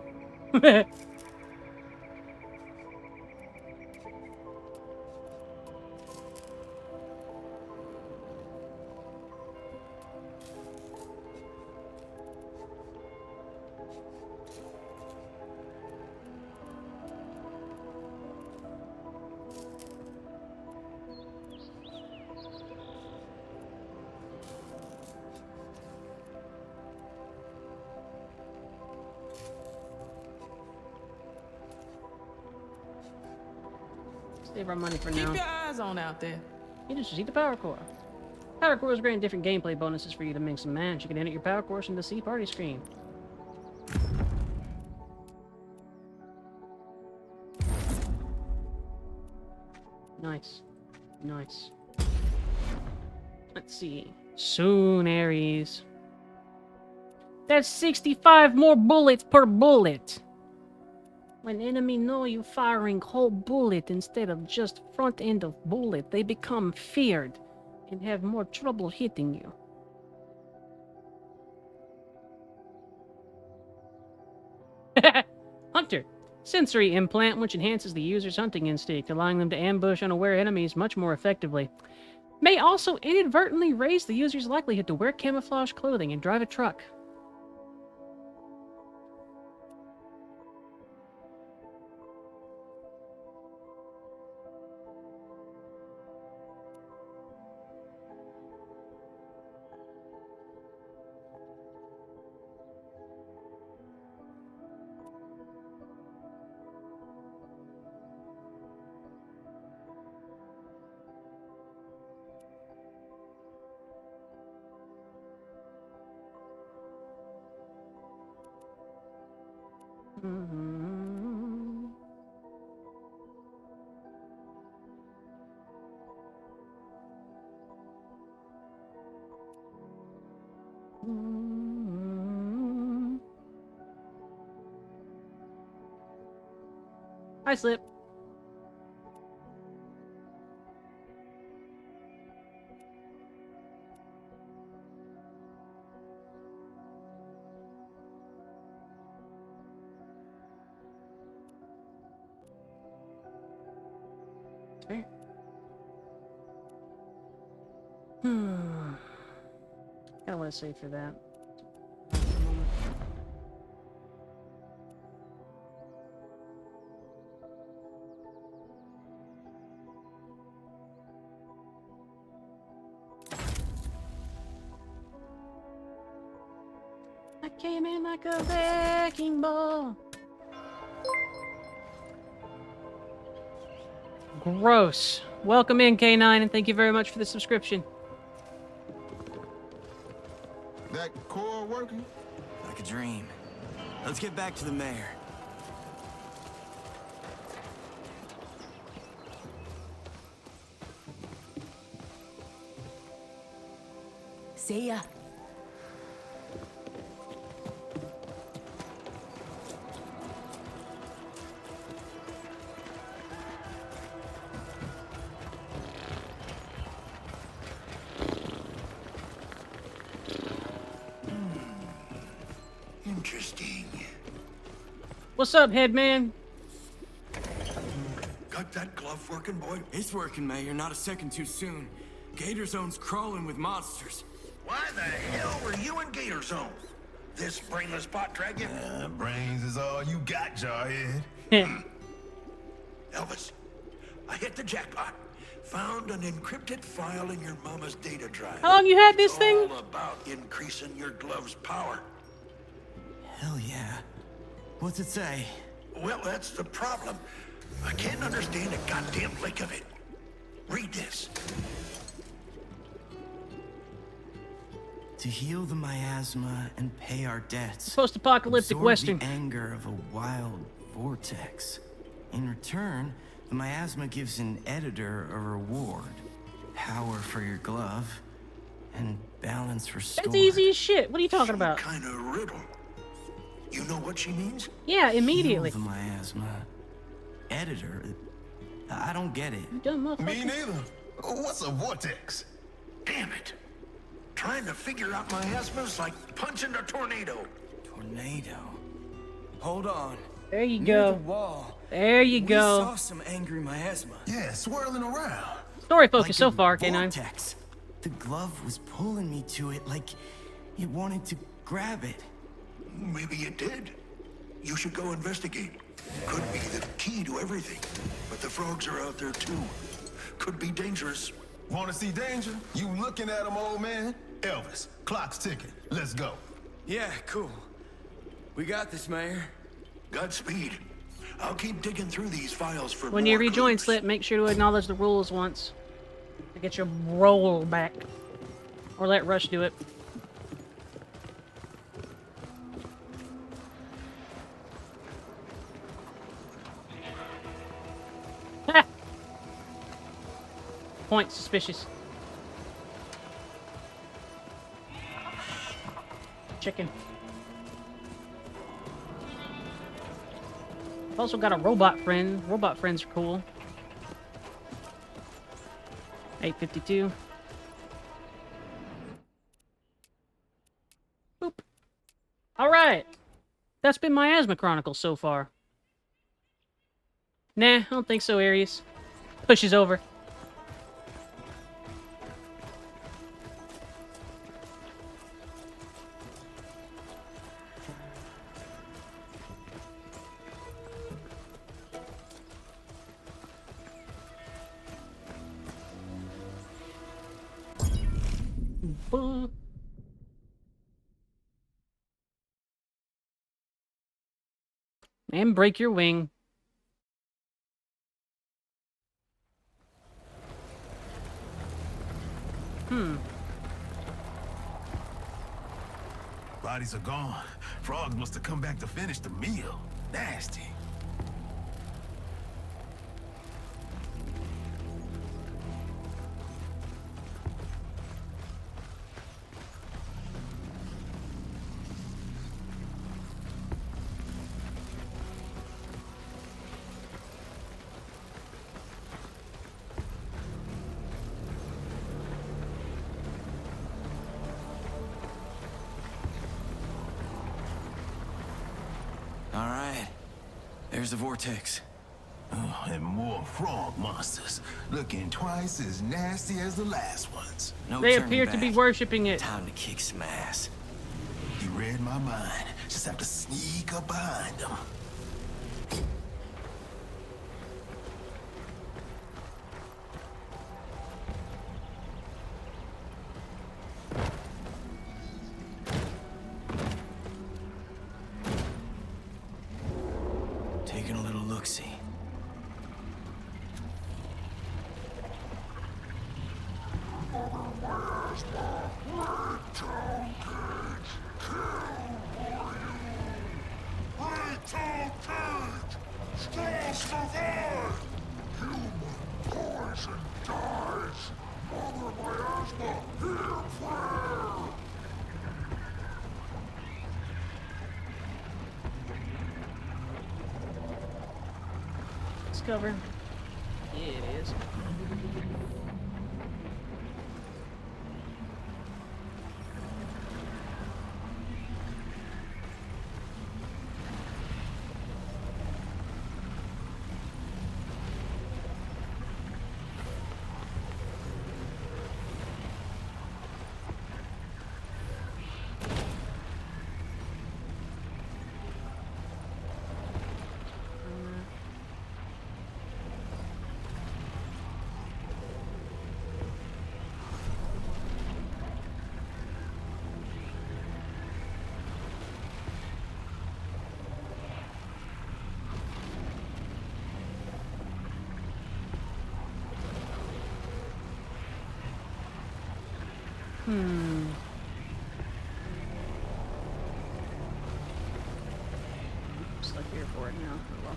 Save our money for now. Keep your eyes on out there. You just see the power core. Power cores grant different gameplay bonuses for you to mix and match. You can edit your power cores from the C party screen. Nice. Nice. Let's see. Soon, Aries. That's 65 more bullets per bullet. When enemy know you firing whole bullet instead of just front end of bullet, they become feared and have more trouble hitting you. Hunter. Sensory implant which enhances the user's hunting instinct, allowing them to ambush unaware enemies much more effectively. May also inadvertently raise the user's likelihood to wear camouflage clothing and drive a truck. Hi, Slip. Okay. I want to save for that. I came in like a wrecking ball. Gross. Welcome in, K9, and thank you very much for the subscription. That core working? Like a dream. Let's get back to the mayor. See ya. Interesting. What's up, headman? Got that glove working, boy? It's working, Mayor. Not a second too soon. Gator Zone's crawling with monsters. Why the hell were you in Gator Zone? This brainless pot dragon? Brains is all you got, Jarhead. Elvis, I hit the jackpot. Found an encrypted file in your mama's data drive. How long you had this It's thing? all about increasing your glove's power. Hell yeah. What's it say? Well, that's the problem. I can't understand a goddamn lick of it. Read this. To heal the miasma and pay our debts. Post-apocalyptic absorb Western. The anger of a wild vortex. In return, the miasma gives an editor a reward. Power for your glove. And balance restored. That's easy as shit. What are you talking about? Kind of riddle. You know what she means? Yeah, immediately. Heal the miasma. Editor? I don't get it. You dumb motherfucker. Me neither. What's a vortex? Damn it. Trying to figure out miasma's like punching a tornado. Tornado? Hold on. There you Near go. the wall. There you We go. saw some angry miasma. Yeah, swirling around. Story focus Like so a far, K9. vortex. The glove was pulling me to it like it wanted to grab it. Maybe it did. You should go investigate. Could be the key to everything. But the frogs are out there too. Could be dangerous. Want to see danger? You looking at him, old man? Elvis, clock's ticking. Let's go. Yeah, cool. We got this, Mayor. Godspeed. I'll keep digging through these files for When more you rejoin, clues. Slip, make sure to acknowledge the rules once. To get your roll back. Or let Rush do it. Ha! Point suspicious. Chicken. I've also got a robot friend. Robot friends are cool. 852. Boop. Alright. That's been Miasma Chronicles so far. Nah, I don't think so, Aries. Pushes over. And break your wing. Bodies are gone. Frogs must have come back to finish the meal. nasty. All right. There's the vortex. Oh, and more frog monsters, looking twice as nasty as the last ones. No They turning appear to be back. worshipping it. Time to kick some ass. You read my mind. Just have to sneak up behind them. Taking a little look-see. Discover. Yeah, it is. Just like here for it now. Oh, well.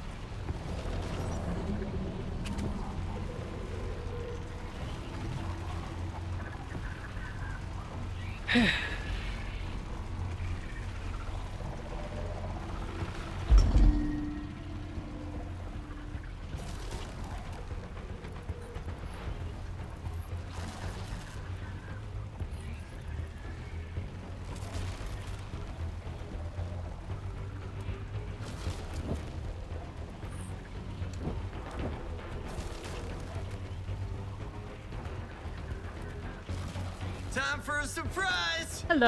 Time for a surprise! Hello.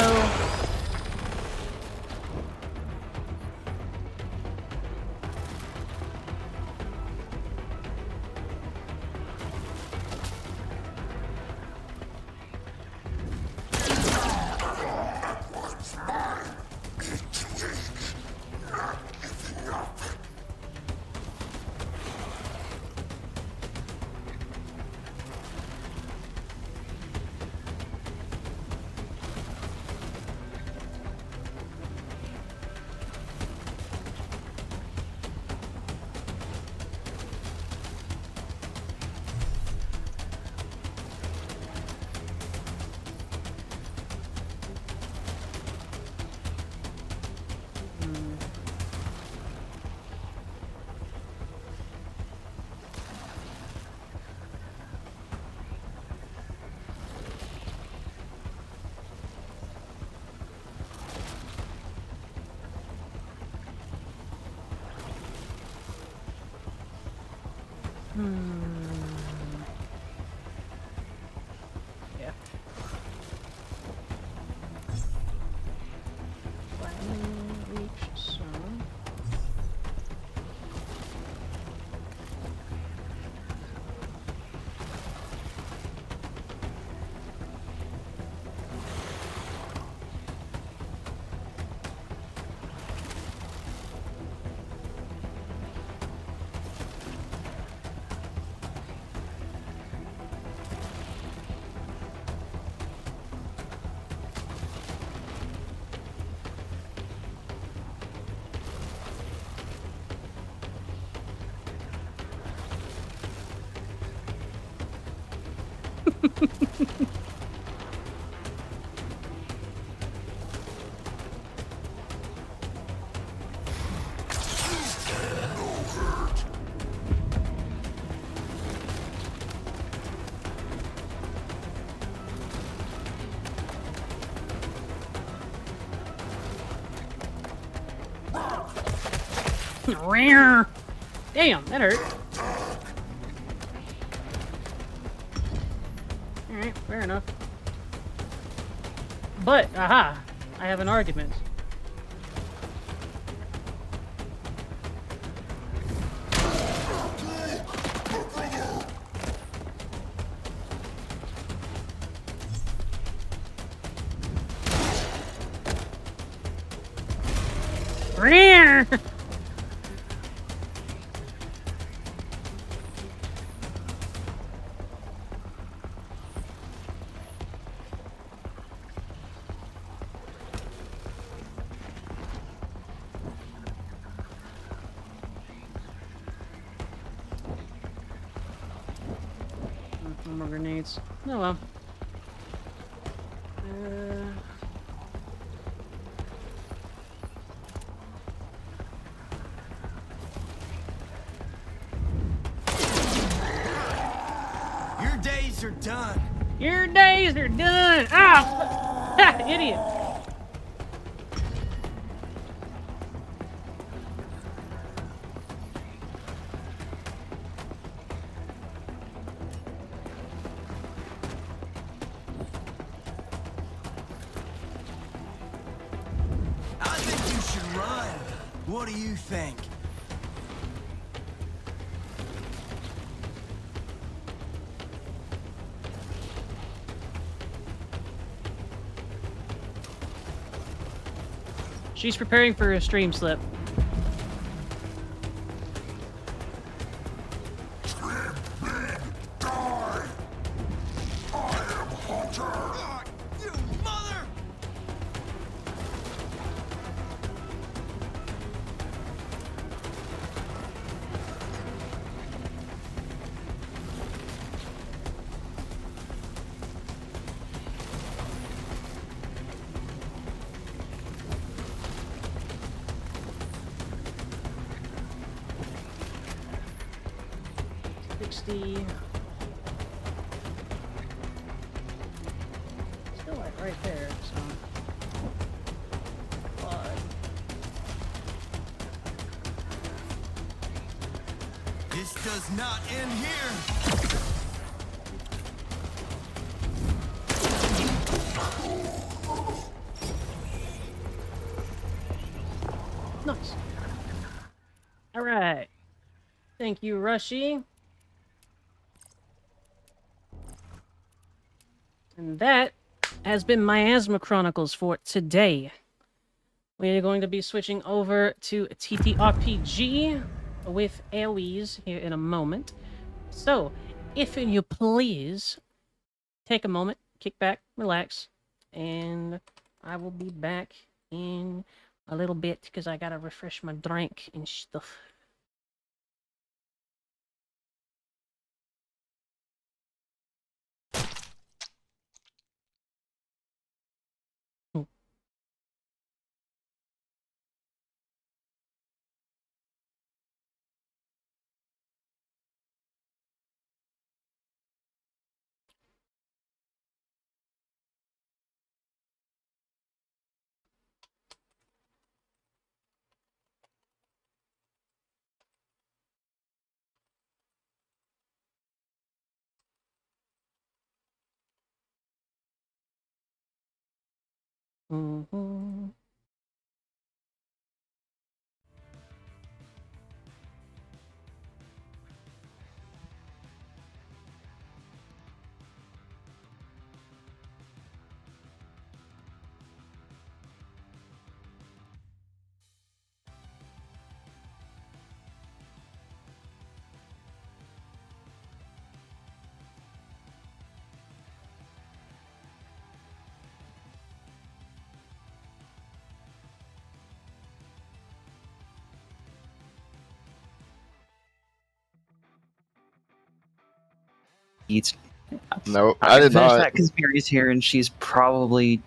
Yeah. Finally reach some. Damn, that hurt. Alright, fair enough. But, aha! I have an argument. No more grenades. Oh well. Your days are done. Your days are done. Ah, ha, idiot. I think you should run. What do you think? She's preparing for a stream slip. Still like right there, so. This does not end here. Nice. All right. Thank you, Rushy. And that has been Miasma Chronicles for today. We are going to be switching over to TTRPG with AoEs here in a moment. So, if you please, take a moment, kick back, relax, and I will be back in a little bit because I gotta refresh my drink and stuff. Mm-hmm. Eats. No, I'm I gonna did finish not. that because Mary's here and she's probably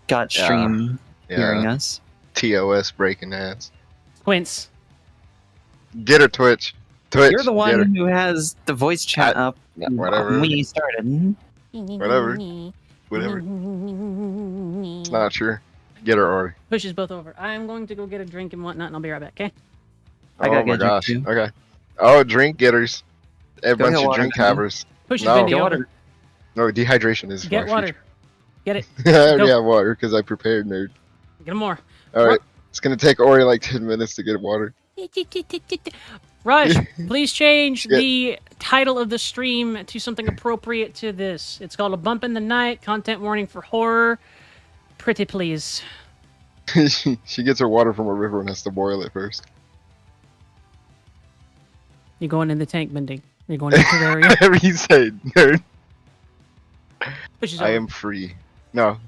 got stream hearing us. TOS breaking ass. Quince. Get her, Twitch. Twitch, You're the get her. one who has the voice chat up whatever. when you started. Whatever. Whatever. It's not true. Get her, Auri. Pushes both over. I'm going to go get a drink and whatnot, and I'll be right back, okay? I gotta Oh my get a drink gosh. too. Okay. Oh, drink getters. A Go bunch get of water, drink Bendy. havers. Pushes No. Bendy Get over. water. No, dehydration is Get my water. future. Get it. I already Go. have water because I prepared, nerd. Get him more. Alright. It's gonna take Auri like 10 minutes to get water. Rush, please change Shit. the title of the stream to something appropriate to this. It's called A Bump in the Night, content warning for horror. Pretty please. She gets her water from a river and has to boil it first. You're going in the tank, Bendy. You're going into the area. Whatever you say, nerd. Pushes I over. am free. No.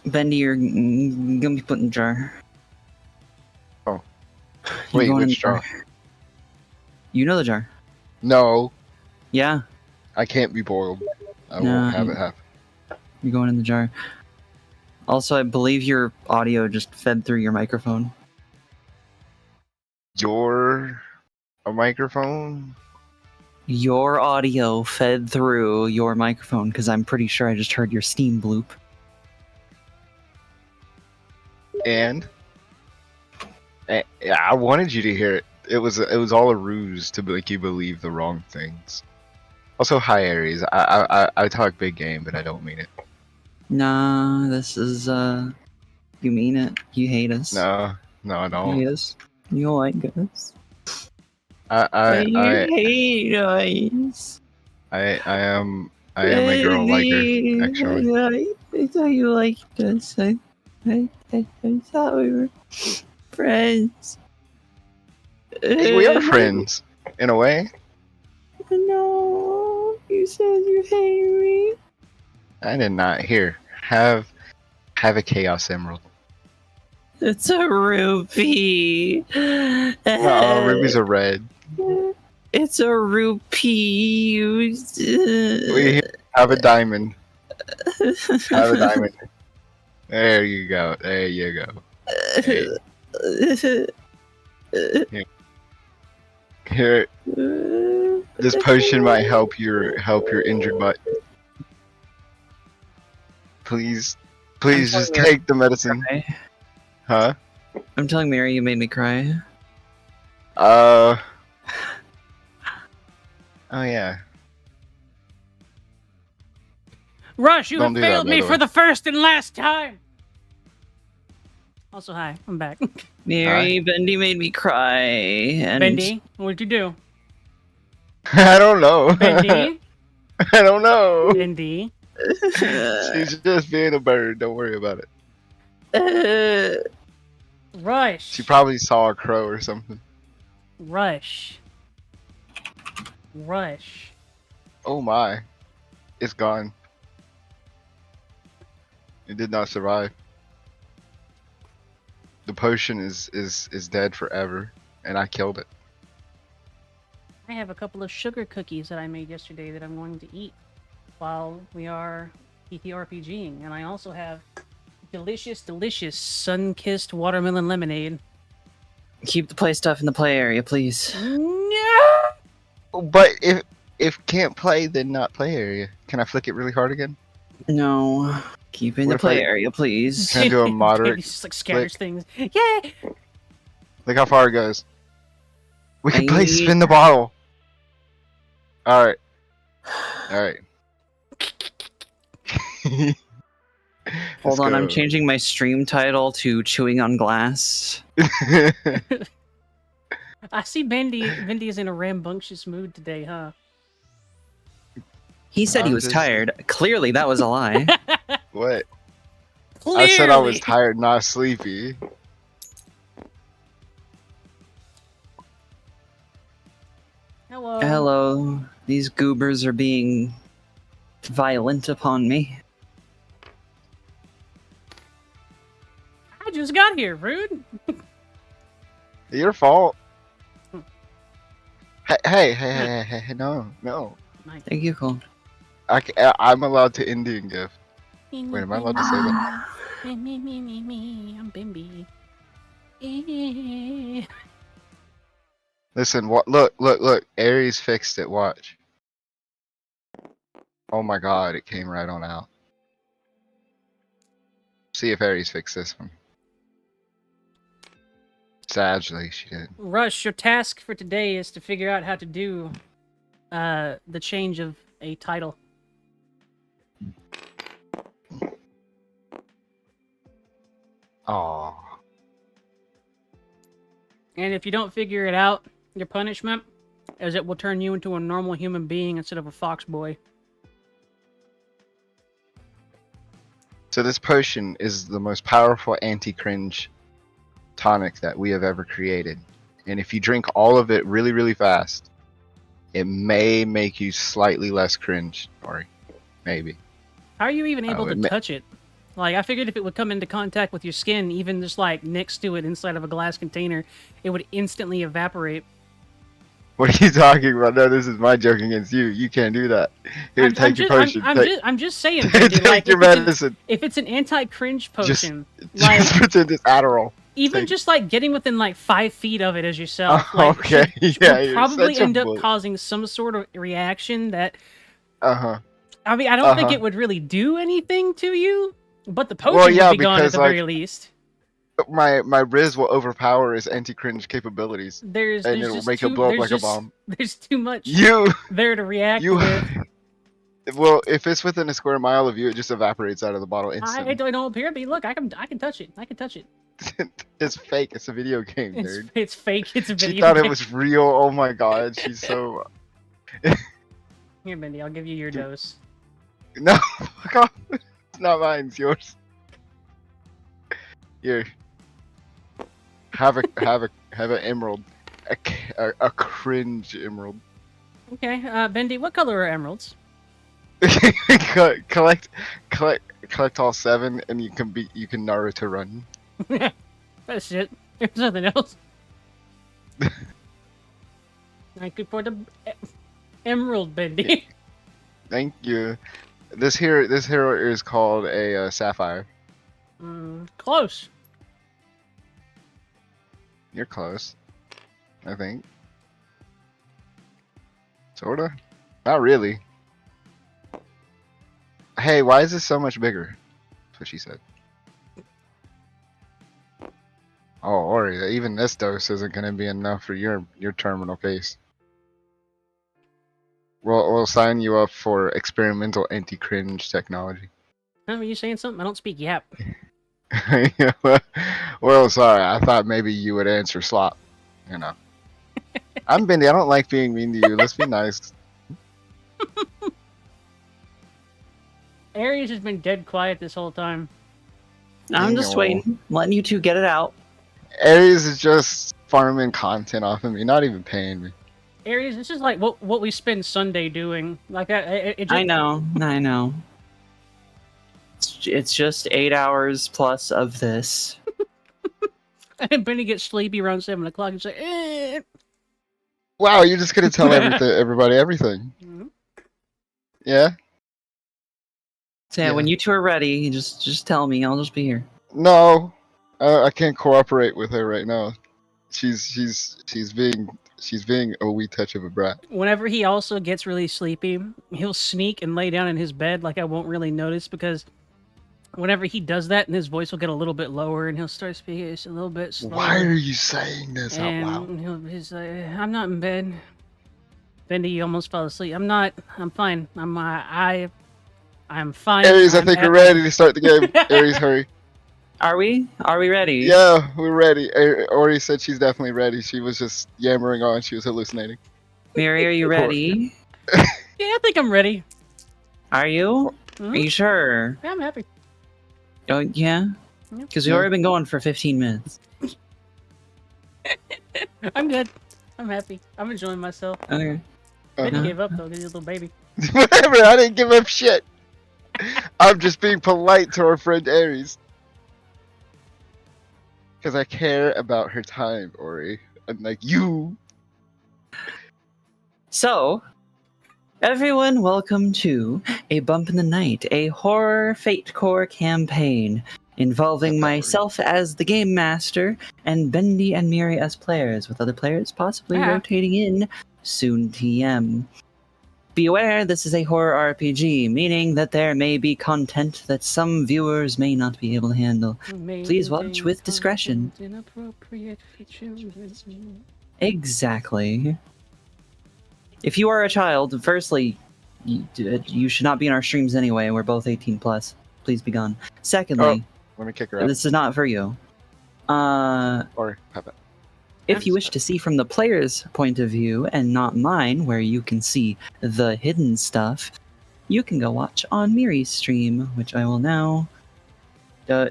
Bendy, you're gonna be put in the jar. Oh. You're Wait, going in which the jar? You know the jar. No. Yeah. I can't be boiled. I No, won't have it happen. You're going in the jar. Also, I believe your audio just fed through your microphone. Your a microphone? Your audio fed through your microphone because I'm pretty sure I just heard your Steam bloop. And yeah, I wanted you to hear it. It was all a ruse to make you believe the wrong things. Also, hi Aries. I talk big game, but I don't mean it. Nah, this is you mean it. You hate us. No, I You don't. hate us. You don't like us. I hate us. I am a girl liker, actually. I thought you liked us. I thought we were friends. We are friends, in a way. No, you said you hate me. I did not. Here, have a Chaos Emerald. It's a rupee. No, rubies are red. It's a rupee. We have a diamond. Have a diamond. There you go. There you go. Hey. Here. This potion might help your injured butt. Please just take the medicine. Huh? I'm telling Mary you made me cry. Oh yeah. Rush, you Don't have do that, failed by me the for way. the first and last time. Also, hi, I'm back. Mary, Bendy made me cry. And Bendy, what'd you do? I don't know. Bendy? I don't know. Bendy? She's just being a bird. Don't worry about it. Rush. She probably saw a crow or something. Rush. Oh my. It's gone. It did not survive. The potion is dead forever, and I killed it. I have a couple of sugar cookies that I made yesterday that I'm going to eat while we are TTRPGing, and I also have delicious sun-kissed watermelon lemonade. keep the play stuff in the play area, please. No! But if can't play, then not play area. Can I flick it really hard again? No. Keep in What the if play I- area, please. Can I do a moderate He just like scatters click? things. Yeah! Look how far it goes. We can I play need- spin the bottle. Alright. Alright. Hold on, I'm changing my stream title to Chewing on Glass. I see Bendy is in a rambunctious mood today, huh? He said he I'm was just- tired. Clearly, that was a lie. What? Clearly. I said I was tired, not sleepy. Hello. Hello. These goobers are being violent upon me. I just got here, rude. Your fault. Hey, no. Thank you, Cole. I'm allowed to Indian gift. Wait, am I allowed to say that? Me, I'm Bimby. Eh. Listen, what? Look. Aries fixed it. Watch. Oh my God, it came right on out. See if Aries fixed this one. Sadly, she did. Rush, your task for today is to figure out how to do the change of a title. Aww. And if you don't figure it out, your punishment is it will turn you into a normal human being instead of a fox boy. So this potion is the most powerful anti-cringe tonic that we have ever created. And if you drink all of it really, really fast, it may make you slightly less cringe. Or maybe. How are you even able to it may- touch it? Like, I figured if it would come into contact with your skin, even just like next to it inside of a glass container, it would instantly evaporate. What are you talking about? No, this is my joke against you. You can't do that. Here, take your potion. I'm just saying, Take Bendy, like, your medicine. if it's an anti-cringe Just potion, like, just pretend it's Adderall. even just like getting within like 5 feet of it as yourself, Oh, like, okay, yeah, would you're probably such a end up bully. causing some sort of reaction that, Uh-huh. I mean, I don't think it would really do anything to you, but the potion Well, yeah, would be gone at because, the like, very least. My Riz will overpower his anti-cringe capabilities. There's and it'll make it blow up like a bomb. There's too much You there to react you with. Well, if it's within a square mile of you, it just evaporates out of the bottle I instantly. don't appear to be. Look, I can touch it. I can touch it. It's fake. It's a video game, It's, dude. it's fake. It's a video She thought game. it was real. Oh my God, she's so. Here, Mindy, I'll give you your dose. No, fuck off. It's not mine. It's yours. Here. Have an emerald. A cringe emerald. Okay, Bendy, what color are emeralds? collect all 7, and you can Naruto run. That's it. There's nothing else. Thank you for the emerald, Bendy. Thank you. This hero is called a sapphire. Close. You're close, I think. Sorta. Not really. Hey, why is this so much bigger? That's what she said. Oh, Ori, even this dose isn't gonna be enough for your terminal case. We'll sign you up for experimental anti-cringe technology. Oh, were you saying something? I don't speak yap. Well, sorry. I thought maybe you would answer slop. You know. I'm Bendy. I don't like being mean to you. Let's be nice. Aries has been dead quiet this whole time. I'm just waiting, letting you two get it out. Aries is just farming content off of me, not even paying me. Aries, this is like what we spend Sunday doing. Like that. I know. It's just 8 hours plus of this. And Benny gets sleepy around 7 o'clock and say, eh. Wow, you're just gonna tell everybody everything. Yeah. So yeah, when you two are ready, just tell me. I'll just be here. No, I can't cooperate with her right now. She's being a wee touch of a brat. Whenever he also gets really sleepy, he'll sneak and lay down in his bed like I won't really notice, because whenever he does that, and his voice will get a little bit lower and he'll start speaking a little bit slower. Why are you saying this out And loud? he's like, I'm not in bed. Bendy, you almost fell asleep. I'm not. I'm fine. I'm fine. Aries, I think we're ready to start the game. Aries, hurry. Are we? Are we ready? Yeah, we're ready. Ori said she's definitely ready. She was just yammering on. She was hallucinating. Mary, are you ready? Yeah, I think I'm ready. Are you? Mhm. Are you sure? Yeah, I'm happy. Oh, yeah? Because we've already been going for 15 minutes. I'm good. I'm happy. I'm enjoying myself. Okay. Benny gave up though, because he's a little baby. Whatever, I didn't give up shit. I'm just being polite to our friend Aries. Because I care about her time, Ori. Unlike you. So, everyone, welcome to A Bump in the Night, a horror Fate Core campaign involving myself as the game master and Bendy and Miri as players, with other players possibly rotating in soon TM. Be aware, this is a horror RPG, meaning that there may be content that some viewers may not be able to handle. Please watch with discretion. Inappropriate for children. Exactly. If you are a child, firstly, you should not be in our streams anyway. We're both 18 plus. Please be gone. Secondly, let me kick her out. this is not for you. Or have it. If you wish to see from the player's point of view and not mine, where you can see the hidden stuff, you can go watch on Miri's stream, which I will now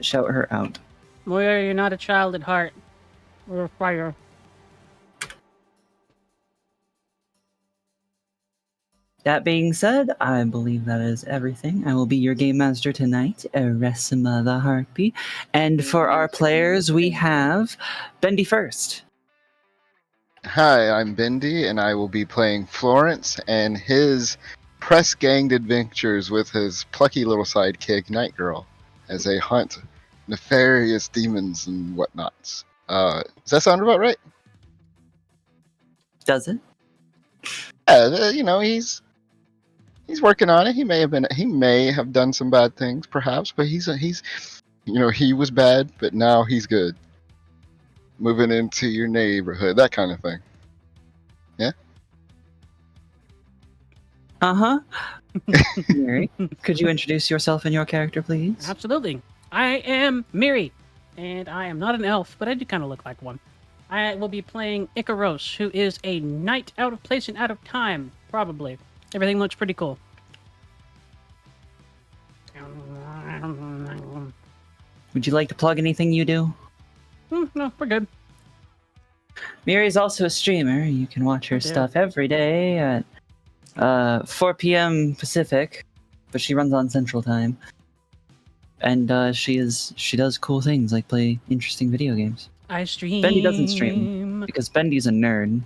shout her out. Moira, you're not a child at heart. We're a fire. That being said, I believe that is everything. I will be your game master tonight, Eresima the Harpy. And for our players, we have Bendy first. Hi, I'm Bendy, and I will be playing Florence and his press-ganged adventures with his plucky little sidekick, Night Girl, as they hunt nefarious demons and whatnots. Does that sound about right? Does it? Yeah, he's working on it. He may have done some bad things, perhaps, but he was bad, but now he's good. Moving into your neighborhood, that kind of thing. Yeah? Uh-huh. Miri, could you introduce yourself and your character, please? Absolutely. I am Miri, and I am not an elf, but I do kind of look like one. I will be playing Icaros, who is a knight out of place and out of time, probably. Everything looks pretty cool. Would you like to plug anything you do? No, we're good. Miri is also a streamer. You can watch her stuff every day at 4 p.m. Pacific, but she runs on Central Time. And she does cool things like play interesting video games. I stream. Bendy doesn't stream because Bendy's a nerd.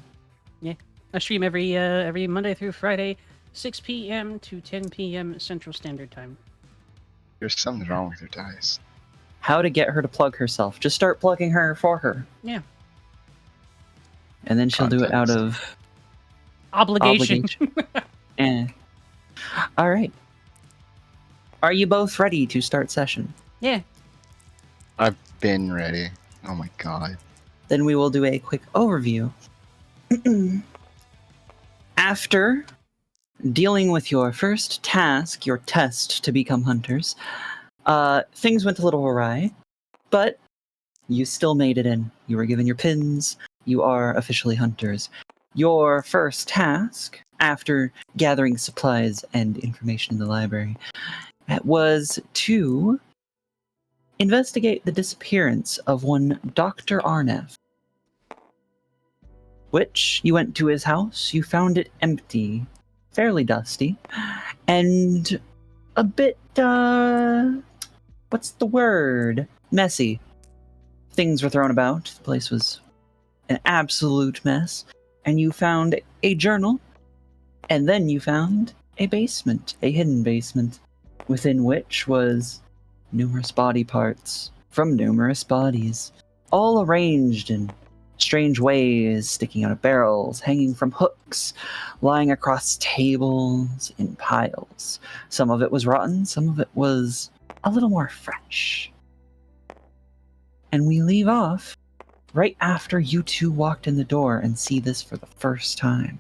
Yeah, I stream every Monday through Friday, 6 p.m. to 10 p.m. Central Standard Time. There's something wrong with your dice. How to get her to plug herself. Just start plugging her for her. Yeah. And then she'll do it out of... Obligation. Alright. Are you both ready to start session? Yeah. I've been ready. Oh my god. Then we will do a quick overview. After dealing with your first task, your test to become hunters, things went a little awry, but you still made it in. You were given your pins. You are officially hunters. Your first task, after gathering supplies and information in the library, was to investigate the disappearance of one Dr. Arnev. Which, you went to his house, you found it empty, fairly dusty, and a bit, what's the word? Messy. Things were thrown about, the place was an absolute mess, and you found a journal, and then you found a basement, a hidden basement, within which was numerous body parts from numerous bodies, all arranged in strange ways, sticking out of barrels, hanging from hooks, lying across tables in piles. Some of it was rotten, some of it was a little more fresh. And we leave off right after you two walked in the door and see this for the first time.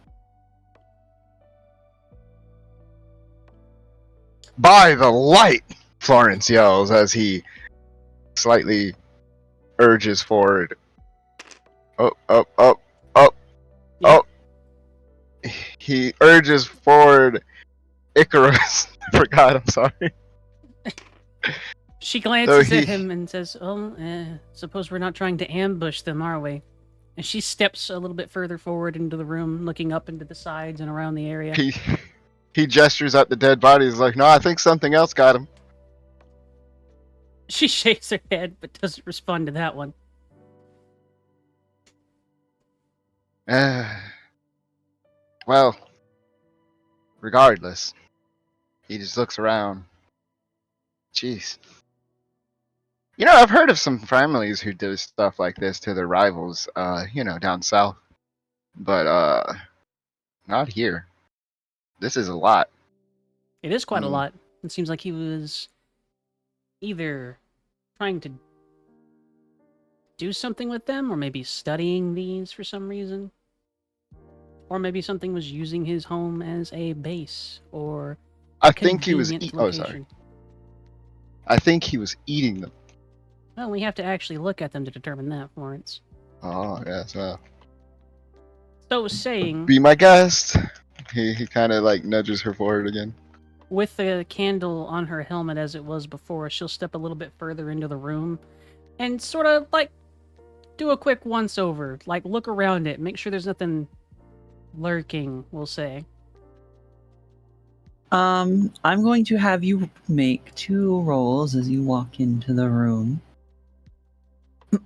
By the light! Florence yells as he slightly urges forward. Up. He urges forward Icarus. I forgot, I'm sorry. She glances at him and says, "Oh, suppose we're not trying to ambush them, are we?" And she steps a little bit further forward into the room, looking up into the sides and around the area. He gestures at the dead body. He's like, "No, I think something else got him." She shakes her head, but doesn't respond to that one. Well, regardless, he just looks around. Jeez. You know, I've heard of some families who do stuff like this to their rivals, down south. But, not here. This is a lot. It is quite a lot. It seems like he was either trying to do something with them, or maybe studying these for some reason. Or maybe something was using his home as a base, or I think he was location. I think he was eating them. Well, we have to actually look at them to determine that, Florence. Oh, yes, well. So saying... Be my guest! He kind of, like, nudges her forward again. With the candle on her helmet as it was before, she'll step a little bit further into the room and sort of, like, do a quick once-over. Like, look around it, make sure there's nothing lurking, we'll say. I'm going to have you make 2 rolls as you walk into the room.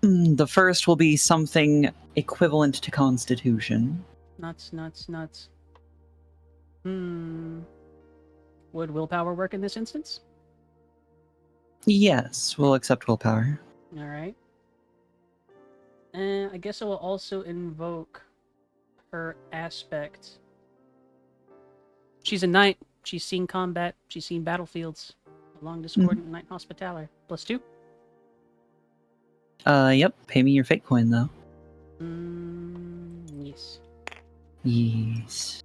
The first will be something equivalent to Constitution. Nuts. Would willpower work in this instance? Yes, we'll accept willpower. Alright. And I guess I will also invoke her aspect. She's a knight. She's seen combat. She's seen battlefields. A long discordant knight hospitaller. +2? Yep. Pay me your fate coin, though. Yes. Yes.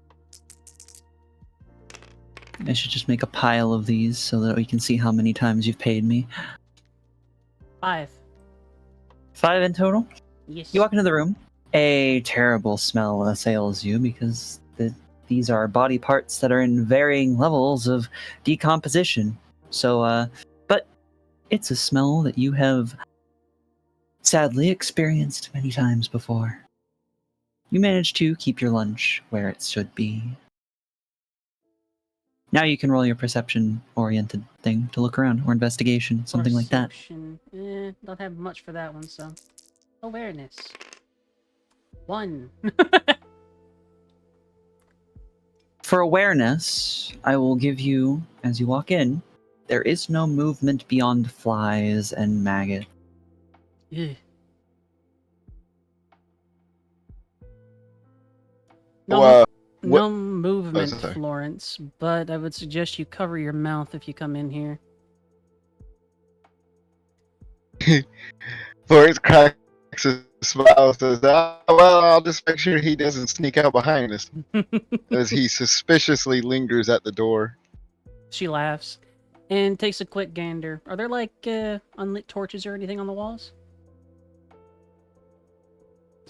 I should just make a pile of these so that we can see how many times you've paid me. 5. 5 in total? Yes. You walk into the room. A terrible smell assails you because these are body parts that are in varying levels of decomposition. So, but it's a smell that you have sadly experienced many times before. You manage to keep your lunch where it should be. Now you can roll your perception-oriented thing to look around, or investigation, something like that. Don't have much for that one, so... Awareness. 1. For awareness, I will give you, as you walk in, there is no movement beyond flies and maggots. Yeah. No movement, Florence, but I would suggest you cover your mouth if you come in here. Florence cracks a smile and says, well, I'll just make sure he doesn't sneak out behind us. As he suspiciously lingers at the door. She laughs and takes a quick gander. Are there, like, unlit torches or anything on the walls?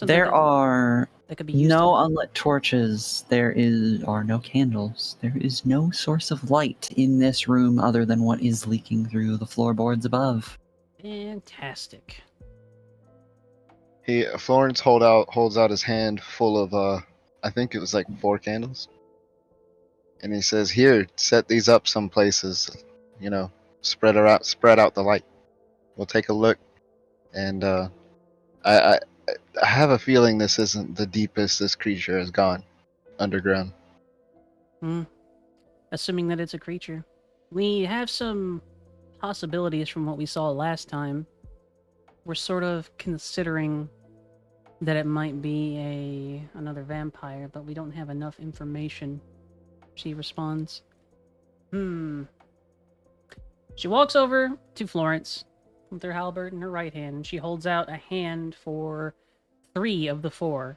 There are no unlit torches. There are no candles. There is no source of light in this room other than what is leaking through the floorboards above. Fantastic. Florence holds out his hand full of I think it was like 4 candles. And he says, "Here, set these up some places. Spread out the light. We'll take a look." And I have a feeling this isn't the deepest this creature has gone underground. Assuming that it's a creature. We have some possibilities from what we saw last time. We're sort of considering that it might be another vampire, but we don't have enough information. She responds. She walks over to Florence with her halberd in her right hand, and she holds out a hand for 3 of the 4.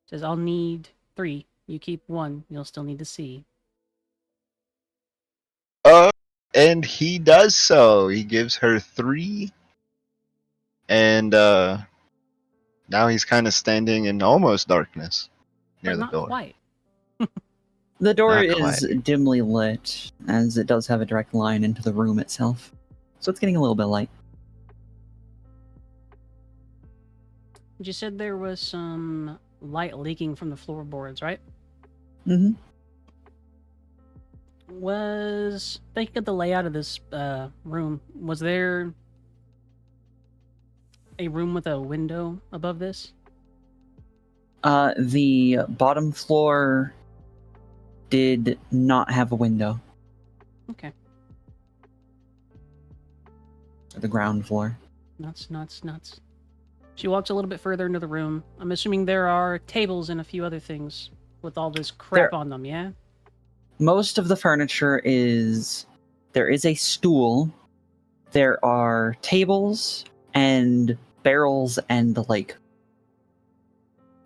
Says, "I'll need 3. You keep 1. You'll still need to see." And he does so. He gives her 3. And now he's kind of standing in almost darkness near But the not door. quite. The door Not is quite. dimly lit, as it does have a direct line into the room itself. So it's getting a little bit light. You said there was some light leaking from the floorboards, right? Mm-hmm. Thinking of the layout of this room, was there a room with a window above this? The bottom floor did not have a window. Okay. The ground floor. Nuts. She walks a little bit further into the room. I'm assuming there are tables and a few other things with all this crap on them, yeah? Most of the furniture is... There is a stool. There are tables and barrels and, like...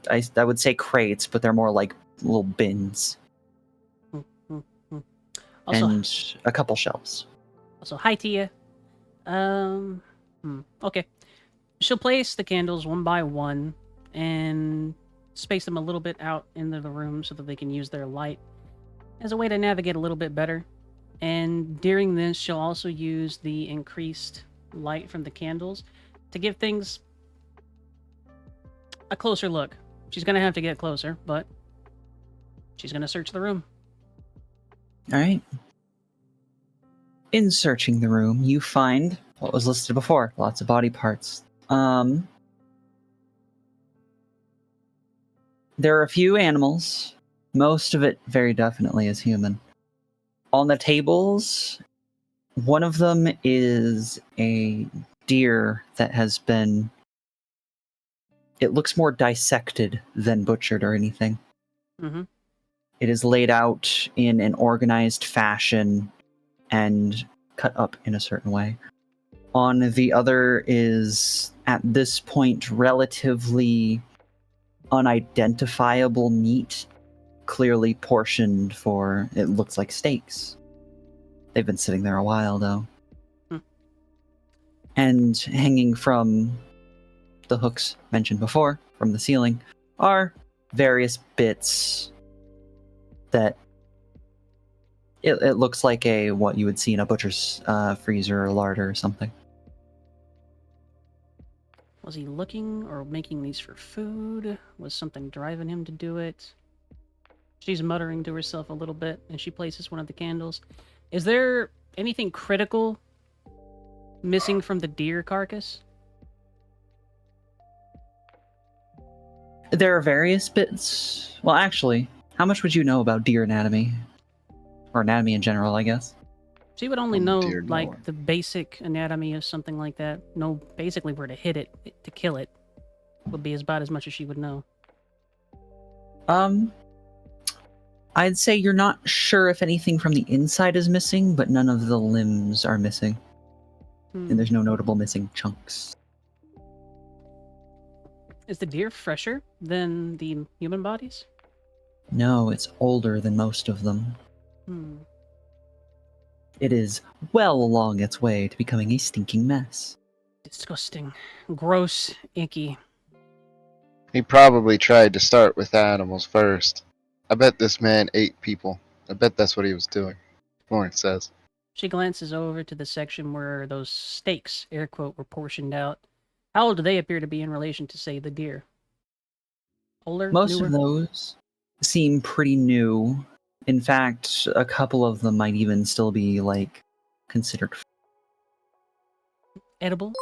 I would say crates, but they're more like little bins. Also, and a couple shelves. Also, hi to you. Okay. She'll place the candles one by one and space them a little bit out into the room so that they can use their light as a way to navigate a little bit better. And during this, she'll also use the increased light from the candles to give things a closer look. She's going to have to get closer, but she's going to search the room. All right. In searching the room, you find what was listed before. Lots of body parts. There are a few animals. Most of it very definitely is human. On the tables, one of them is a deer that has been... It looks more dissected than butchered or anything. Mm-hmm. It is laid out in an organized fashion and cut up in a certain way. On the other is, at this point, relatively unidentifiable meat, clearly portioned for, it looks like steaks. They've been sitting there a while, though. And hanging from the hooks mentioned before, from the ceiling, are various bits that it looks like what you would see in a butcher's freezer or larder or something. Was he looking or making these for food? Was something driving him to do it? She's muttering to herself a little bit, and she places one of the candles. Is there anything critical missing from the deer carcass? There are various bits. Well, actually, how much would you know about deer anatomy? Or anatomy in general, I guess. She would only know, like, the basic anatomy of something like that. Know basically where to hit it, to kill it. Would be about as much as she would know. I'd say you're not sure if anything from the inside is missing, but none of the limbs are missing. And there's no notable missing chunks. Is the deer fresher than the human bodies? No, it's older than most of them. Hmm. It is well along its way to becoming a stinking mess. Disgusting. Gross. Icky. He probably tried to start with animals first. I bet this man ate people. I bet that's what he was doing. Lawrence says. She glances over to the section where those steaks, air quote, were portioned out. How old do they appear to be in relation to, say, the deer? Older? Most newer? of those seem pretty new. In fact, a couple of them might even still be, like, considered edible.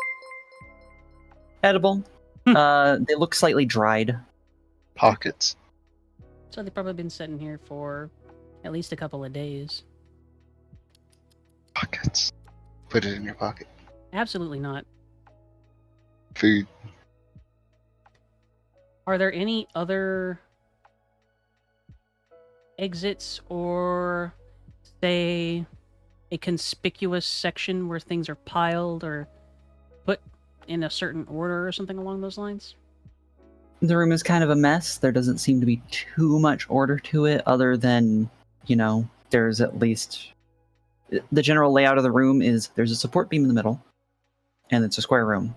Edible. They look slightly dried. Pockets. So they've probably been sitting here for at least a couple of days. Pockets. Put it in your pocket. Absolutely not. Food. Are there any other exits or, say, a conspicuous section where things are piled or put in a certain order or something along those lines? The room is kind of a mess. There doesn't seem to be too much order to it, other than, there's at least The general layout of the room is there's a support beam in the middle, and it's a square room.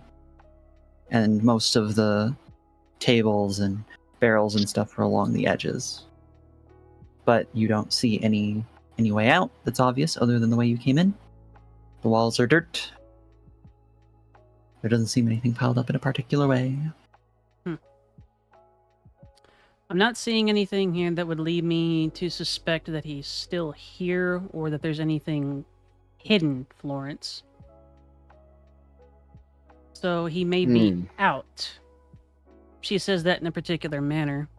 And most of the tables and barrels and stuff are along the edges. But you don't see any way out that's obvious other than the way you came in. The walls are dirt. There doesn't seem anything piled up in a particular way. I'm not seeing anything here that would lead me to suspect that he's still here or that there's anything hidden, Florence. So he may be out. She says that in a particular manner.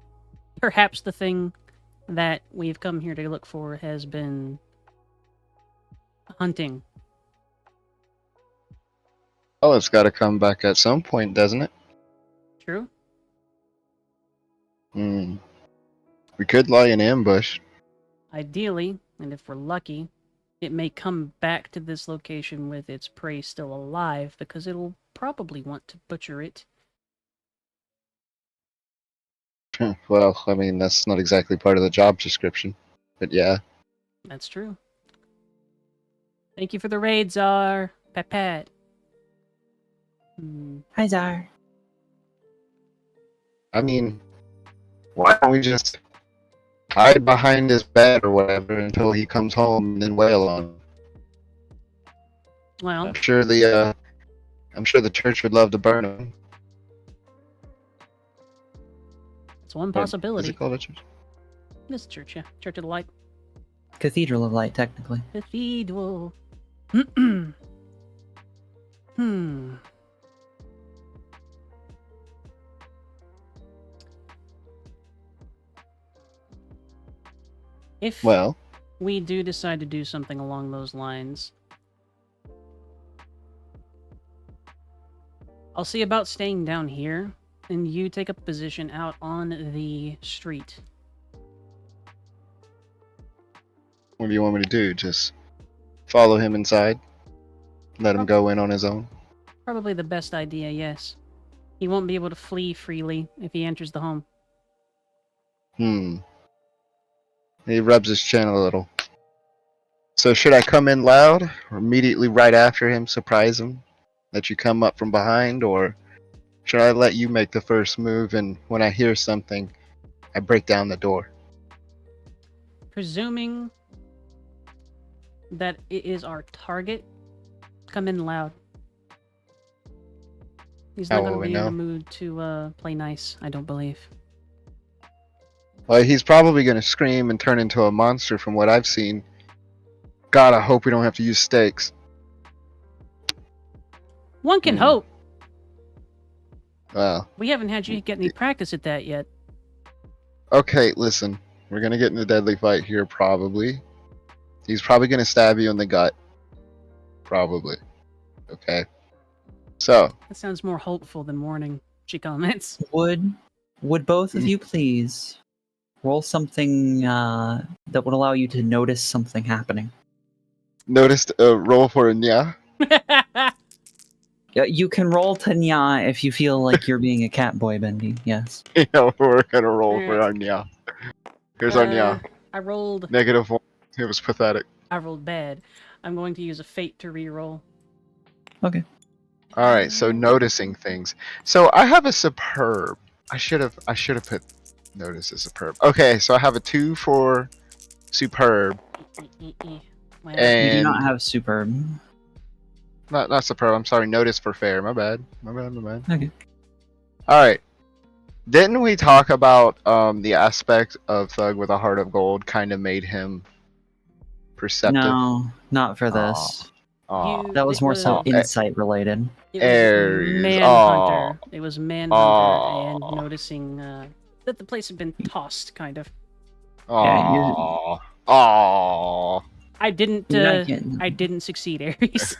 Perhaps the thing that we've come here to look for has been hunting. Oh, it's got to come back at some point, doesn't it? True. We could lie in ambush. Ideally, and if we're lucky, it may come back to this location with its prey still alive because it'll probably want to butcher it. Well, I mean, that's not exactly part of the job description, but yeah. That's true. Thank you for the raid, Czar. Pat pat. Hi, Czar. I mean, why don't we just hide behind his bed or whatever until he comes home and then wail on him? Well, I'm sure the church would love to burn him. it's one possibility. Is it called a church? This church, yeah. Church of the Light. Cathedral of Light, technically. Cathedral. If we do decide to do something along those lines, I'll see about staying down here, and you take up a position out on the street. What do you want me to do? Just follow him inside? Let him go in on his own? Probably the best idea, yes. He won't be able to flee freely if he enters the home. He rubs his chin a little. So should I come in loud, or immediately right after him, surprise him? Let you come up from behind, or should I let you make the first move, and when I hear something, I break down the door? Presuming that it is our target, come in loud. He's not going to be in the mood to play nice, I don't believe. Well, he's probably going to scream and turn into a monster from what I've seen. God, I hope we don't have to use stakes. One can hope. Well, We haven't had you get any practice at that yet. okay, listen. We're going to get in a deadly fight here, probably. He's probably going to stab you in the gut. Probably. Okay. So. That sounds more hopeful than warning, she comments. Would both of you please roll something that would allow you to notice something happening? Noticed a roll for a nya? Yeah, you can roll to nya if you feel like you're being a cat boy, Bendy. Yes. Yeah, we're going to roll for our nya. Here's our nya. I rolled... -1. It was pathetic. I rolled bad. I'm going to use a fate to reroll. Okay. Alright, so noticing things. So I have a superb. I should have put notice as superb. Okay, so I have a 2 for superb. And you do not have superb. Not superb, I'm sorry, notice for fair. My bad. Okay. Alright. Didn't we talk about the aspect of Thug with a Heart of Gold kind of made him perceptive? No, not for this. That was more so insight related. Aries. Manhunter. It was Manhunter and noticing that the place had been tossed, kind of. Aww. I didn't succeed, Aries.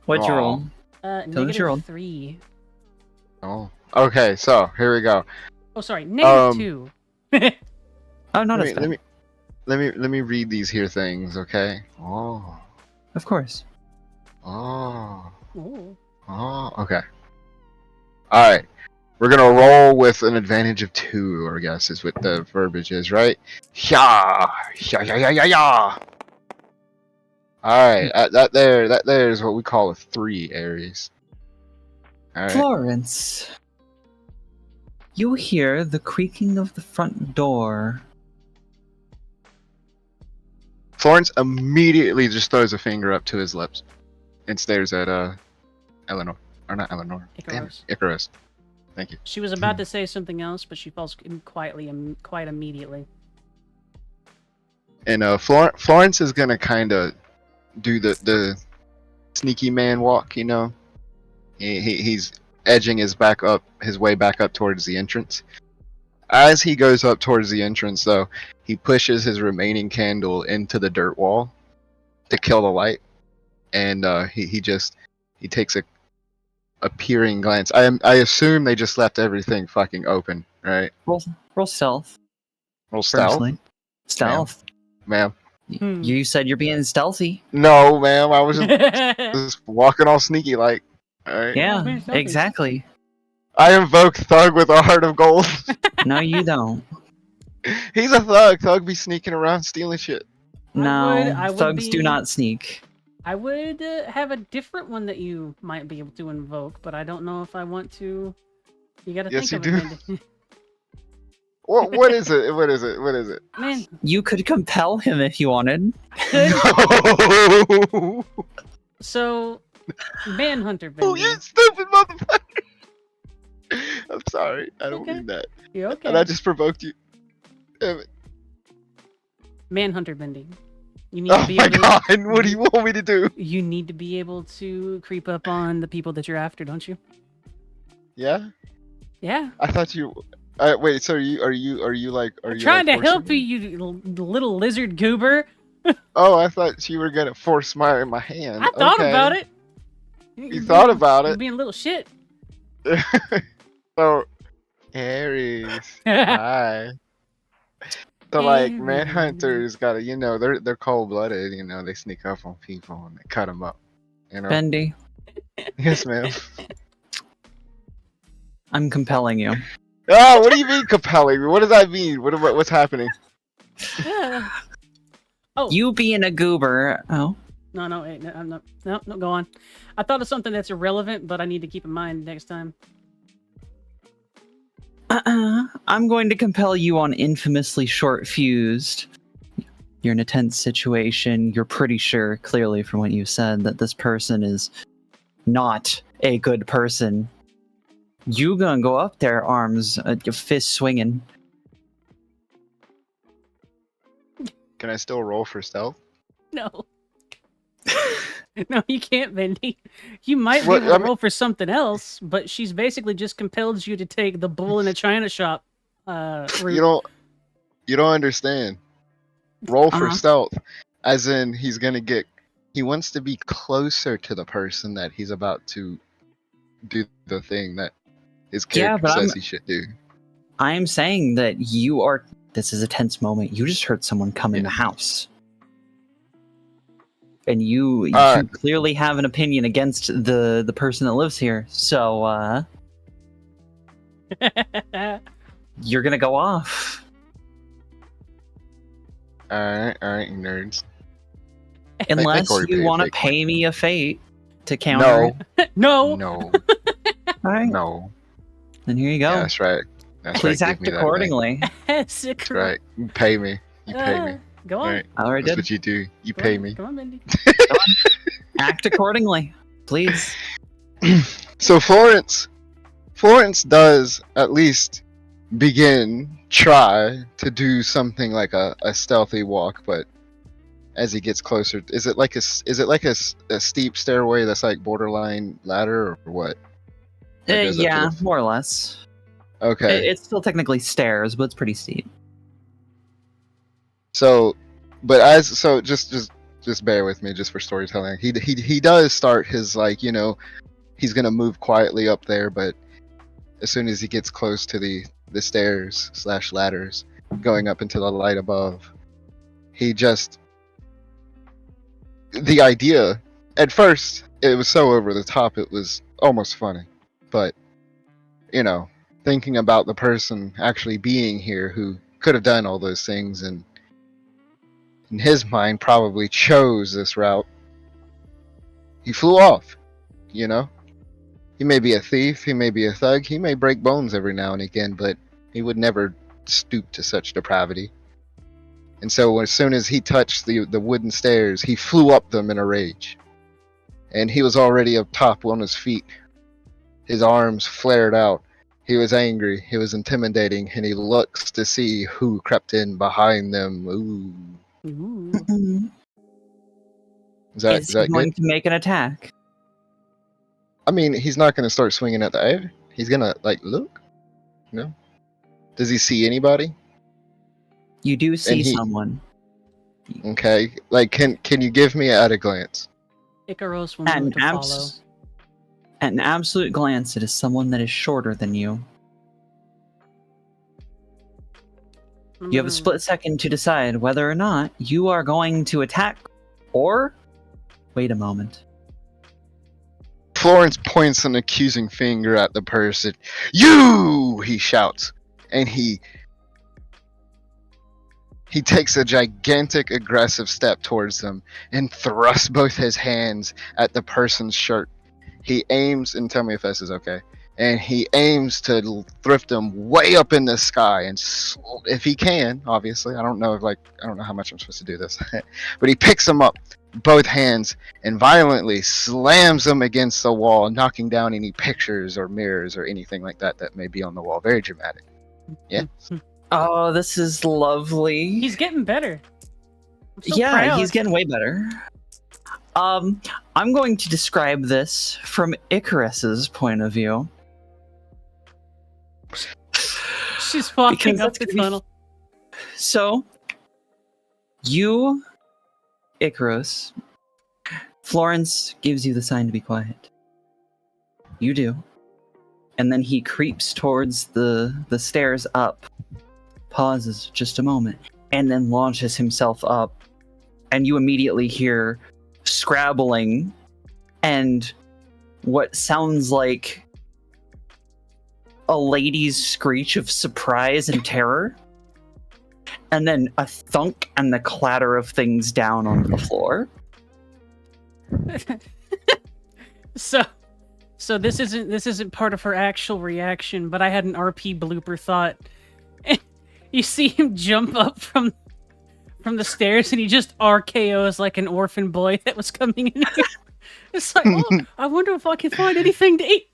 What'd you roll? -3. Oh. Okay, so here we go. Oh, sorry, -2. Oh, not as bad. Let me read these here things, okay? Oh. Of course. Oh. Ooh. Oh, okay. Alright. We're gonna roll with an advantage of 2, I guess is what the verbiage is, right? Yeah. All right, that there is what we call a 3, Aries. All right. Florence, you hear the creaking of the front door. Florence immediately just throws a finger up to his lips and stares at Eleanor, or not Eleanor, Icarus. Icarus. Thank you. She was about to say something else, but she falls quietly and quite immediately. And Florence is gonna kind of do the sneaky man walk, you know. He's edging his way back up towards the entrance. As he goes up towards the entrance, though, he pushes his remaining candle into the dirt wall to kill the light, and he takes a peering glance. I assume they just left everything fucking open, right? Roll stealth. Roll stealth. Firstly. Stealth. Ma'am. You said you're being stealthy. No, ma'am. I was just walking all sneaky like. All right. Yeah, exactly. I invoke Thug with a heart of gold. No, you don't. He's a thug. Thug be sneaking around stealing shit. No, I would thugs do not sneak. I would have a different one that you might be able to invoke, but I don't know if I want to. You gotta Yes, think you of do. it. Mindy. What is it? What is it? What is it? Man, You could compel him if you wanted. No. so Manhunter. Oh, Bendy. you stupid motherfucker! I'm sorry. I don't mean that. You're okay. And I just provoked you. Damn it. Manhunter bending. You need to Oh be my able god! to, What do you want me to do? You need to be able to creep up on the people that you're after, don't you? Yeah. Yeah. I thought you. Wait. So are you like? Are you Trying like to help forcing you, me? you little lizard goober. Oh, I thought you were gonna force my hand. I thought Okay. about it. You thought about You're it. being a little shit. So, Aries. Hi. So like Aries. manhunters gotta, they're cold blooded. They sneak up on people and they cut them up. Bendy, Yes, ma'am. I'm compelling you. Oh, what do you mean compelling? What does that mean? What's happening? Oh. You being a goober. Oh. No, wait, no, I'm not. No, go on. I thought of something that's irrelevant, but I need to keep in mind next time. I'm going to compel you on infamously short fused. You're in a tense situation. You're pretty sure, clearly from what you said, that this person is not a good person. You gonna go up there, arms, your fist swinging. Can I still roll for stealth? No. No, you can't, Bendy. You might be What- able to I mean- roll for something else, but she's basically just compelled you to take the bull in a china shop route. You don't understand. Roll for Uh-huh. stealth, as in he wants to be closer to the person that he's about to do the thing that his character but says I'm- he should do. I'm saying that this is a tense moment. You just heard someone come in the house. And you clearly have an opinion against the person that lives here. So, you're gonna go off. Alright, nerds. Unless Auri you paid want to fake pay me a fate to counter it. No. No. Alright. No. Then here you go. Yeah, that's right. That's Please right. act Give me that accordingly. That's That's right. You pay me. You pay me. Go on. Alright. I already That's did. what you do. You Come pay on, me. Come on, Bendy. Act accordingly, please. So Florence does at least try to do something like a stealthy walk, but as he gets closer, is it like a steep stairway that's like borderline ladder or what? That goes up to Yeah, the- more or less. Okay. It's still technically stairs, but it's pretty steep. So, just bear with me, just for storytelling. He does start his he's gonna move quietly up there, but as soon as he gets close to the stairs / ladders going up into the light above, the idea at first it was so over the top it was almost funny, but thinking about the person actually being here who could have done all those things and in his mind probably chose this route He flew off, you know? He may be a thief, he may be a thug, he may break bones every now and again, but he would never stoop to such depravity. And so as soon as he touched the wooden stairs, he flew up them in a rage. And he was already up top on his feet. His arms flared out. He was angry, he was intimidating, and he looks to see who crept in behind them. Ooh. Ooh. Is Is he that going good? to make an attack? I mean, he's not going to start swinging at the air. He's going to, like, look. You know? Does he see anybody? You do see he- someone. Okay. Like, can you give me at a glance? Icaros will move to follow. At an absolute glance, it is someone that is shorter than you. You have a split second to decide whether or not you are going to attack or wait a moment. Florence points an accusing finger at the person. You! He shouts. And he takes a gigantic aggressive step towards them and thrusts both his hands at the person's shirt. He aims, and tell me if this is okay, and he aims to thrift him way up in the sky, and if he can, obviously, I don't know how much I'm supposed to do this, but he picks him up, both hands, and violently slams him against the wall, knocking down any pictures or mirrors or anything like that that may be on the wall. Very dramatic. Yeah. Oh, this is lovely. He's getting better. I'm so Yeah, proud. he's getting way better. I'm going to describe this from Icarus's point of view. She's walking Because up that's the gonna be- tunnel. So, you, Icarus, Florence gives you the sign to be quiet. You do. And then he creeps towards the stairs up, pauses just a moment, and then launches himself up. And you immediately hear scrabbling and what sounds like a lady's screech of surprise and terror. And then a thunk and the clatter of things down onto the floor. So this isn't part of her actual reaction, but I had an RP blooper thought. You see him jump up from the stairs and he just RKOs like an orphan boy that was coming in here. It's like, oh, I wonder if I can find anything to eat.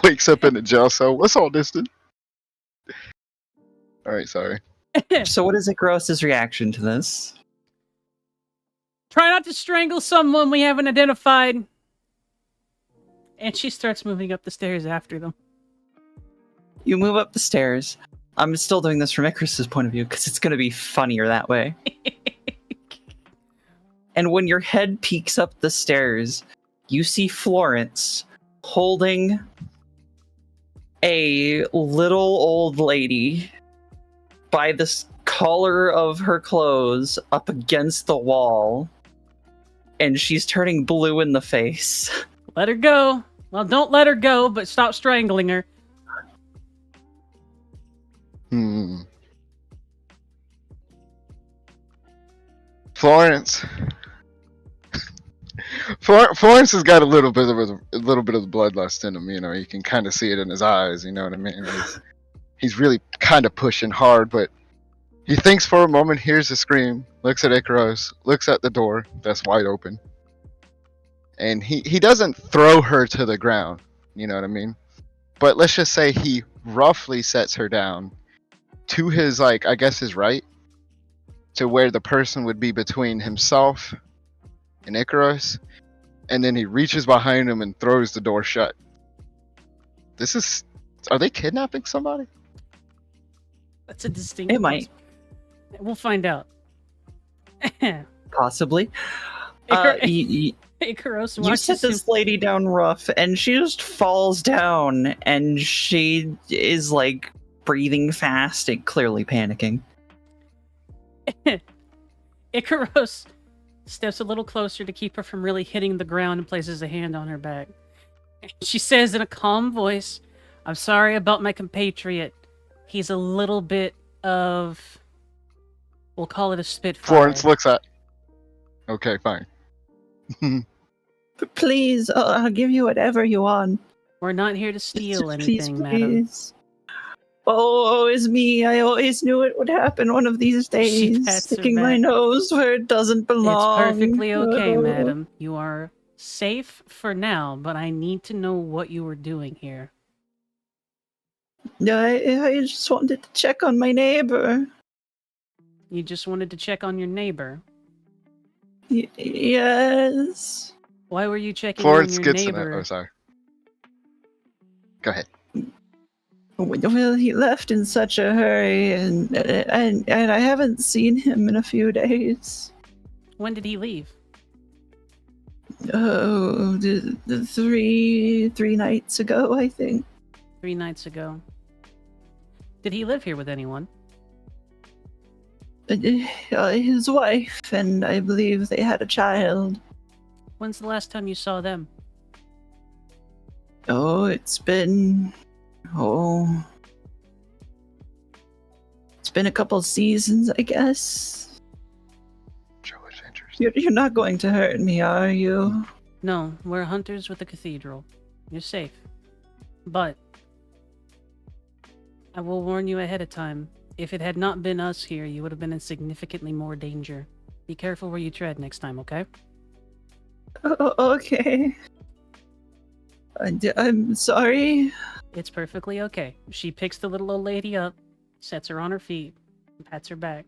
Wakes up in the jail cell. What's all this then? Alright, sorry. So what is Icarus's reaction to this? Try not to strangle someone we haven't identified. And she starts moving up the stairs after them. You move up the stairs. I'm still doing this from Icarus's point of view because it's going to be funnier that way. And when your head peeks up the stairs, you see Florence holding a little old lady by the collar of her clothes up against the wall, and she's turning blue in the face. Let her go. Well, don't let her go, but stop strangling her. Florence. Florence has got a little bit of the bloodlust in him. You know, you can kind of see it in his eyes. You know what I mean? He's really kind of pushing hard, but he thinks for a moment, hears a scream, looks at Icarus, looks at the door that's wide open, and he doesn't throw her to the ground. You know what I mean? But let's just say he roughly sets her down to his, like, I guess his right, to where the person would be between himself and Icarus, and then he reaches behind him and throws the door shut. Are they kidnapping somebody? That's a distinct. It might. We'll find out. Possibly. Icarus You watches set this lady down rough, and she just falls down, and she is, like, breathing fast and clearly panicking. Icarus steps a little closer to keep her from really hitting the ground and places a hand on her back. She says in a calm voice, "I'm sorry about my compatriot. He's a little bit of... we'll call it a spitfire." Florence looks at Okay, fine. Please, I'll give you whatever you want. We're not here to steal Please, anything, madam. please. Oh, it's me. I always knew it would happen one of these She days. pats her Sticking my back. nose where it doesn't belong. It's perfectly okay, Oh. madam. You are safe for now, but I need to know what you were doing here. I just wanted to check on my neighbor. You just wanted to check on your neighbor. Yes. Why were you checking Florence on your gets in it. neighbor? Oh, sorry. Go ahead. Well, he left in such a hurry, and I haven't seen him in a few days. When did he leave? Oh, three nights ago, I think. 3 nights ago. Did he live here with anyone? His wife, and I believe they had a child. When's the last time you saw them? Oh, it's been a couple seasons, I guess. You're not going to hurt me, are you? No, we're hunters with the cathedral. You're safe. But I will warn you ahead of time. If it had not been us here, you would have been in significantly more danger. Be careful where you tread next time, okay? Okay. I'm sorry. It's perfectly okay. She picks the little old lady up, sets her on her feet, and pats her back.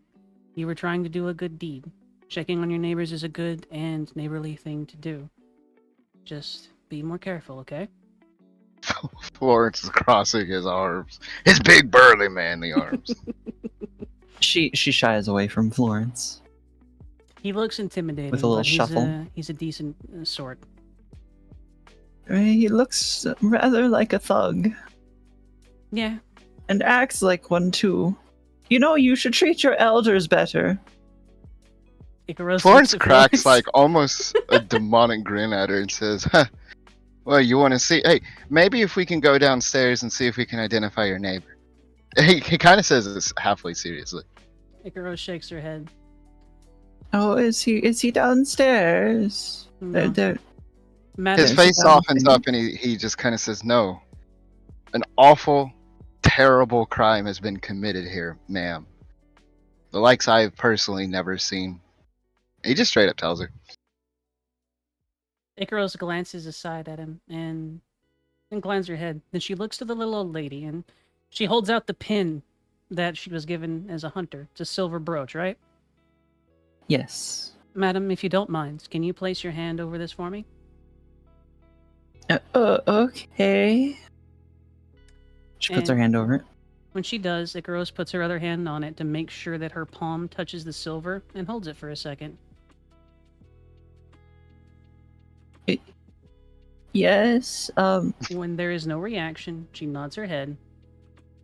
You were trying to do a good deed. Checking on your neighbors is a good and neighborly thing to do. Just be more careful, okay? Florence is crossing his arms. His big burly manly arms. She shies away from Florence. He looks intimidating, With a little but shuffle. he's a decent sort. He looks rather like a thug. Yeah. And acts like one too. You know, you should treat your elders better. Florence cracks like almost a demonic grin at her and says, huh, well, you want to see? Hey, maybe if we can go downstairs and see if we can identify your neighbor. He kind of says this halfway seriously. Ikaros shakes her head. Oh, is he downstairs? No. His face softens up and he just kind of says, no. An awful, terrible crime has been committed here, ma'am. The likes I've personally never seen. He just straight up tells her. Ikaros glances aside at him and inclines her head. Then she looks to the little old lady and she holds out the pin that she was given as a hunter. It's a silver brooch, right? Yes. Madam, if you don't mind, can you place your hand over this for me? Okay. She puts her hand over it. When she does, Ikaros puts her other hand on it to make sure that her palm touches the silver and holds it for a second. Yes. When there is no reaction, she nods her head,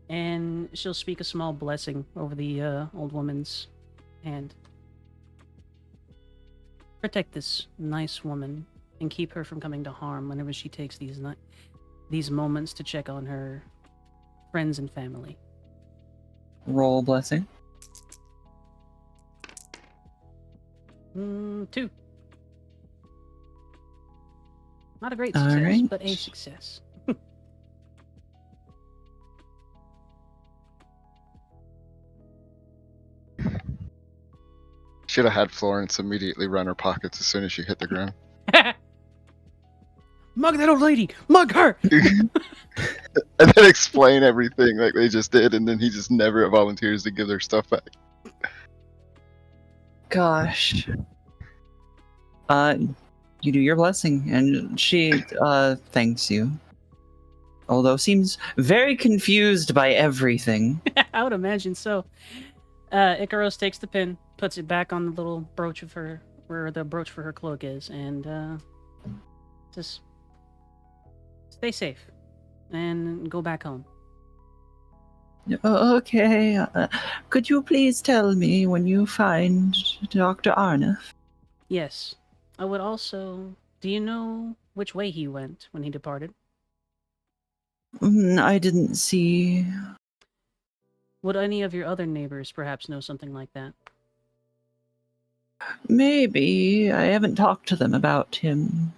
and she'll speak a small blessing over the old woman's hand. Protect this nice woman and keep her from coming to harm whenever she takes these moments to check on her friends and family. Roll blessing. 2. Not a great All success, right. but a success. Should have had Florence immediately run her pockets as soon as she hit the ground. Mug that old lady! Mug her! And then explain everything like they just did, and then he just never volunteers to give their stuff back. Gosh. You do your blessing, and she thanks you. Although seems very confused by everything. I would imagine so. Ikaros takes the pin, puts it back on the little brooch of her, where the brooch for her cloak is, and just stay safe and go back home. Okay. Could you please tell me when you find Dr. Arnef? Yes. I would also... Do you know which way he went when he departed? I didn't see. Would any of your other neighbors perhaps know something like that? Maybe. I haven't talked to them about him.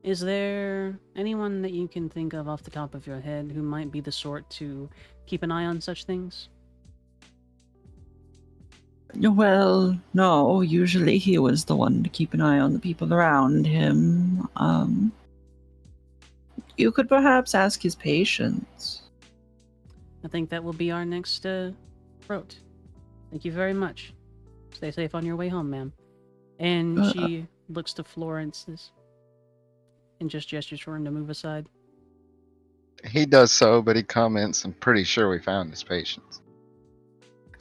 Is there anyone that you can think of off the top of your head who might be the sort to keep an eye on such things? Well, no. Usually he was the one to keep an eye on the people around him. You could perhaps ask his patients. I think that will be our next route. Thank you very much. Stay safe on your way home, ma'am. And she looks to Florence and just gestures for him to move aside. He does so, but he comments, I'm pretty sure we found his patients.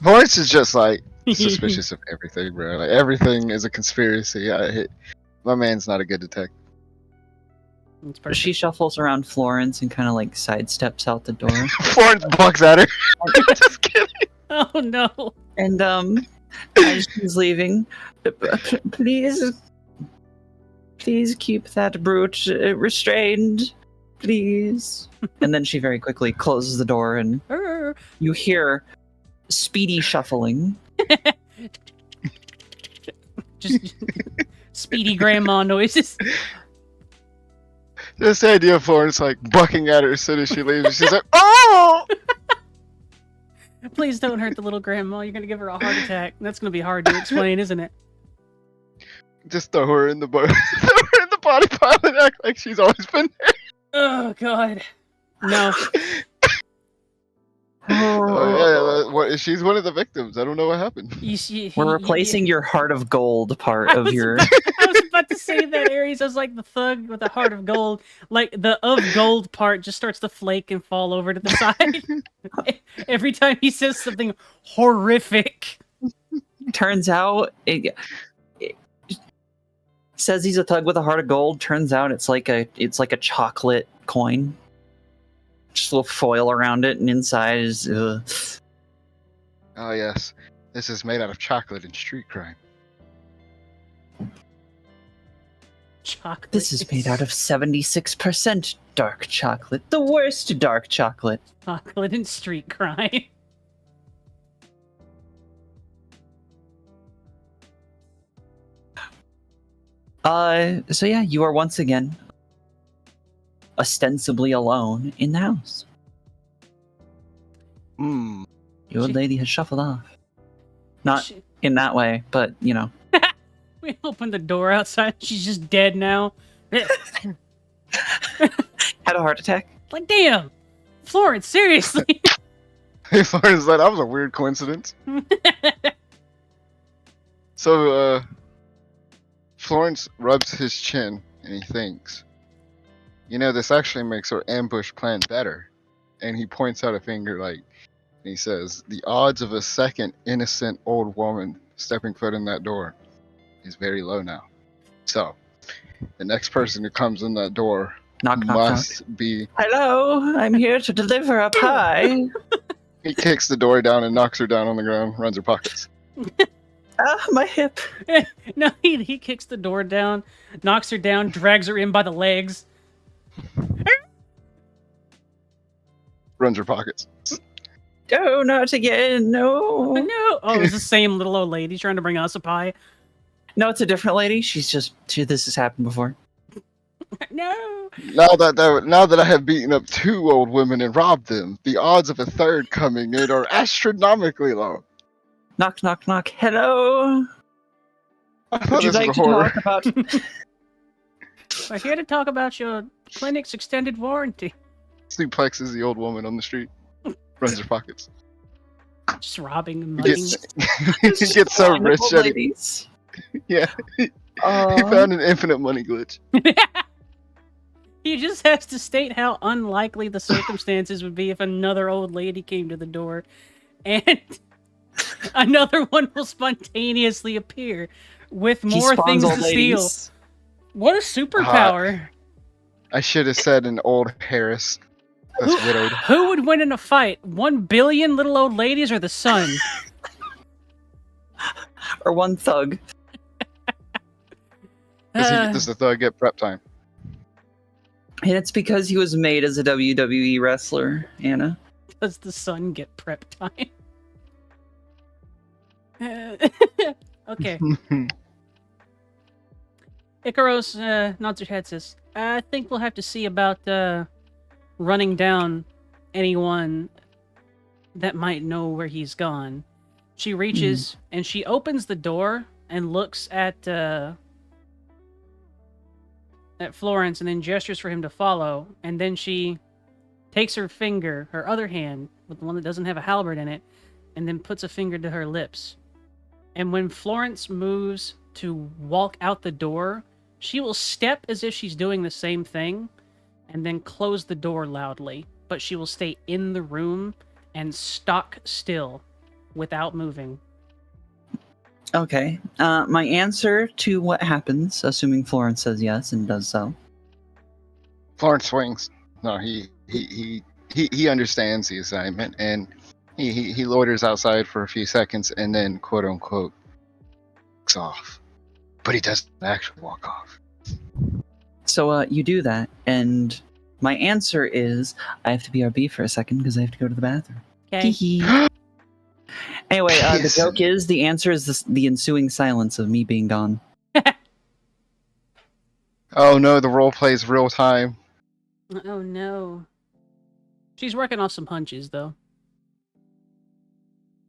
Florence is just like suspicious of everything, bro. Like everything is a conspiracy. My man's not a good detective. She shuffles around Florence and kind of like sidesteps out the door. Florence bucks at her. Just kidding. Oh no. And as she's leaving, please keep that brute restrained, please. And then she very quickly closes the door, and you hear speedy shuffling. Just speedy grandma noises. Just the idea of Florence like bucking at her as soon as she leaves. She's like, "Oh!" Please don't hurt the little grandma. You're gonna give her a heart attack. That's gonna be hard to explain, isn't it? Just throw her in the body pile and act like she's always been there. Oh God, no. She's one of the victims. I don't know what happened. We're replacing your heart of gold part of your. I was about to say that Aries is like the thug with a heart of gold. Like the of gold part just starts to flake and fall over to the side every time he says something horrific. Turns out it says he's a thug with a heart of gold. Turns out it's like a chocolate coin. Just a little foil around it, and inside is. Oh yes, this is made out of chocolate and street crime. Chocolate. This is made out of 76% dark chocolate. The worst dark chocolate. Chocolate and street crime. So yeah, you are once again ostensibly alone in the house. The old lady has shuffled off. Not in that way, but you know. We opened the door outside. She's just dead now. Had a heart attack. Like, damn, Florence, seriously. Florence, that was a weird coincidence. So, Florence rubs his chin and he thinks, you know, this actually makes our ambush plan better. And he points out a finger like, and he says, the odds of a second innocent old woman stepping foot in that door is very low now. So, the next person who comes in that door must be... Hello, I'm here to deliver a pie. He kicks the door down and knocks her down on the ground, runs her pockets. My hip. No, he kicks the door down, knocks her down, drags her in by the legs. Runs her pockets. Oh, not again, no. No. Oh, it's the same little old lady trying to bring us a pie. No, it's a different lady. This has happened before. No. Now that I have beaten up 2 old women and robbed them, the odds of a third coming in are astronomically low. Knock, knock, knock. Hello. Would you like to talk about... We're here to talk about your clinic's extended warranty. Suplexes the old woman on the street. Runs her pockets. Just robbing and mugging. He gets so rich that yeah. He found an infinite money glitch. He just has to state how unlikely the circumstances would be if another old lady came to the door, and another one will spontaneously appear with more things to steal. What a superpower! I should have said an old Harris that's widowed. Who would win in a fight? 1 billion little old ladies or the sun? Or one thug? Does the thug get prep time? And it's because he was made as a WWE wrestler, Anna. Does the sun get prep time? Okay. Icaros nods her head, says, I think we'll have to see about running down anyone that might know where he's gone. She reaches and she opens the door and looks at Florence and then gestures for him to follow. And then she takes her finger, her other hand, with the one that doesn't have a halberd in it, and then puts a finger to her lips. And when Florence moves to walk out the door, she will step as if she's doing the same thing and then close the door loudly. But she will stay in the room and stock still without moving. Okay. My answer to what happens, assuming Florence says yes and does so. Florence swings. No, he understands the assignment, and he loiters outside for a few seconds and then quote unquote walks off. But he doesn't actually walk off. So you do that, and my answer is I have to BRB for a second because I have to go to the bathroom. Okay. Anyway, the joke is the answer is the ensuing silence of me being gone. Oh no, the role plays real time. Oh no. She's working off some hunches, though.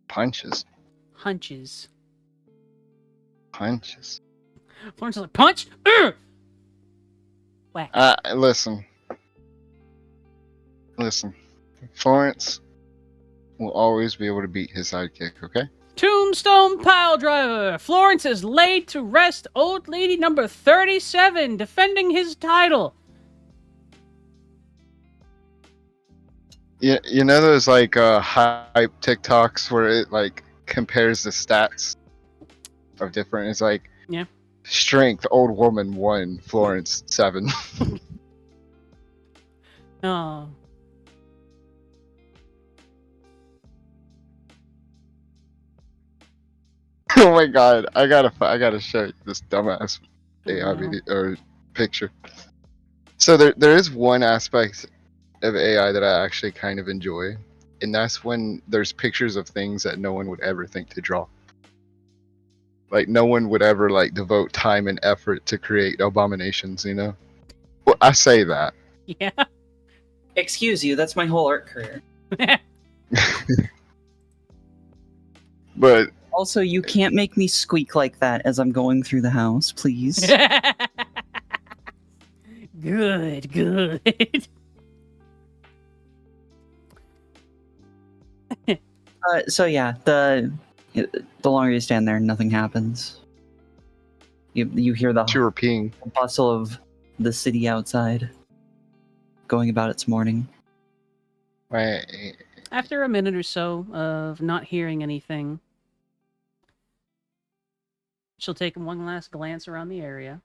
Punches. Hunches. Punches. Florence is like, punch! Whack. Listen. Florence will always be able to beat his sidekick, okay? Tombstone Piledriver! Florence is laid to rest old lady number 37, defending his title. Yeah, you know those like hype TikToks where it like compares the stats of different. It's like strength, old woman 1, Florence 7. Oh. Oh my god, I gotta show you this dumbass AI video or picture. So there is one aspect of AI that I actually kind of enjoy, and that's when there's pictures of things that no one would ever think to draw. Like no one would ever like devote time and effort to create abominations, you know? Well, I say that. Yeah. Excuse you, that's my whole art career. But also, you can't make me squeak like that as I'm going through the house, please. Good. So yeah, the longer you stand there, nothing happens. You hear the bustle of the city outside going about its morning. Right. After a minute or so of not hearing anything, she'll take one last glance around the area.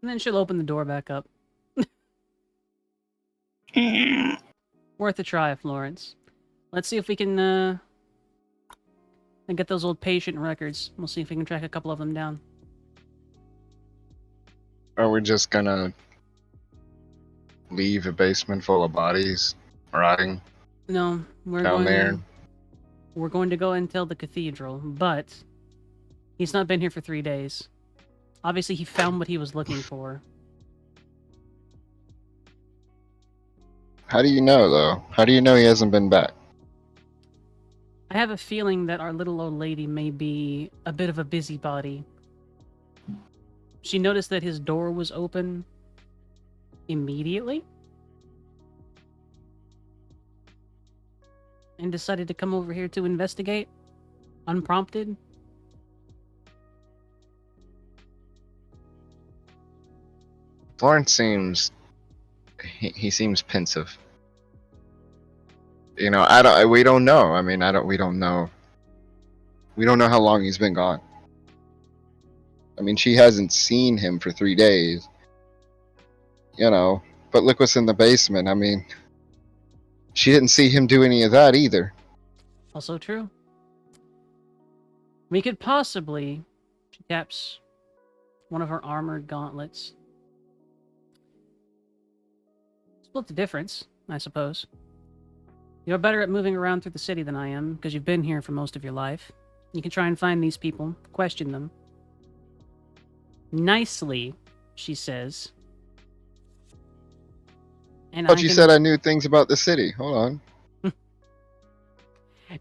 And then she'll open the door back up. Worth a try, Florence. Let's see if we can get those old patient records. We'll see if we can track a couple of them down. Are we just gonna leave a basement full of bodies rotting? No, we're down going there. We're going to go and tell the cathedral, but he's not been here for 3 days. Obviously, he found what he was looking for. How do you know, though? How do you know he hasn't been back? I have a feeling that our little old lady may be a bit of a busybody. She noticed that his door was open immediately and decided to come over here to investigate, unprompted. Florence seems... He seems pensive. You know, we don't know. I mean, we don't know. We don't know how long he's been gone. I mean, she hasn't seen him for 3 days. You know, but look what's in the basement. I mean, she didn't see him do any of that either. Also true. We could possibly... She taps one of her armored gauntlets. Split the difference, I suppose. You're better at moving around through the city than I am, because you've been here for most of your life. You can try and find these people, question them. Nicely, she says. And But you said I knew things about the city. Hold on.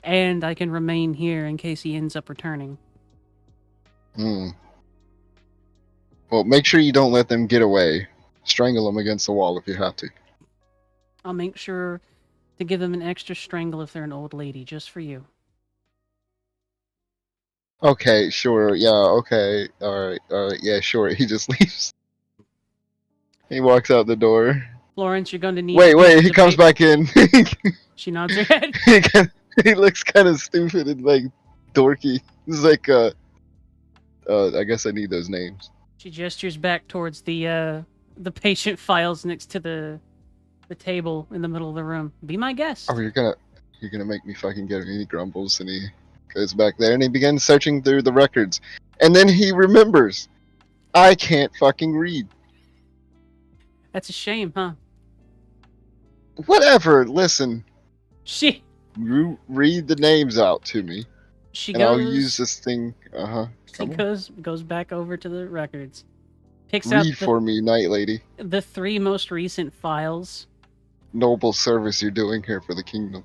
And I can remain here in case he ends up returning. Hmm. Well, make sure you don't let them get away. Strangle them against the wall if you have to. I'll make sure to give them an extra strangle if they're an old lady, just for you. Okay, sure. Yeah, okay. Alright, yeah, sure. He just leaves. He walks out the door. Florence, you're going to need Wait, he comes back in. She nods her head. He looks kind of stupid and like dorky. He's like, I guess I need those names. She gestures back towards the patient files next to the table in the middle of the room. Be my guest. Oh, you're gonna make me fucking get him. He grumbles and he goes back there and he begins searching through the records. And then he remembers, I can't fucking read. That's a shame, huh? Whatever, listen. She read the names out to me. And I'll use this thing. She goes back over to the records. Picks Read out for me, night lady. the 3 most recent files. Noble service you're doing here for the kingdom.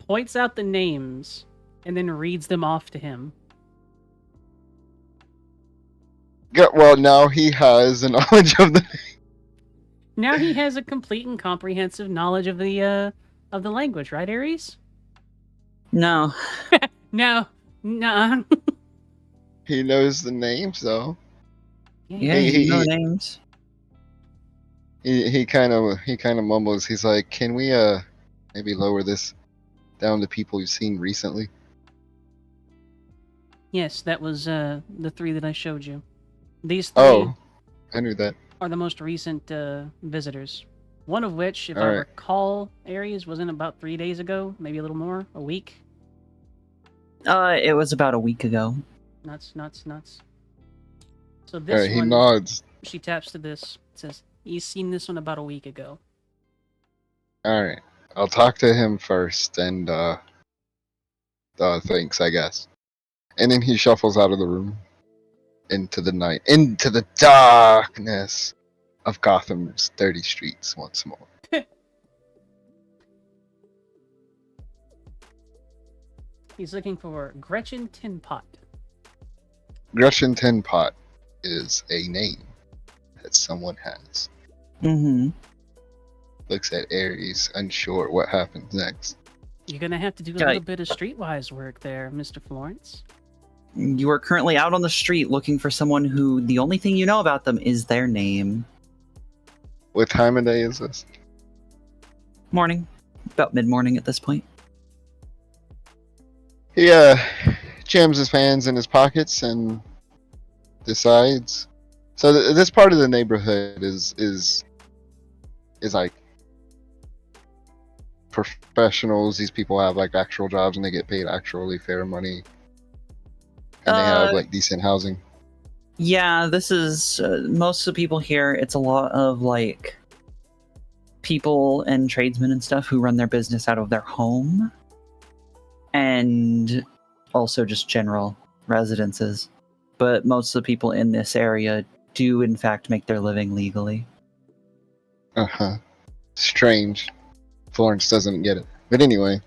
Points out the names and then reads them off to him. Well, now he has a knowledge of the. Now he has a complete and comprehensive knowledge of the language, right, Aries? No. No. Nah. He knows the names though. Yeah, he knows names. He kind of mumbles. He's like, "Can we maybe lower this down to people you've seen recently?" Yes, that was the 3 that I showed you. These 3 Oh, I knew that. are the most recent visitors. One of which, if All I right. recall, Aries wasn't about 3 days ago, maybe a little more, a week. It was about a week ago. Nuts. So All this right, he one, nods. she taps to this. Says, "He's seen this one about a week ago." All right, I'll talk to him first, and thanks, I guess. And then he shuffles out of the room into the night, into the darkness of Gotham's dirty streets once more. He's looking for Gretchen Tinpot. Gretchen Tinpot is a name that someone has. Mm-hmm. Looks at Ares, unsure what happens next. You're gonna have to do a little bit of streetwise work there, Mr. Florence. You are currently out on the street looking for someone who the only thing you know about them is their name. What time of day is this? Morning. About mid-morning at this point. He jams his hands in his pockets and decides. So this part of the neighborhood is like professionals. These people have like actual jobs and they get paid actually fair money, and they have like decent housing. Yeah, this is most of the people here. It's a lot of like people and tradesmen and stuff who run their business out of their home, and also just general residences. But most of the people in this area do in fact make their living legally. Strange. Florence doesn't get it. But anyway,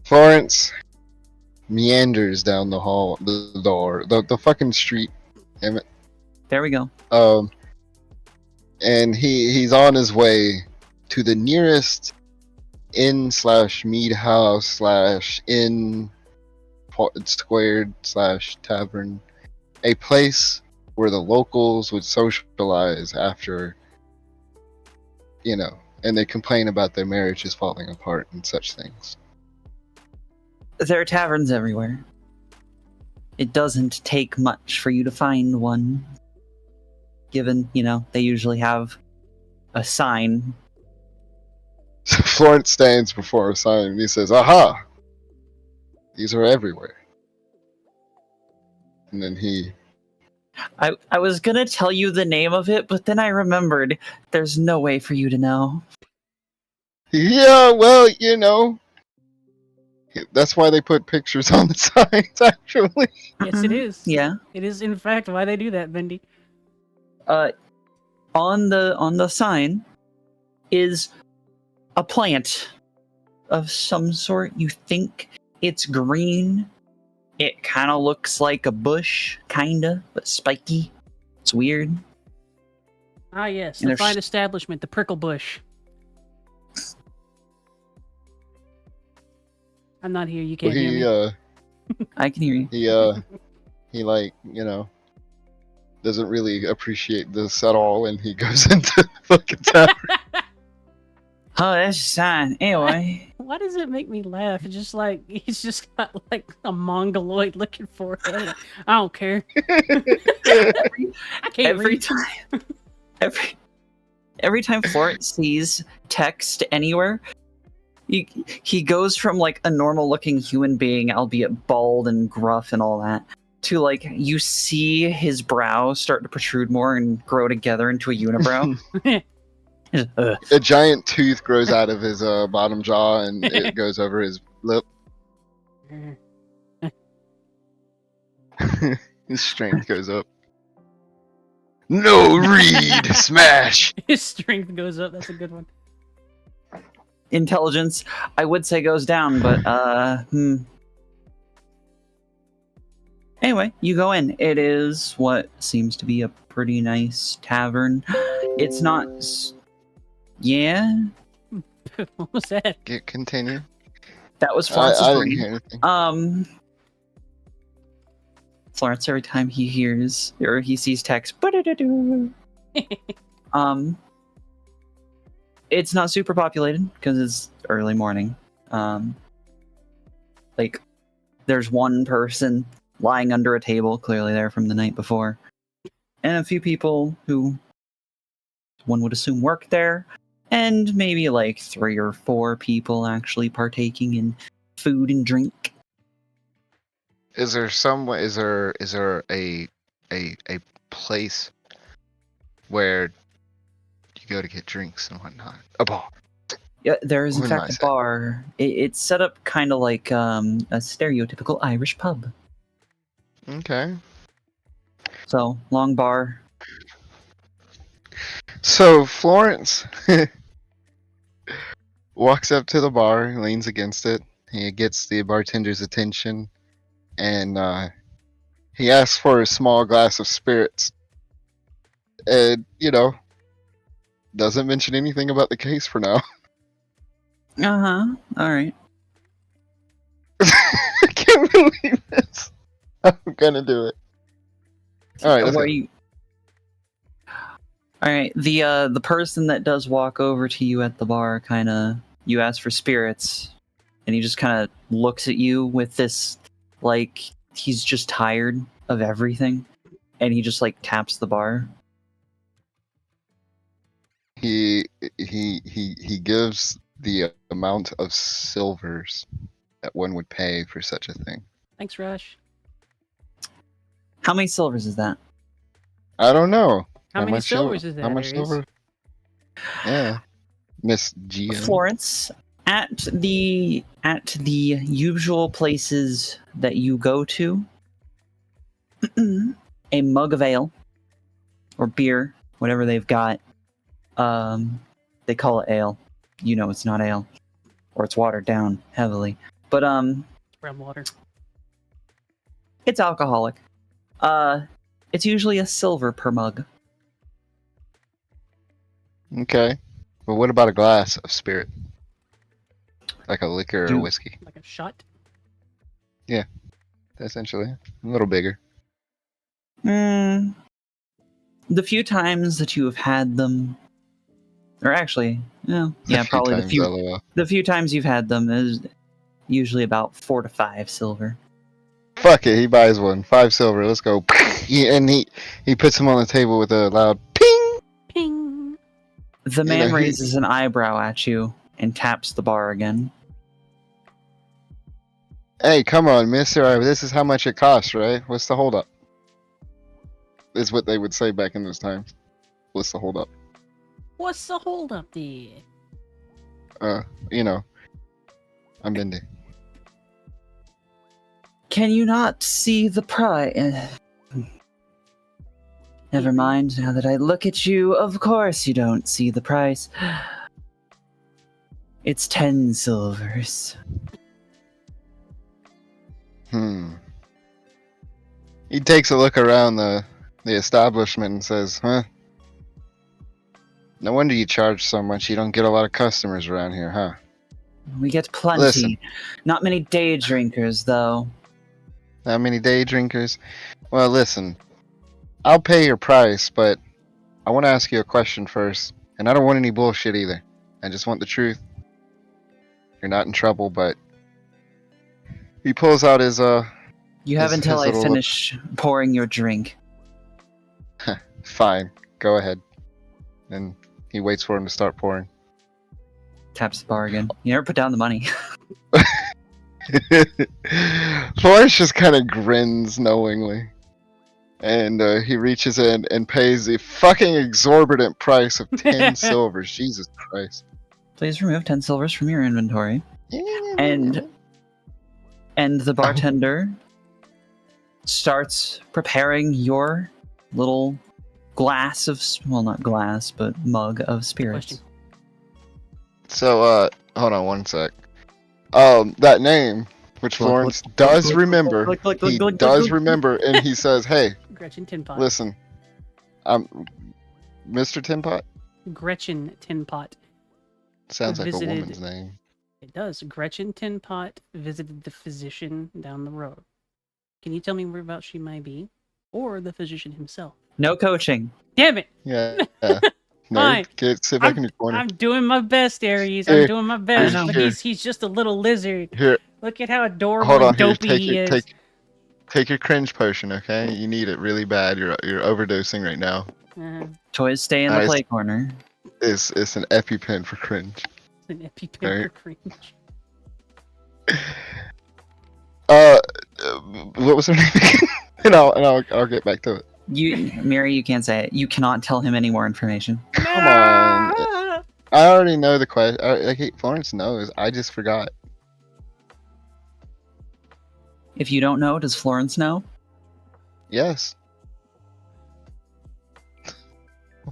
Florence meanders down the hall, the door, the fucking street. Damn it. There we go. And he's on his way to the nearest inn/mead house/inn squared/tavern, a place where the locals would socialize after, and they complain about their marriages falling apart and such things. There are taverns everywhere. It doesn't take much for you to find one. Given, they usually have a sign. So Florence stands before a sign and he says, "Aha! These are everywhere." And then he... I was gonna tell you the name of it, but then I remembered there's no way for you to know. Yeah, well, That's why they put pictures on the signs, actually. Yes, it is. Yeah. It is, in fact, why they do that, Bendy. On the sign is a plant of some sort. You think it's green. It kind of looks like a bush, kinda, but spiky. It's weird. Ah, yes, And the there's- fine establishment, the prickle bush. I'm not here. You can't hear me. I can hear you. He like, doesn't really appreciate this at all, and he goes into the fucking tavern. Oh, that's a sign. Anyway. Why does it make me laugh? It's just like he's just got like a mongoloid looking for it. I don't care. I can't every read. time every time Florence sees text anywhere, he goes from like a normal looking human being, albeit bald and gruff and all that, to like you see his brow start to protrude more and grow together into a unibrow. A giant tooth grows out of his bottom jaw, and it goes over his lip. His strength goes up. No, read, smash. His strength goes up. That's a good one. Intelligence, I would say, goes down, but Anyway, you go in. It is what seems to be a pretty nice tavern. It's not. Yeah. What was that? Continue. That was Florence's I brain. didn't hear anything. Florence, every time he hears or he sees text, it's not super populated because it's early morning. Like, there's one person lying under a table, clearly there from the night before, and a few people who one would assume work there, and maybe like 3 or 4 people actually partaking in food and drink. Is there a place where you go to get drinks and whatnot? A bar. Yeah, there is in What am I fact a saying? bar. It's set up kind of like a stereotypical Irish pub. Okay. So, long bar. So Florence walks up to the bar, leans against it. He gets the bartender's attention, and he asks for a small glass of spirits. And, doesn't mention anything about the case for now. Uh-huh. Alright. I can't believe this. I'm gonna do it. Alright, let's go. Alright, the person that does walk over to you at the bar you ask for spirits, and he just kind of looks at you with this, like, he's just tired of everything, and he just, like, taps the bar. He gives the amount of silvers that one would pay for such a thing. Thanks, Rush. How many silvers is that? I don't know. How many silvers is that, How much Aries? silver? Yeah, Miss Gia. Florence, at the usual places that you go to, a mug of ale or beer, whatever they've got. They call it ale. You know it's not ale, or it's watered down heavily. But Brown water. it's alcoholic. It's usually a silver per mug. Okay, but what about a glass of spirit, like a liquor or whiskey? Like a shot? Yeah, essentially a little bigger. The few times that you have had them, or actually, yeah, probably the few times you've had them is usually about 4 to 5 silver. Fuck it, he buys one. 5 silver. Let's go. And he puts them on the table with a loud ping. Ping. The man raises an eyebrow at you and taps the bar again. Hey, come on, mister. This is how much it costs, right? What's the holdup? Is what they would say back in those times. What's the holdup? What's the holdup there? I'm Bendy. Can you not see the price? Never mind, now that I look at you, of course you don't see the price. It's 10 silvers. He takes a look around the establishment and says, huh? No wonder you charge so much. You don't get a lot of customers around here, huh? We get plenty. Listen. Not many day drinkers, though. Not many day drinkers? Well, listen. I'll pay your price, but I want to ask you a question first. And I don't want any bullshit either. I just want the truth. You're not in trouble, but... He pulls out his, You have until his I little finish pouring your drink. Fine. Go ahead. And he waits for him to start pouring. Taps the bar again. You never put down the money. Florence just kind of grins knowingly. And he reaches in and pays the fucking exorbitant price of 10 silvers. Jesus Christ. Please remove 10 silvers from your inventory. And the bartender starts preparing your little glass of, well, not glass, but mug of spirits. So, hold on one sec. That name, which Florence does remember, he does remember, and he says, hey, Gretchen Tinpot. listen, Mr. Tinpot? Gretchen Tinpot. Sounds like a visited- woman's name. It does. Gretchen Tinpot visited the physician down the road. Can you tell me whereabouts she might be? Or the physician himself? No coaching. Damn it! Yeah. Fine. Nerd, sit back in your corner. I'm doing my best, Aries. Here, I'm doing my best. here, But here. he's just a little lizard. Here. Look at how adorable Hold on, and here, dopey take he your, is. take your cringe potion, okay? You need it really bad. You're overdosing right now. Toys stay in the Nice. play corner. It's an EpiPen for cringe. An EpiPen Right. for cringe. What was her name again? and I'll get back to it. Mary, you can't say it. You cannot tell him any more information. Come on. I already know the question. Florence knows. I just forgot. If you don't know, does Florence know? Yes.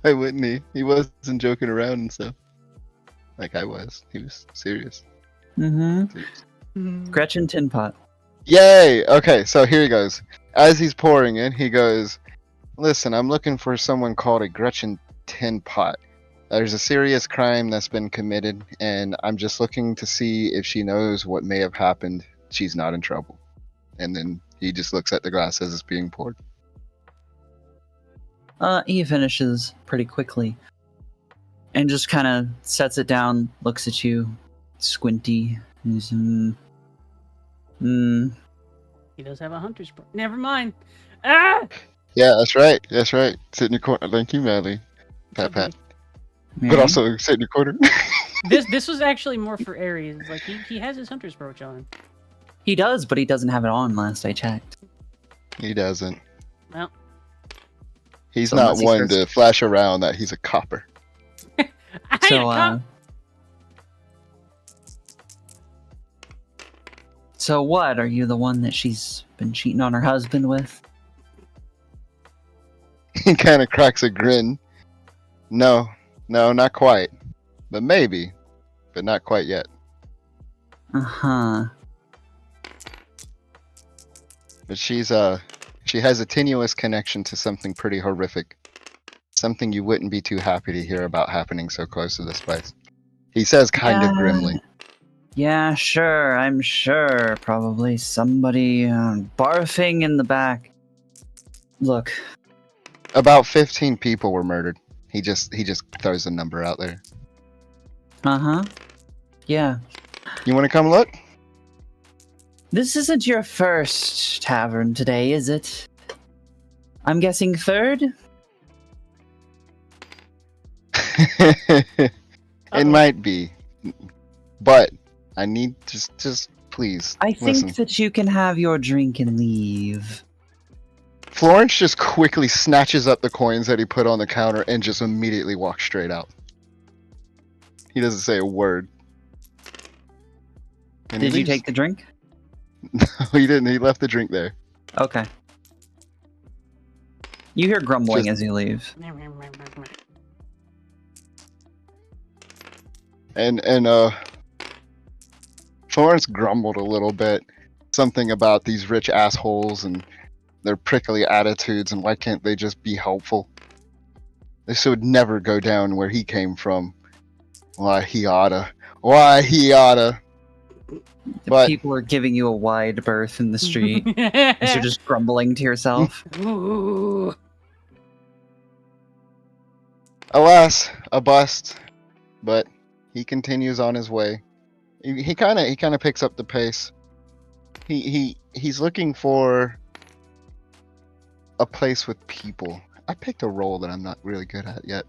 Why wouldn't he? He wasn't joking around and stuff. Like I was. He was serious. Mm-hmm. Gretchen Tinpot. Yay! Okay, so here he goes. As he's pouring it, he goes, listen, I'm looking for someone called a Gretchen Tinpot. There's a serious crime that's been committed, and I'm just looking to see if she knows what may have happened. She's not in trouble. And then he just looks at the glass as it's being poured. He finishes pretty quickly. And just kind of sets it down, looks at you, squinty. And he's, He does have a hunter's brew. Never mind. Ah! Yeah, that's right. That's right. Sit in your corner. Thank you, Madly. Pat, pat. But also sit in your corner. This was actually more for Aries. Like he has his hunter's brooch on. He does, but he doesn't have it on last I checked. He doesn't. Well, He's So not unless he one starts- to flash around that he's a copper. So what? Are you the one that she's been cheating on her husband with? He kind of cracks a grin. No, not quite. But maybe. But not quite yet. Uh-huh. But she has a tenuous connection to something pretty horrific. Something you wouldn't be too happy to hear about happening so close to this place. He says kind of grimly. Yeah, sure, I'm sure. Probably somebody barfing in the back. Look. About 15 people were murdered. He just throws a number out there. Uh-huh. Yeah. You want to come look? This isn't your first tavern today, is it? I'm guessing third? It might be. But I need just please. I think listen. that you can have your drink and leave. Florence just quickly snatches up the coins that he put on the counter and just immediately walks straight out. He doesn't say a word. And he Did you leaves. take the drink? He didn't. He left the drink there. Okay. You hear grumbling Just- as you leave. And Florence grumbled a little bit, something about these rich assholes and their prickly attitudes, and why can't they just be helpful? This would never go down where he came from. Why he oughta. Why he oughta. But People are giving you a wide berth in the street as you're just grumbling to yourself. Ooh. alas, a bust. But he continues on his way. He kind of picks up the pace. He's looking for a place with people. I picked a role that I'm not really good at yet.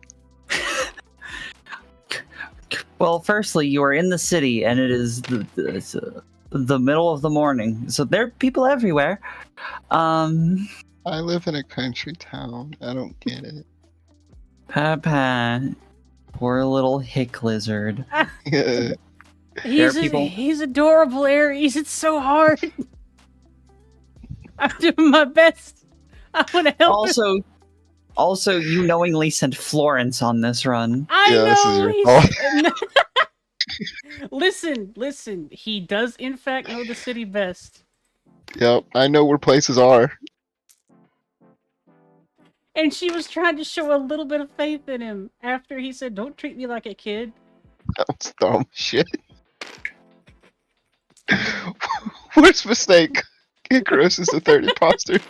Well, firstly, you are in the city, and it is the middle of the morning, so there are people everywhere. I live in a country town. I don't get it. Papa, poor little hick lizard. Yeah. He's adorable, Aries. It's so hard. I'm doing my best. I want to help him. Also, you knowingly sent Florence on this run. I know. This is your fault. Listen. He does, in fact, know the city best. Yep, I know where places are. And she was trying to show a little bit of faith in him after he said, "Don't treat me like a kid." That was dumb shit. Worst mistake. Icarus is the third imposter.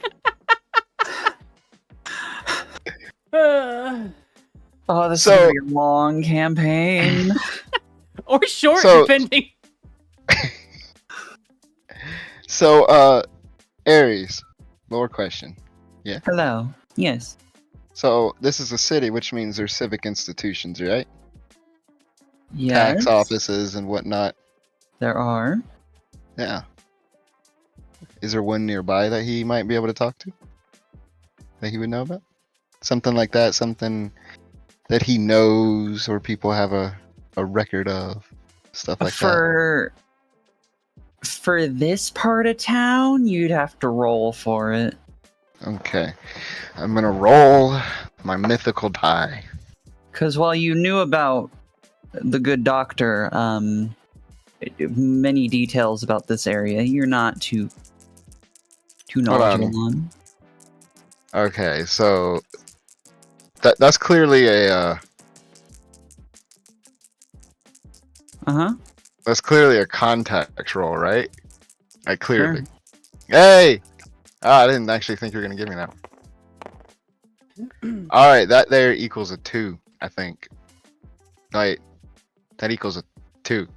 Uh, Oh, this is gonna be a long campaign. or short, So- depending. So, Aries, lower question. Yeah. Hello. Yes. So this is a city, which means there's civic institutions, right? Yes. Tax offices and whatnot. There are. Yeah. Is there one nearby that he might be able to talk to? That he would know about? Something like that, something that he knows or people have a record of. Stuff like that. For this part of town, you'd have to roll for it. Okay. I'm gonna roll my mythical die. Because while you knew about the good doctor, many details about this area, you're not too knowledgeable on. Okay, so that's clearly a that's clearly a context roll, right? I clearly. Sure. Hey! I didn't actually think you were gonna give me that. Alright, that there equals a 2, I think. Right. That equals a 2.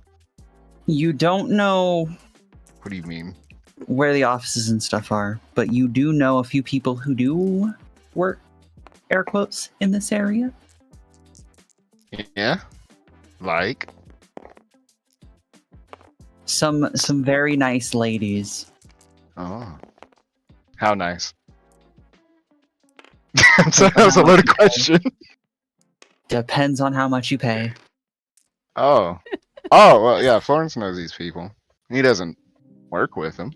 You don't know What do you mean? where the offices and stuff are, but you do know a few people who do work, air quotes, in this area. Yeah? Like? Some very nice ladies. Oh. How nice. So that was a loaded question. Depends on how much you pay. Oh. Oh, well, yeah, Florence knows these people. He doesn't work with them.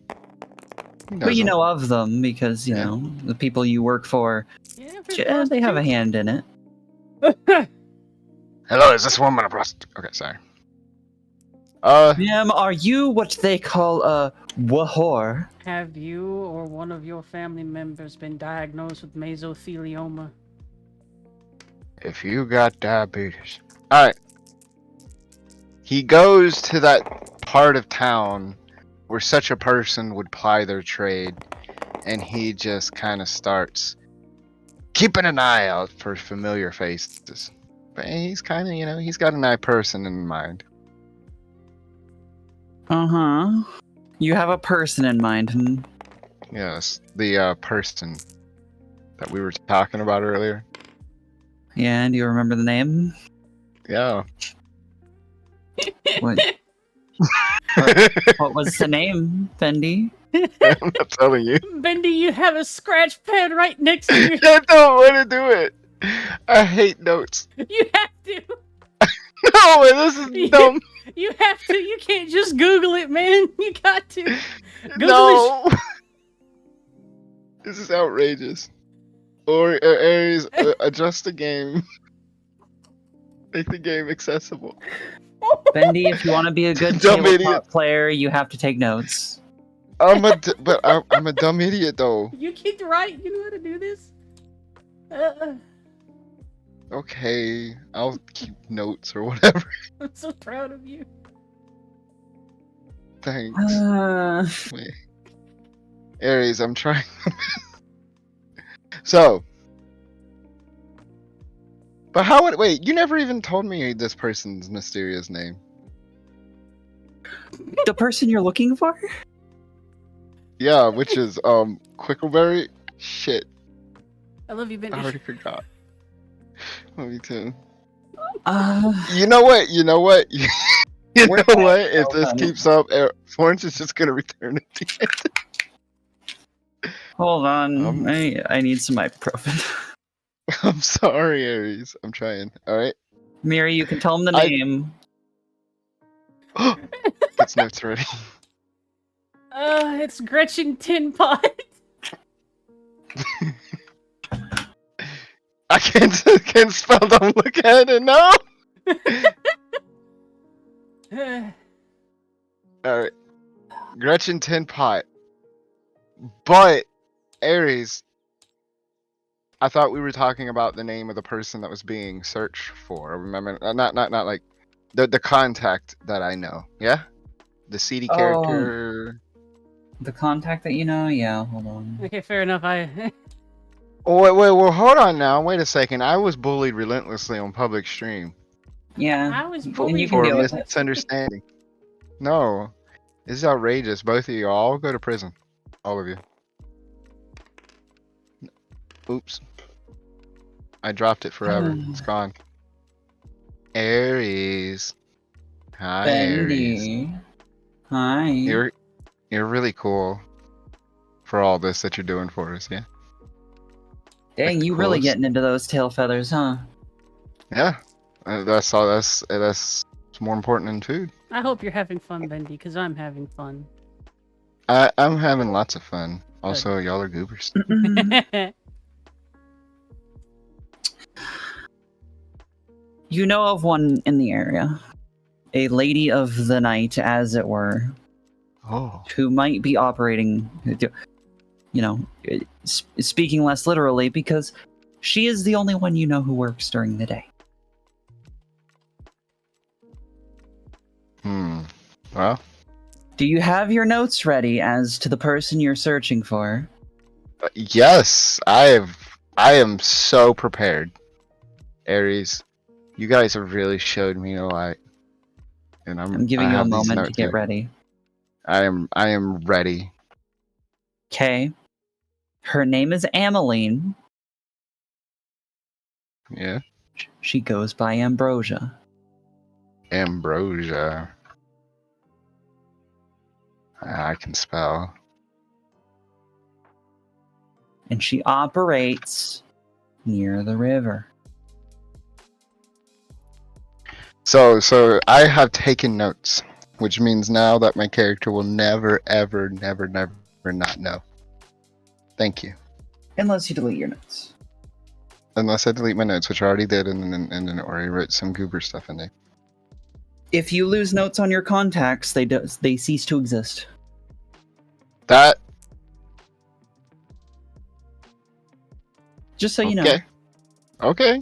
But you know of them because, you know, the people you work for, they have a hand in it. Hello, is this woman a prostitute? Okay, sorry. Ma'am, are you what they call a whore? Have you or one of your family members been diagnosed with mesothelioma? If you got diabetes. Alright. He goes to that part of town where such a person would ply their trade, and he just kind of starts keeping an eye out for familiar faces. But he's kind of, you know, he's got an eye person in mind. Uh-huh. You have a person in mind, hmm? Yes, the person that we were talking about earlier. Yeah, do you remember the name? Yeah. What, what was the name, Fendi? I'm not telling you. Bendy, you have a scratch pad right next to you. I don't want to do it. I hate notes. You have to. No, this is dumb. You have to. You can't just Google it, man. You got to. Google No. This is outrageous. Or Aries, adjust the game. Make the game accessible. Bendy, if you want to be a good Dumb tabletop idiot. player, you have to take notes. I'm a dumb idiot though. You can write. You know how to do this. Okay, I'll keep notes or whatever. I'm so proud of you. Thanks. Wait. Aries, I'm trying. So, but how would wait? You never even told me this person's mysterious name. The person you're looking for? Yeah, which is Quickleberry. Shit, I love you, Bendy. I already forgot. Love you too. Uh, You know what? You know what? You We're know what? If fine. this keeps up, Florence is just gonna return at the end. Hold on, I need some ibuprofen. I'm sorry, Aries. I'm trying. All right. Miri, you can tell him the name. Gets notes ready. It's Gretchen Tin Pot. I can't spell. Don't look at it. No. All right. Gretchen Tin Pot. But Aries, I thought we were talking about the name of the person that was being searched for. Remember, not like the contact that I know. Yeah, the seedy character. The contact that you know? Yeah, hold on. Okay, fair enough. Oh wait, well, hold on now. Wait a second. I was bullied relentlessly on public stream. Yeah, I was and bullied. you can For deal with it. misunderstanding. No, this is outrageous. Both of you all go to prison. All of you. Oops. I dropped it forever. It's gone. Aries. Hi, Aries. Bendy. Hi. You're really cool for all this that you're doing for us, yeah? Dang, you really coolest. getting into those tail feathers, huh? Yeah. That's all that's more important than food. I hope you're having fun, Bendy, because I'm having fun. I'm having lots of fun. Also, y'all are goobers. You know of one in the area. A lady of the night, as it were. Oh. Who might be operating, you know, speaking less literally, because she is the only one you know who works during the day. Well. Do you have your notes ready as to the person you're searching for? Yes, I am so prepared. Aries, you guys have really showed me a lot. And I'm giving you a moment to get ready. I am ready. Okay. Her name is Ameline. Yeah. She goes by Ambrosia. Ambrosia. I can spell. And she operates near the river. So I have taken notes, which means now that my character will never, ever, never not know. Thank you. Unless you delete your notes. Unless I delete my notes, which I already did, and then already wrote some goober stuff in there. If you lose notes on your contacts, they cease to exist. That. Just so you know. Okay.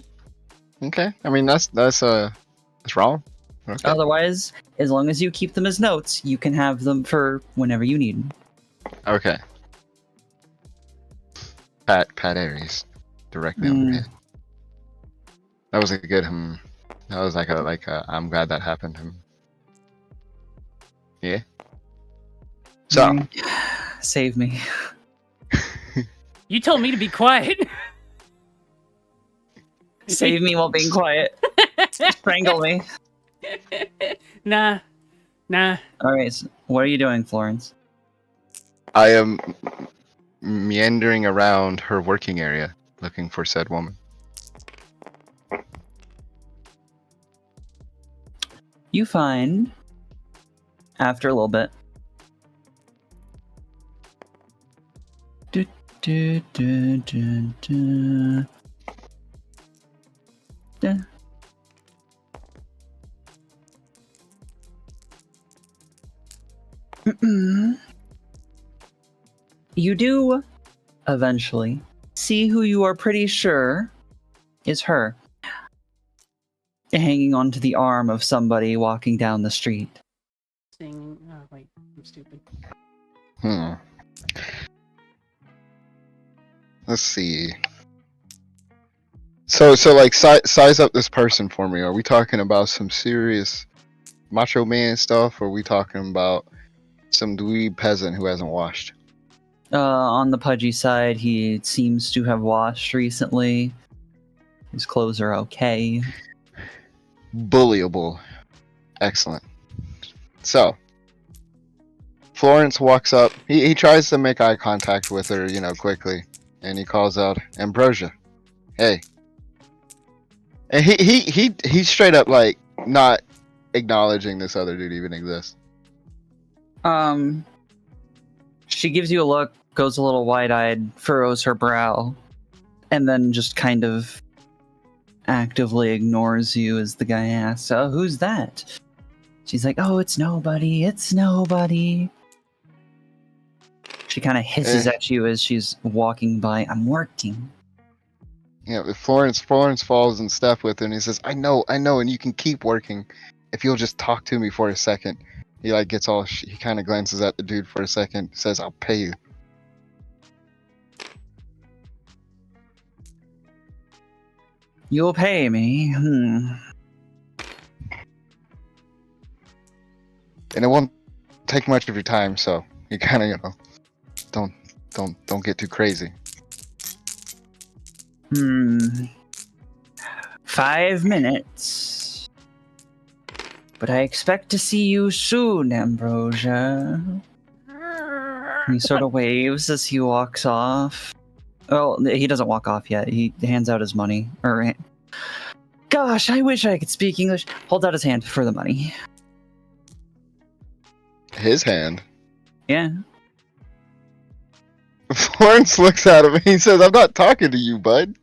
I mean that's wrong. Okay. Otherwise, as long as you keep them as notes, you can have them for whenever you need them. Okay. Pat Aries, directly on your head. That was a good That was like a I'm glad that happened. Yeah. So. Save me. You told me to be quiet. Save me while being quiet. Strangle me. Nah. Alright, so what are you doing, Florence? I am meandering around her working area, looking for said woman. You find, after a little bit, you do eventually see who you are pretty sure is her, hanging onto the arm of somebody walking down the street. Singing. Oh, wait. I'm stupid. Let's see. So like, size up this person for me. Are we talking about some serious macho man stuff, or are we talking about some dweeb peasant who hasn't washed? On the pudgy side, he seems to have washed recently. His clothes are okay. Bullyable. Excellent. So, Florence walks up. He tries to make eye contact with her, quickly. And he calls out, Ambrosia, hey. And he's straight up, like, not acknowledging this other dude even exists. She gives you a look, goes a little wide-eyed, furrows her brow, and then just kind of actively ignores you as the guy asks, "Oh, who's that?" She's like, "Oh, it's nobody, it's nobody." She kind of hisses at you as she's walking by. "I'm working." Yeah, Florence falls in step with her, and he says, I know, and you can keep working if you'll just talk to me for a second. He like gets all, he kind of glances at the dude for a second, says, I'll pay you. You'll pay me? And it won't take much of your time, so you kind of, don't get too crazy. 5 minutes. But I expect to see you soon, Ambrosia. He sort of waves as he walks off. Well, he doesn't walk off yet. He hands out his money. Gosh, I wish I could speak English. Holds out his hand for the money. His hand? Yeah. Florence looks at him and he says, I'm not talking to you, bud.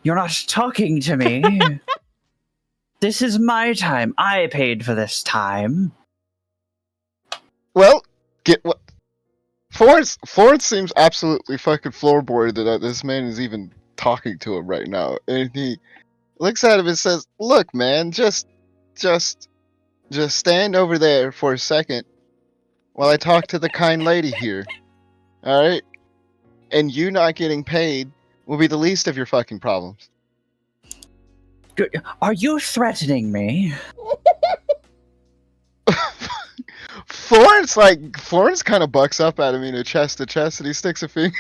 You're not talking to me. This is my time. I paid for this time. Well, get what? Florence seems absolutely fucking floorboarded that this man is even talking to him right now. And he looks at him and says, look, man, just stand over there for a second while I talk to the kind lady here. Alright? And you not getting paid will be the least of your fucking problems. Are you threatening me? Florence kind of bucks up at him, chest to chest, and he sticks a finger.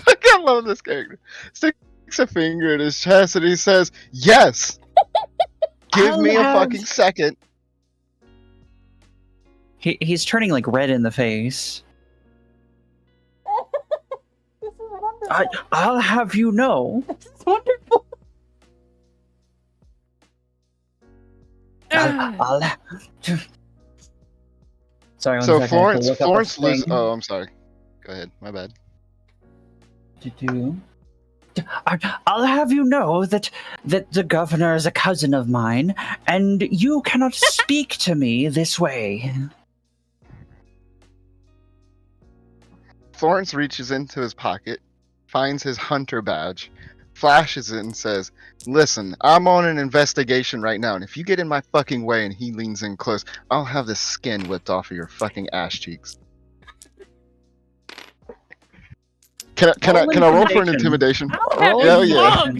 I love this character. Sticks a finger in his chest, and he says, yes! Give me a fucking second. He's turning like red in the face. This is wonderful. I'll have you know. This is wonderful. Sorry. So Florence loses. Oh, I'm sorry. Go ahead. My bad. I'll have you know that the governor is a cousin of mine, and you cannot speak to me this way. Florence reaches into his pocket, finds his hunter badge, flashes it, and says, listen, I'm on an investigation right now, and if you get in my fucking way, and he leans in close, I'll have the skin whipped off of your fucking ass cheeks. Can I roll for an intimidation? Oh yeah.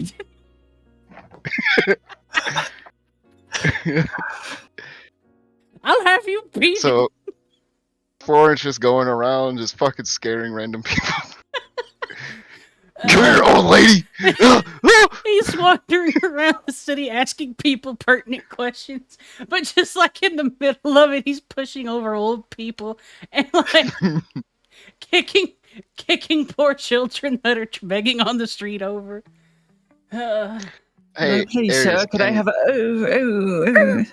I'll have you beat. So Florence just going around, just fucking scaring random people. Come here, old lady! He's wandering around the city asking people pertinent questions, but just like in the middle of it, he's pushing over old people and like kicking poor children that are begging on the street over. Hey, sir, could I have a...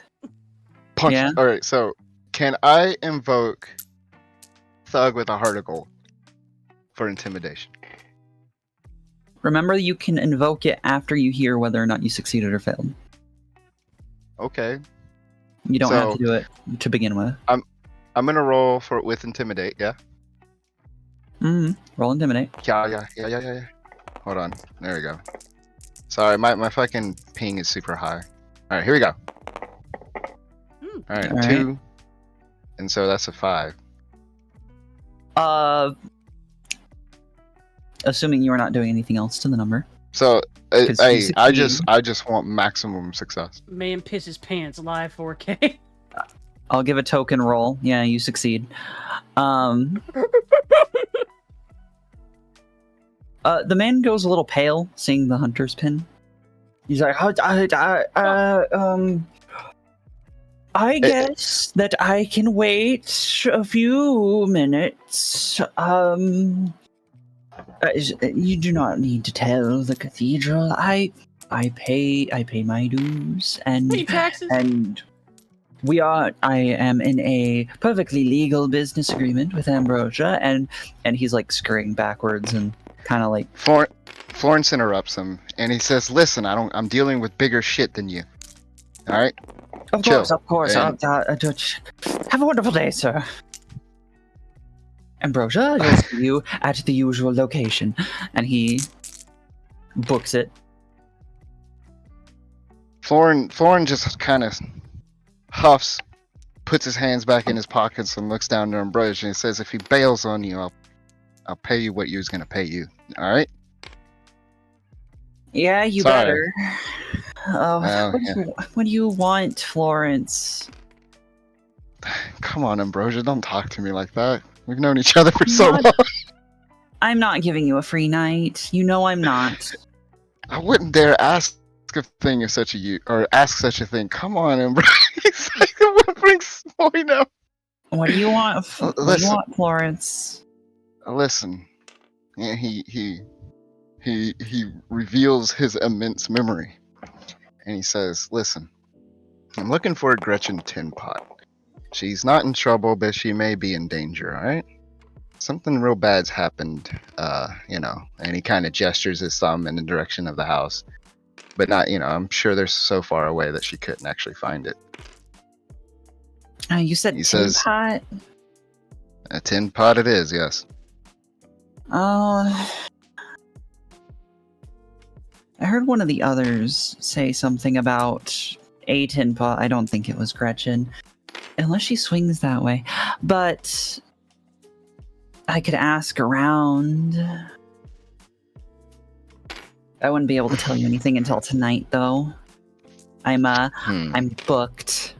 punch. Yeah. All right, so can I invoke Thug with a heart of gold for intimidation? Remember, you can invoke it after you hear whether or not you succeeded or failed. Okay. You don't have So, to do it to begin with. I'm gonna roll for it with intimidate. Yeah. Roll intimidate. Yeah. Hold on. There we go. Sorry, my fucking ping is super high. All right, here we go. All right, All right. 2, and so that's a 5. Assuming you are not doing anything else to the number. So, 'Cause you hey, I succeed. just want maximum success. Man piss his pants live 4K. I'll give a token roll. Yeah, you succeed. The man goes a little pale, seeing the hunter's pin. He's like, I guess that I can wait a few minutes. You do not need to tell the cathedral. I pay my dues, and Pay taxes. and I am in a perfectly legal business agreement with Ambrosia, and he's like scurrying backwards and kind of like Florence interrupts him, and he says, "Listen, I'm dealing with bigger shit than you. All right? Of course. And- Have a wonderful day, sir. Ambrosia, you'll see you at the usual location. And he books it. Florin just kind of huffs, puts his hands back in his pockets, and looks down to Ambrosia and says, "If he bails on you, I'll pay you what you was gonna pay you. All right?" Yeah, you Sorry. better. What do you want, Florence? Come on, Ambrosia, don't talk to me like that. We've known each other for so long. I'm not giving you a free night. You know I'm not. I wouldn't dare ask a thing of such a or ask such a thing. Come on, Ambrosia. He's like, what brings Floyd up? What do you want? What do you want, Florence? Listen, and he reveals his immense memory, and he says, "Listen, I'm looking for a Gretchen Tin Pot. She's not in trouble, but she may be in danger. All right? Something real bad's happened, And he kind of gestures his thumb in the direction of the house, but not, I'm sure they're so far away that she couldn't actually find it." You said tin pot? A tin pot it is, yes. Oh. I heard one of the others say something about a tin pot. I don't think it was Gretchen. Unless she swings that way. But I could ask around. I wouldn't be able to tell you anything until tonight, though. I'm booked,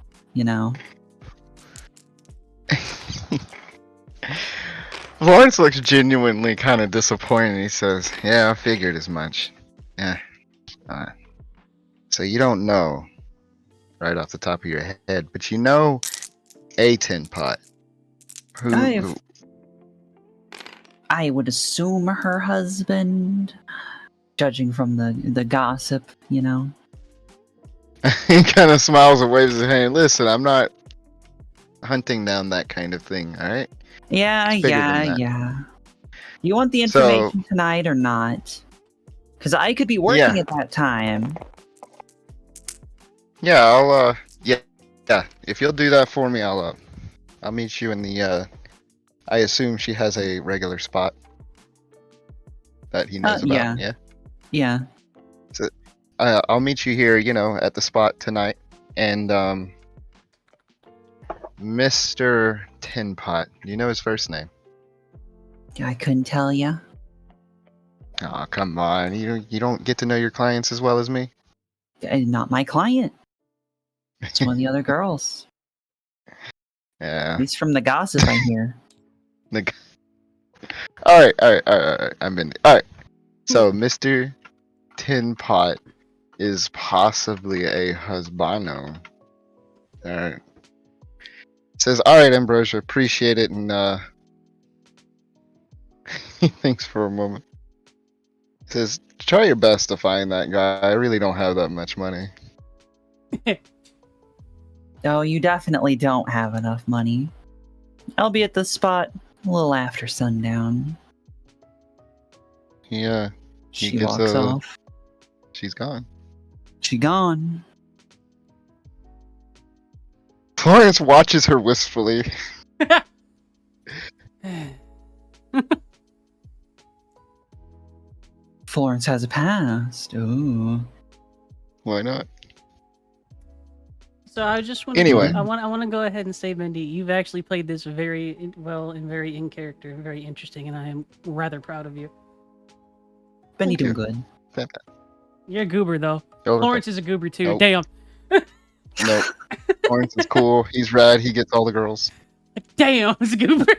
Lawrence looks genuinely kind of disappointed. He says, "Yeah, I figured as much. Yeah. So you don't know right off the top of your head, but you know a tin pot. Who? I would assume her husband, judging from the gossip, He kind of smiles and waves his hand. "Listen, I'm not hunting down that kind of thing, all right?" Yeah. You want the information tonight or not? Because I could be working at that time. Yeah, I'll yeah. If you'll do that for me, I'll meet you in the I assume she has a regular spot that he knows about. Yeah. So I'll meet you here, at the spot tonight, and Mr. Tin Pot. Do you know his first name? I couldn't tell you. Oh, come on. You don't get to know your clients as well as me? Not my client. It's one of the other girls. Yeah. At least from the gossip I hear. All right. I'm in. All right. So, Mr. Tin Pot is possibly a husbando. All right. Says, "All right, Ambrosia, appreciate it," and he thinks for a moment. Says, "Try your best to find that guy. I really don't have that much money." Oh, you definitely don't have enough money. I'll be at the spot a little after sundown. Yeah. She walks off. She's gone. She gone. Florence watches her wistfully. Florence has a past. Ooh. Why not? So I just want Anyway. I want to go ahead and say, Mindy, you've actually played this very well and very in character, very interesting, and I am rather proud of you. Benny doing good. You're a goober though. Over. Florence is a goober too. Nope. Damn. Nope. Florence is cool. He's rad. He gets all the girls. Damn, it's a goober.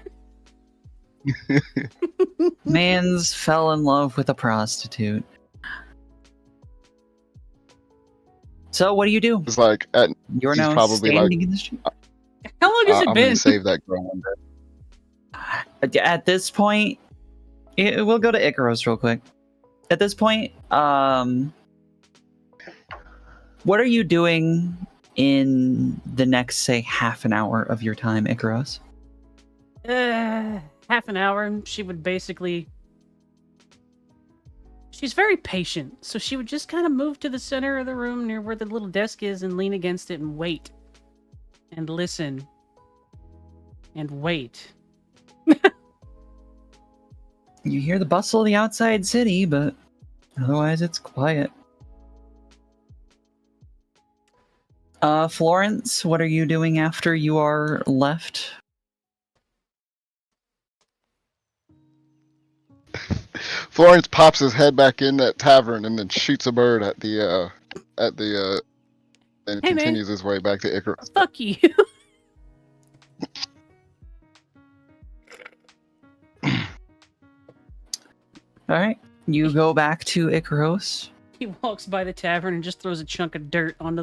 Mans fell in love with a prostitute. So what do you do? It's like You're he's now probably standing like, in the street. How long has it I'm been? gonna save that girl one day. At this point, we'll go to Icaros real quick. At this point, what are you doing in the next, say, half an hour of your time, Icaros? Half an hour. She would basically. She's very patient, so she would just kind of move to the center of the room near where the little desk is and lean against it and wait. And listen. And wait. You hear the bustle of the outside city, but otherwise it's quiet. Florence, what are you doing after you are left? Florence pops his head back in that tavern and then shoots a bird at the and Hey, continues his way back to Icarus. Fuck you. Alright, you go back to Icaros. He walks by the tavern and just throws a chunk of dirt onto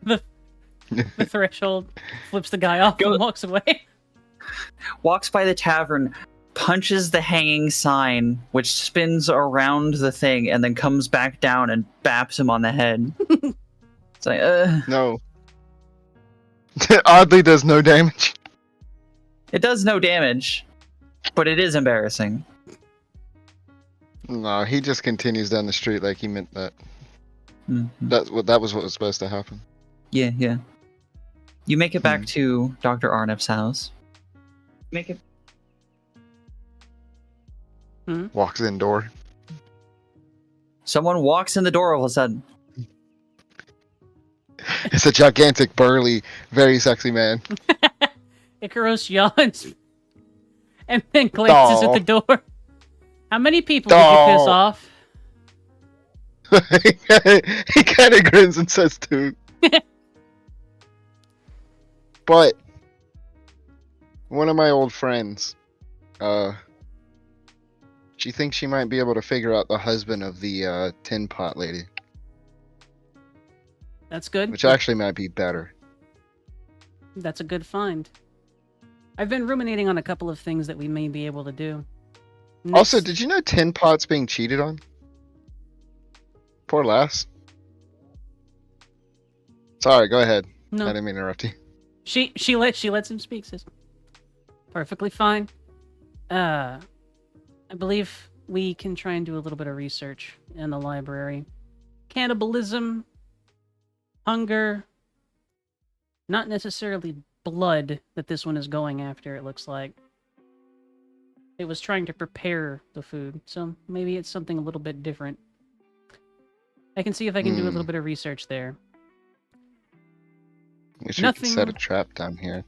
the threshold, flips the guy off and walks away. Walks by the tavern, punches the hanging sign, which spins around the thing, and then comes back down and baps him on the head. It's like, No. Oddly does no damage. It does no damage, but it is embarrassing. No, he just continues down the street like he meant that. Mm-hmm. That was what was supposed to happen. Yeah, yeah. You make it back to Dr. Arneff's house. Make it. Walks in door. Someone walks in the door all of a sudden. It's a gigantic, burly, very sexy man. Icaros yawns and then glances at the door. How many people did you piss off? He kind of grins and says two. But one of my old friends, she thinks she might be able to figure out the husband of the tin pot lady. That's good. Which actually might be better. That's a good find. I've been ruminating on a couple of things that we may be able to do. Also, did you know Tin Pot's being cheated on? Poor lass. Sorry, go ahead. No. I didn't mean to interrupt you. She lets him speak, sis. Perfectly fine. I believe we can try and do a little bit of research in the library. Cannibalism, hunger, not necessarily blood that this one is going after, it looks like. It was trying to prepare the food, so maybe it's something a little bit different. I can see if I can do a little bit of research there. We should set a trap down here.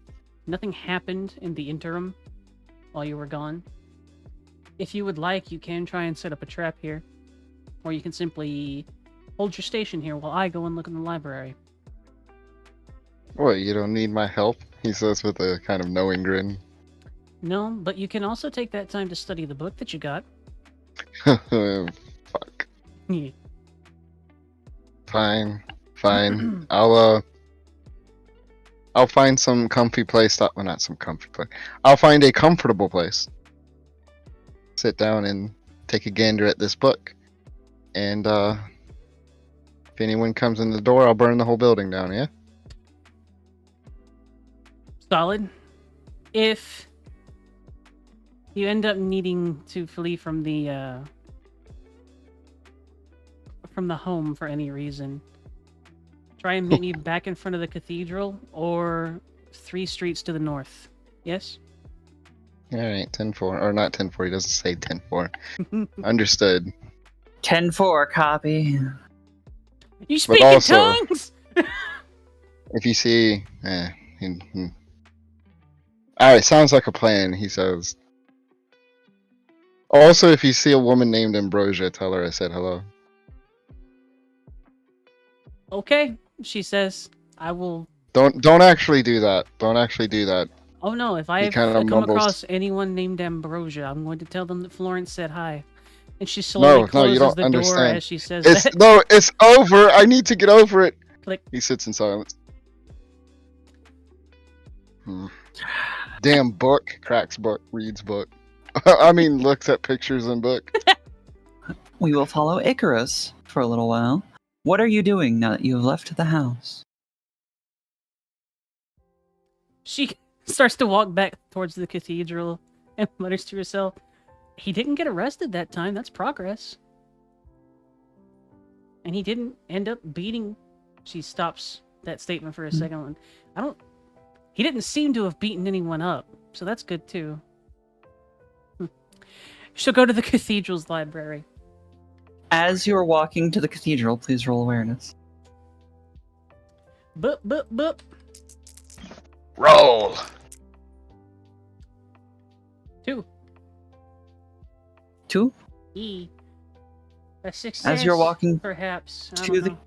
Nothing happened in the interim while you were gone. If you would like, you can try and set up a trap here. Or you can simply hold your station here while I go and look in the library. What, you don't need my help? He says with a kind of knowing grin. No, but you can also take that time to study the book that you got. Fuck. Yeah. Fine. I'll find some comfy place. Well, not some comfy place. I'll find a comfortable place. Sit down and take a gander at this book. And if anyone comes in the door, I'll burn the whole building down, yeah? Solid. If you end up needing to flee from the home for any reason, try and meet me back in front of the cathedral or 3 streets to the north. Yes? Alright, 10-4. Or not 10-4, he doesn't say 10-4. Understood. 10-4, copy. You speak in also, tongues! If you see... Alright, sounds like a plan, he says. Also, if you see a woman named Ambrosia, tell her I said hello. Okay, she says. I will... Don't actually do that. Don't actually do that. Oh no, if I He kinda come mumbles. across anyone named Ambrosia, I'm going to tell them that Florence said hi. And she slowly No, closes you don't the door understand. as she says It's that. no, it's over. I need to get over it. Click. He sits in silence. Damn book. Cracks book. Reads book. I mean, looks at pictures in book. We will follow Icarus for a little while. What are you doing now that you have left the house? She starts to walk back towards the cathedral and mutters to herself, he didn't get arrested that time. That's progress. And he didn't end up beating... She stops that statement for a second. He didn't seem to have beaten anyone up, so that's good too. She'll go to the cathedral's library. As you are walking to the cathedral, please roll awareness. Boop, boop, boop. Roll! 2. 2? E. A success, As you're walking perhaps. I to don't the know.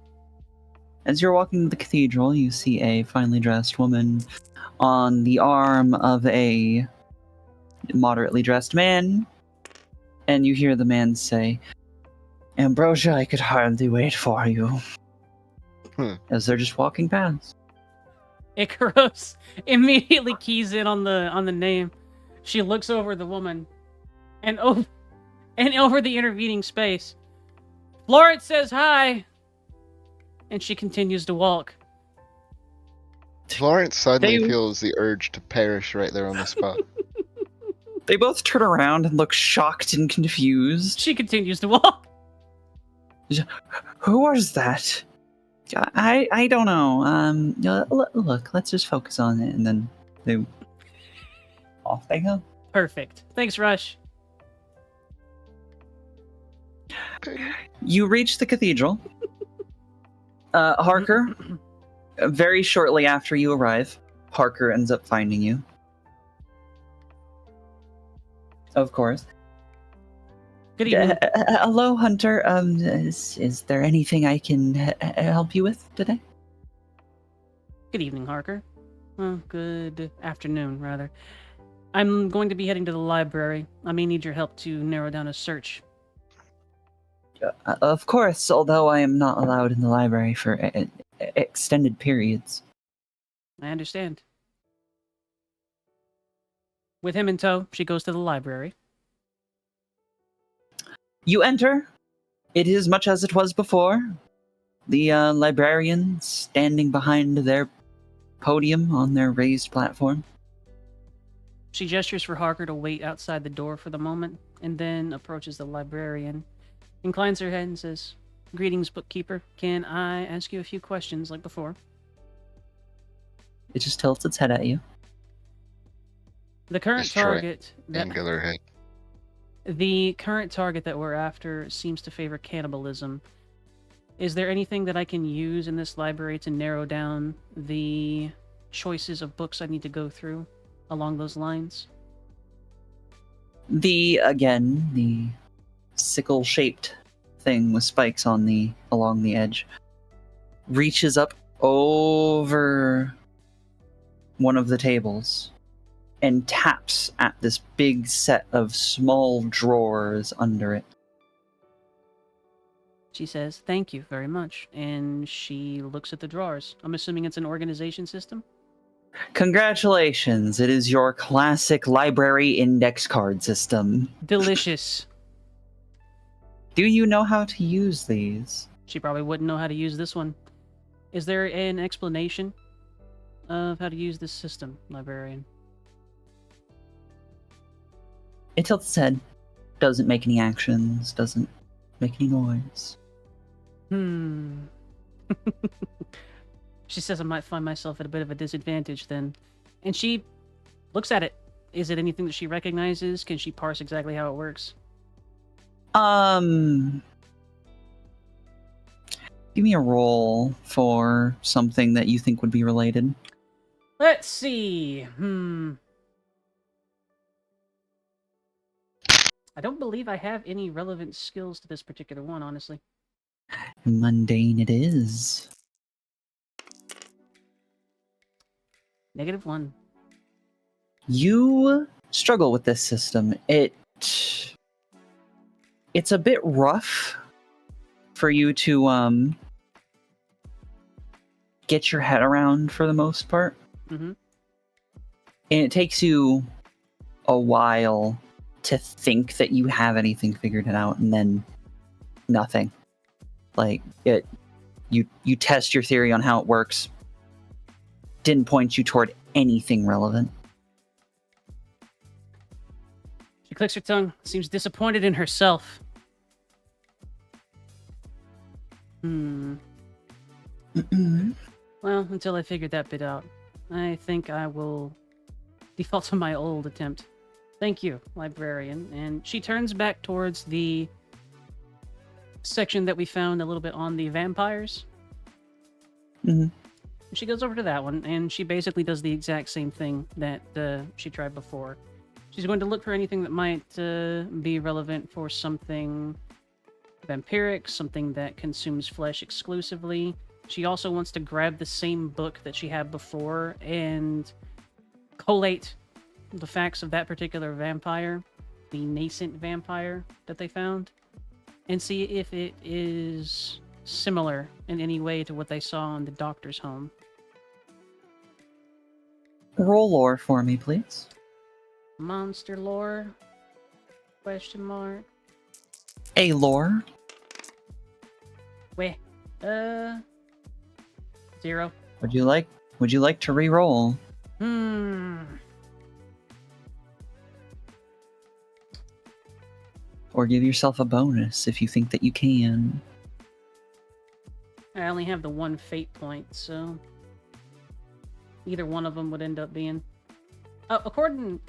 As you're walking to the cathedral, you see a finely dressed woman on the arm of a moderately dressed man, and you hear the man say, Ambrosia, I could hardly wait for you. As they're just walking past. Icarus immediately keys in on the name. She looks over the woman, and over the intervening space. Florence says hi, and she continues to walk. Florence suddenly feels the urge to perish right there on the spot. They both turn around and look shocked and confused. She continues to walk. Who was that? I don't know. Look, let's just focus on it, and then off they go. Perfect. Thanks, Rush. You reach the cathedral. Harker, very shortly after you arrive, Harker ends up finding you. Of course. Good evening. Hello, Hunter. Is there anything I can help you with today? Good evening, Harker. Well, good afternoon, rather. I'm going to be heading to the library. I may need your help to narrow down a search. Of course, although I am not allowed in the library for extended periods. I understand. With him in tow, she goes to the library. You enter. It is much as it was before. The librarian standing behind their podium on their raised platform. She gestures for Harker to wait outside the door for the moment, and then approaches the librarian, inclines her head and says, Greetings, bookkeeper. Can I ask you a few questions like before? It just tilts its head at you. The current target... Angular head. The current target that we're after seems to favor cannibalism. Is there anything that I can use in this library to narrow down the choices of books I need to go through along those lines? The sickle-shaped thing with spikes along the edge reaches up over one of the tables and taps at this big set of small drawers under it. She says, Thank you very much. And she looks at the drawers. I'm assuming it's an organization system? Congratulations, it is your classic library index card system. Delicious. Do you know how to use these? She probably wouldn't know how to use this one. Is there an explanation of how to use this system, librarian. It tilts its head, doesn't make any actions, doesn't make any noise. She says I might find myself at a bit of a disadvantage then. And she looks at it. Is it anything that she recognizes? Can she parse exactly how it works? Give me a roll for something that you think would be related. Let's see. I don't believe I have any relevant skills to this particular one, honestly. Mundane it is. -1. You struggle with this system. It's a bit rough for you to get your head around for the most part. Mhm. And it takes you a while to think that you have anything figured out, and then nothing. Like you test your theory on how it works. Didn't point you toward anything relevant. She clicks her tongue, seems disappointed in herself. Well, until I figured that bit out, I think I will default to my old attempt. Thank you, librarian. And she turns back towards the section that we found a little bit on the vampires. Mm-hmm. She goes over to that one, and she basically does the exact same thing that she tried before. She's going to look for anything that might be relevant for something vampiric, something that consumes flesh exclusively. She also wants to grab the same book that she had before and collate the facts of that particular vampire, the nascent vampire that they found, and see if it is similar in any way to what they saw in the doctor's home. Roll lore for me, please. Monster lore? Question mark. A lore. Wait. 0. Would you like to re-roll? Or give yourself a bonus if you think that you can. I only have the 1 fate point, so either one of them would end up being.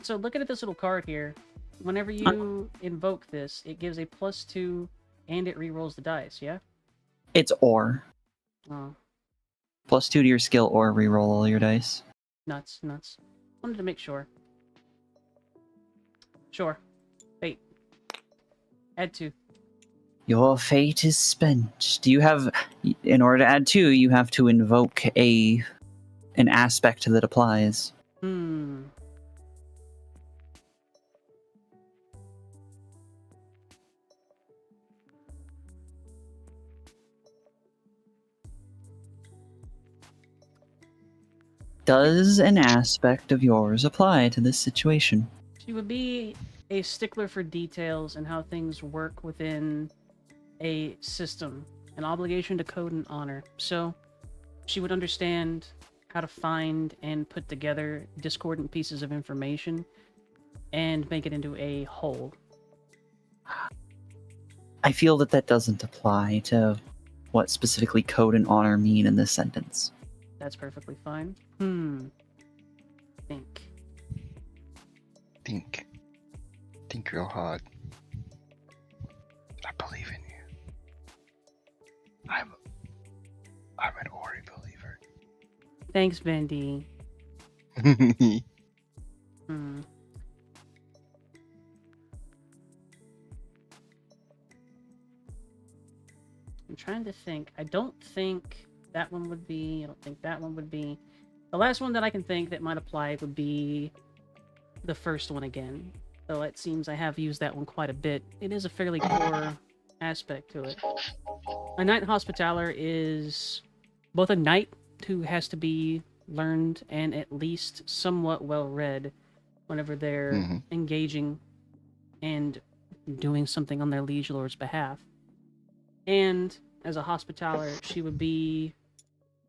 So looking at this little card here, whenever you invoke this, it gives a +2 and it re-rolls the dice, yeah? It's or. Oh, +2 to your skill or re-roll all your dice. nuts. Wanted to make sure. Sure. Fate. Add 2. Your fate is spent. Do you have, in order to add 2, you have to invoke an aspect that applies. Does an aspect of yours apply to this situation? She would be a stickler for details and how things work within a system, an obligation to code and honor. So she would understand how to find and put together discordant pieces of information and make it into a whole. I feel that doesn't apply to what specifically code and honor mean in this sentence. That's perfectly fine. Think real hard. I believe in you. I'm an Auri believer. Thanks, Bendy. I'm trying to think. I don't think that one would be. I don't think that one would be. The last one that I can think that might apply would be the first one again. Though it seems I have used that one quite a bit. It is a fairly core aspect to it. A Knight Hospitaller is both a knight who has to be learned and at least somewhat well read whenever they're engaging and doing something on their liege lord's behalf. And as a Hospitaller, she would be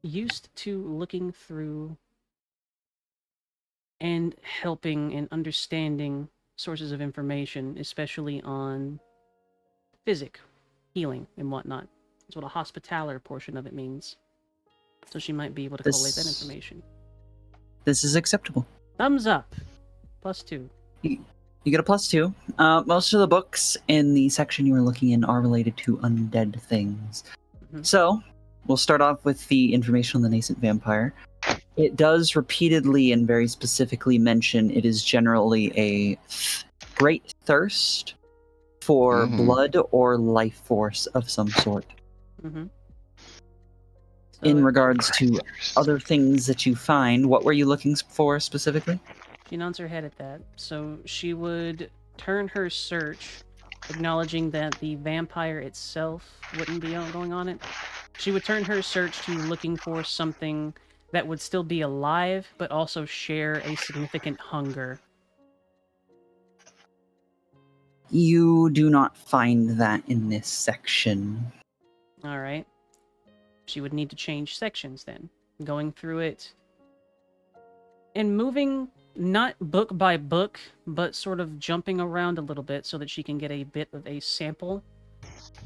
used to looking through and helping and understanding sources of information, especially on physic, healing, and whatnot. That's what a hospitaller portion of it means. So she might be able to collate that information. This is acceptable. Thumbs up. +2. You get a +2. Most of the books in the section you were looking in are related to undead things. So, we'll start off with the information on the nascent vampire. It does repeatedly and very specifically mention it is generally a great thirst for blood or life force of some sort. In regards to other things that you find, what were you looking for specifically? She nods her head at that. So she would turn her search, acknowledging that the vampire itself wouldn't be going on it. She would turn her search to looking for something that would still be alive, but also share a significant hunger. You do not find that in this section. All right. She would need to change sections then. Going through it and moving not book by book, but sort of jumping around a little bit so that she can get a bit of a sample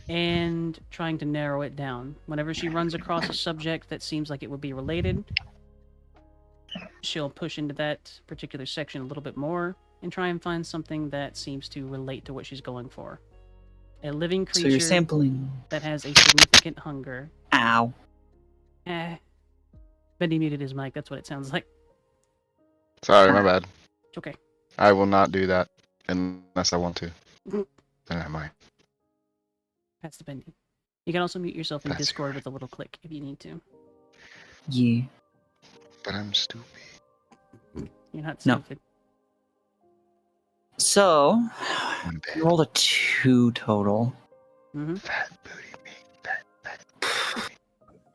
and trying to narrow it down. Whenever she runs across a subject that seems like it would be related, she'll push into that particular section a little bit more and try and find something that seems to relate to what she's going for. A living creature So you're sampling that has a significant hunger. Ow. Bendy muted his mic, that's what it sounds like. Sorry, my bad. It's okay. I will not do that unless I want to. Then I might. That's the Bendy. You can also mute yourself in Discord with a little click if you need to. Yeah. But I'm stupid. You're not No. stupid. So, you rolled a 2 total.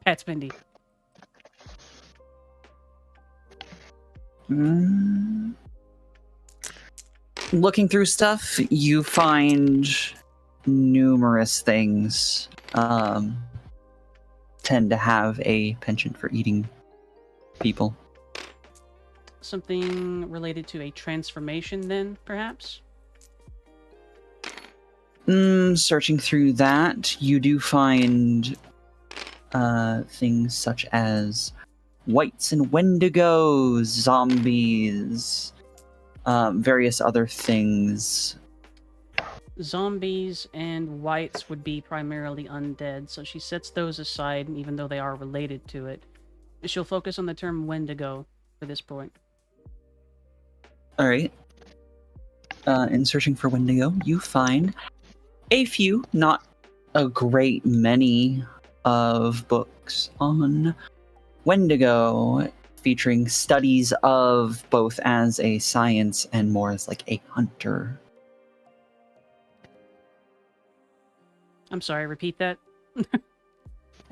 Pat's Bendy. Looking through stuff, you find numerous things tend to have a penchant for eating people. Something related to a transformation then, perhaps? Searching through that, you do find things such as whites and wendigos, zombies, various other things. Zombies and whites would be primarily undead, so she sets those aside, even though they are related to it. She'll focus on the term wendigo for this point. Alright. In searching for wendigo, you find a few, not a great many, of books on wendigo, featuring studies of both as a science and more as like a hunter. I'm sorry, repeat that?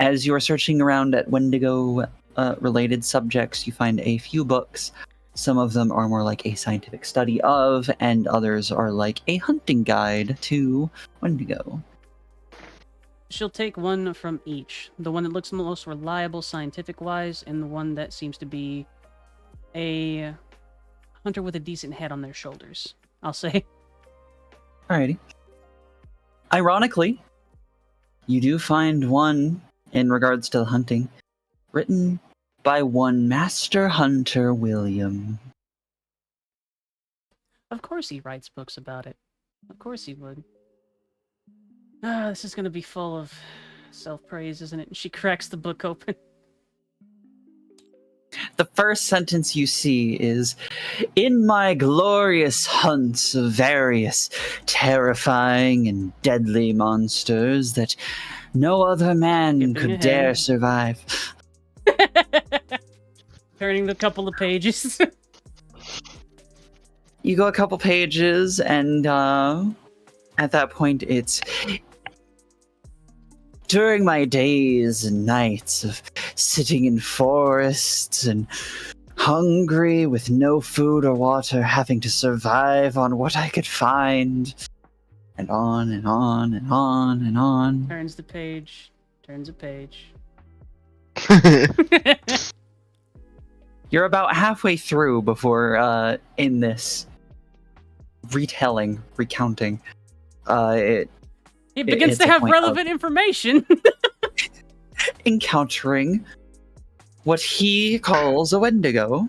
As you are searching around at wendigo related subjects, you find a few books. Some of them are more like a scientific study of, and others are like a hunting guide to wendigo. She'll take one from each. The one that looks most reliable scientific-wise, and the one that seems to be a hunter with a decent head on their shoulders, I'll say. Alrighty. Ironically, you do find one in regards to the hunting, written by one Master Hunter William. Of course he writes books about it. Of course he would. This is going to be full of self-praise, isn't it? And she cracks the book open. The first sentence you see is, "In my glorious hunts of various terrifying and deadly monsters that no other man could dare survive." Turning the couple of pages. You go a couple pages, and at that point it's, "During my days and nights of sitting in forests and hungry with no food or water, having to survive on what I could find," and on and on and on and on. Turns the page. Turns a page. You're about halfway through before, in this recounting, it begins to hits a have point of relevant information. encountering what he calls a Wendigo.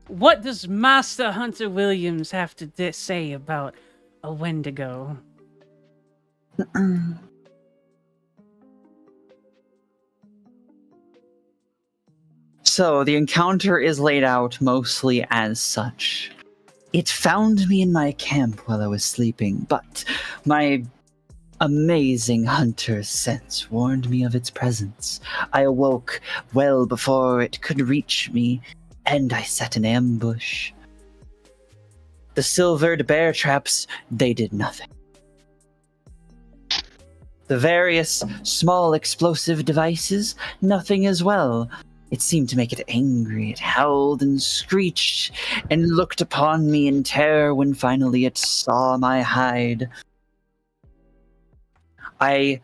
What does Master Hunter Williams have to say about a Wendigo? So, the encounter is laid out mostly as such. It found me in my camp while I was sleeping, but my amazing hunter's sense warned me of its presence. I awoke well before it could reach me, and I set an ambush. The silvered bear traps, they did nothing. The various small explosive devices, nothing as well. It seemed to make it angry. It howled and screeched and looked upon me in terror when finally it saw my hide. I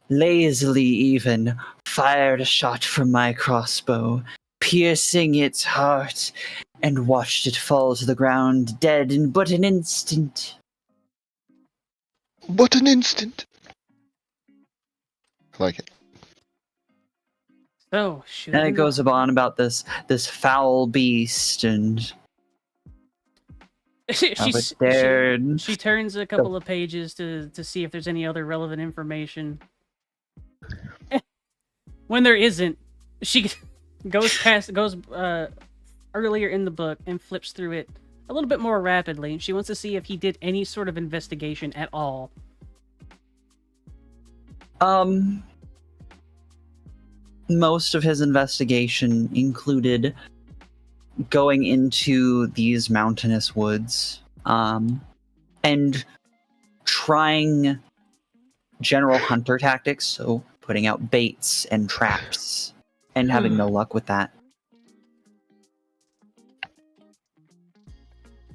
lazily even fired a shot from my crossbow, piercing its heart, and watched it fall to the ground dead in but an instant. What an instant! I like it. So, and it goes on about this foul beast and she turns a couple of pages to see if there's any other relevant information. When there isn't, she goes earlier in the book and flips through it a little bit more rapidly. She wants to see if he did any sort of investigation at all. Most of his investigation included going into these mountainous woods, and trying general hunter tactics, so putting out baits and traps, and having no luck with that.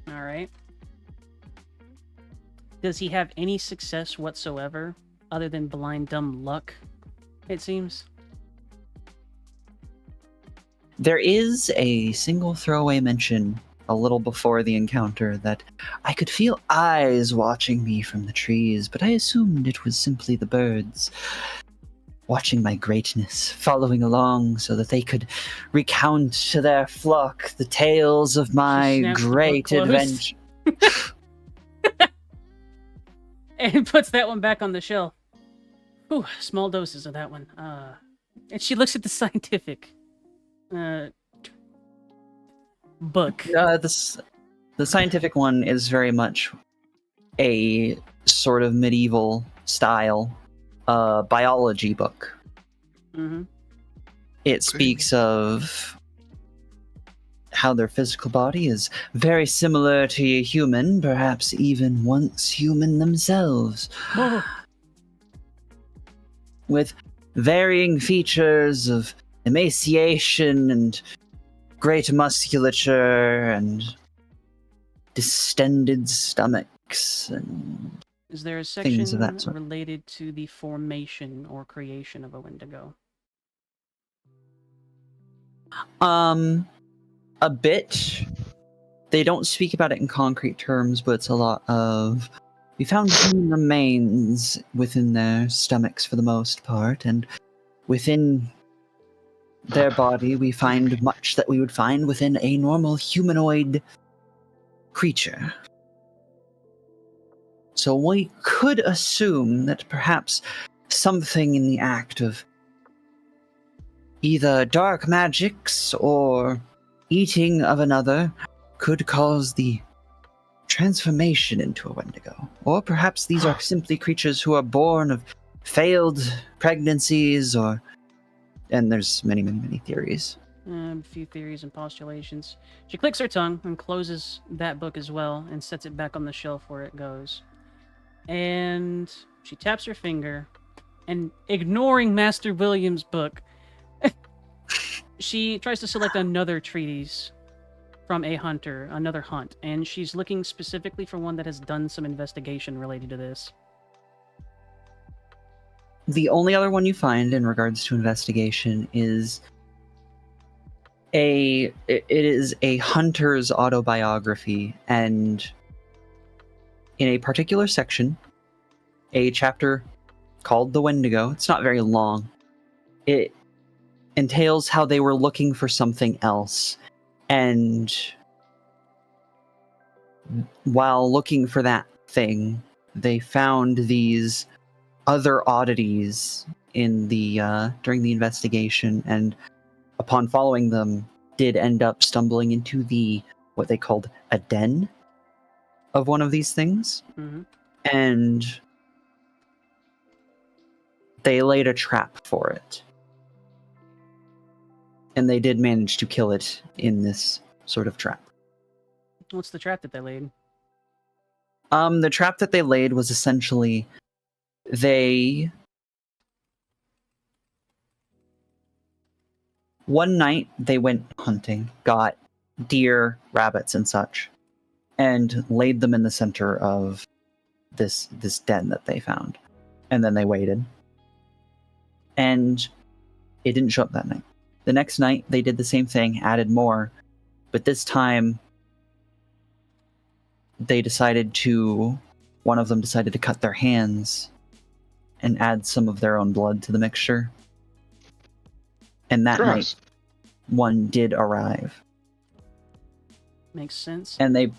All right. Does he have any success whatsoever, other than blind dumb luck, it seems? There is a single throwaway mention a little before the encounter that I could feel eyes watching me from the trees, but I assumed it was simply the birds watching my greatness, following along so that they could recount to their flock the tales of my great adventure. And puts that one back on the shelf. Ooh, small doses of that one. And she looks at the scientific book. The scientific one is very much a sort of medieval style biology book. Mm-hmm. It speaks of how their physical body is very similar to a human, perhaps even once human themselves. With varying features of emaciation and great musculature and distended stomachs and is there a things of that section sort. related to the formation or creation of a Wendigo? A bit. They don't speak about it in concrete terms, but it's a lot of we found human remains within their stomachs for the most part, and within their body we find much that we would find within a normal humanoid creature. So we could assume that perhaps something in the act of either dark magics or eating of another could cause the transformation into a Wendigo. Or perhaps these are simply creatures who are born of failed pregnancies, and there's many, many, many theories. A few theories and postulations. She clicks her tongue and closes that book as well and sets it back on the shelf where it goes. And she taps her finger, and ignoring Master William's book, she tries to select another treatise from another hunt, and she's looking specifically for one that has done some investigation related to this. The only other one you find in regards to investigation is it is a hunter's autobiography, and in a particular section, a chapter called The Wendigo. It's not very long. It entails how they were looking for something else, and while looking for that thing, they found these other oddities in the during the investigation, and upon following them, did end up stumbling into what they called a den of one of these things, and they laid a trap for it. And they did manage to kill it in this sort of trap. What's the trap that they laid? The trap that they laid was essentially one night they went hunting, got deer, rabbits, and such, and laid them in the center of this den that they found. And then they waited. And it didn't show up that night. The next night, they did the same thing, added more, but this time, one of them decided to cut their hands and add some of their own blood to the mixture. And that night, one did arrive. Makes sense. And they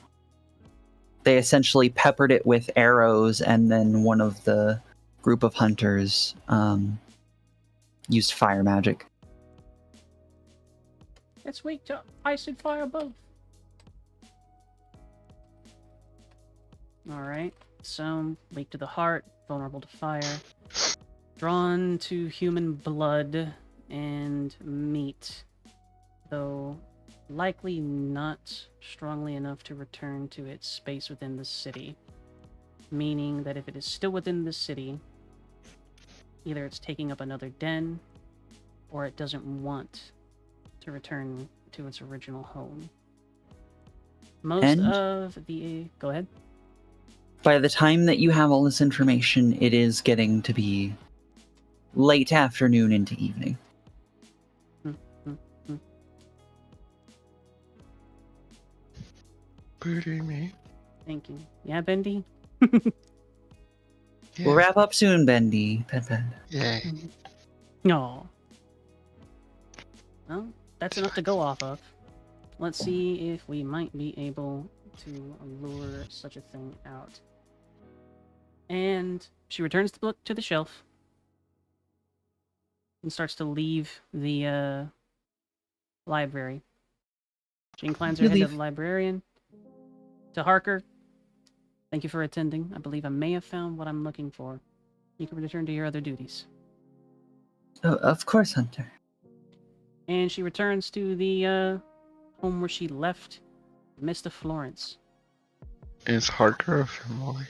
essentially peppered it with arrows, and then one of the group of hunters used fire magic. It's weak to ice and fire both. Alright, so weak to the heart, vulnerable to fire, drawn to human blood and meat, though likely not strongly enough to return to its space within the city. Meaning that if it is still within the city, either it's taking up another den, or it doesn't want to return to its original home. Go ahead. By the time that you have all this information, it is getting to be late afternoon into evening. Booty me. Thank you. Yeah, Bendy? We'll wrap up soon, Bendy. Pet. Yay. No. Well, that's enough to go off of. Let's see if we might be able to lure such a thing out. And she returns the book to the shelf and starts to leave the library. She inclines her head to the librarian. To Harker, thank you for attending. I believe I may have found what I'm looking for. You can return to your other duties. Oh, of course, Hunter. And she returns to the home where she left Mr. Florence. Is Harker a family?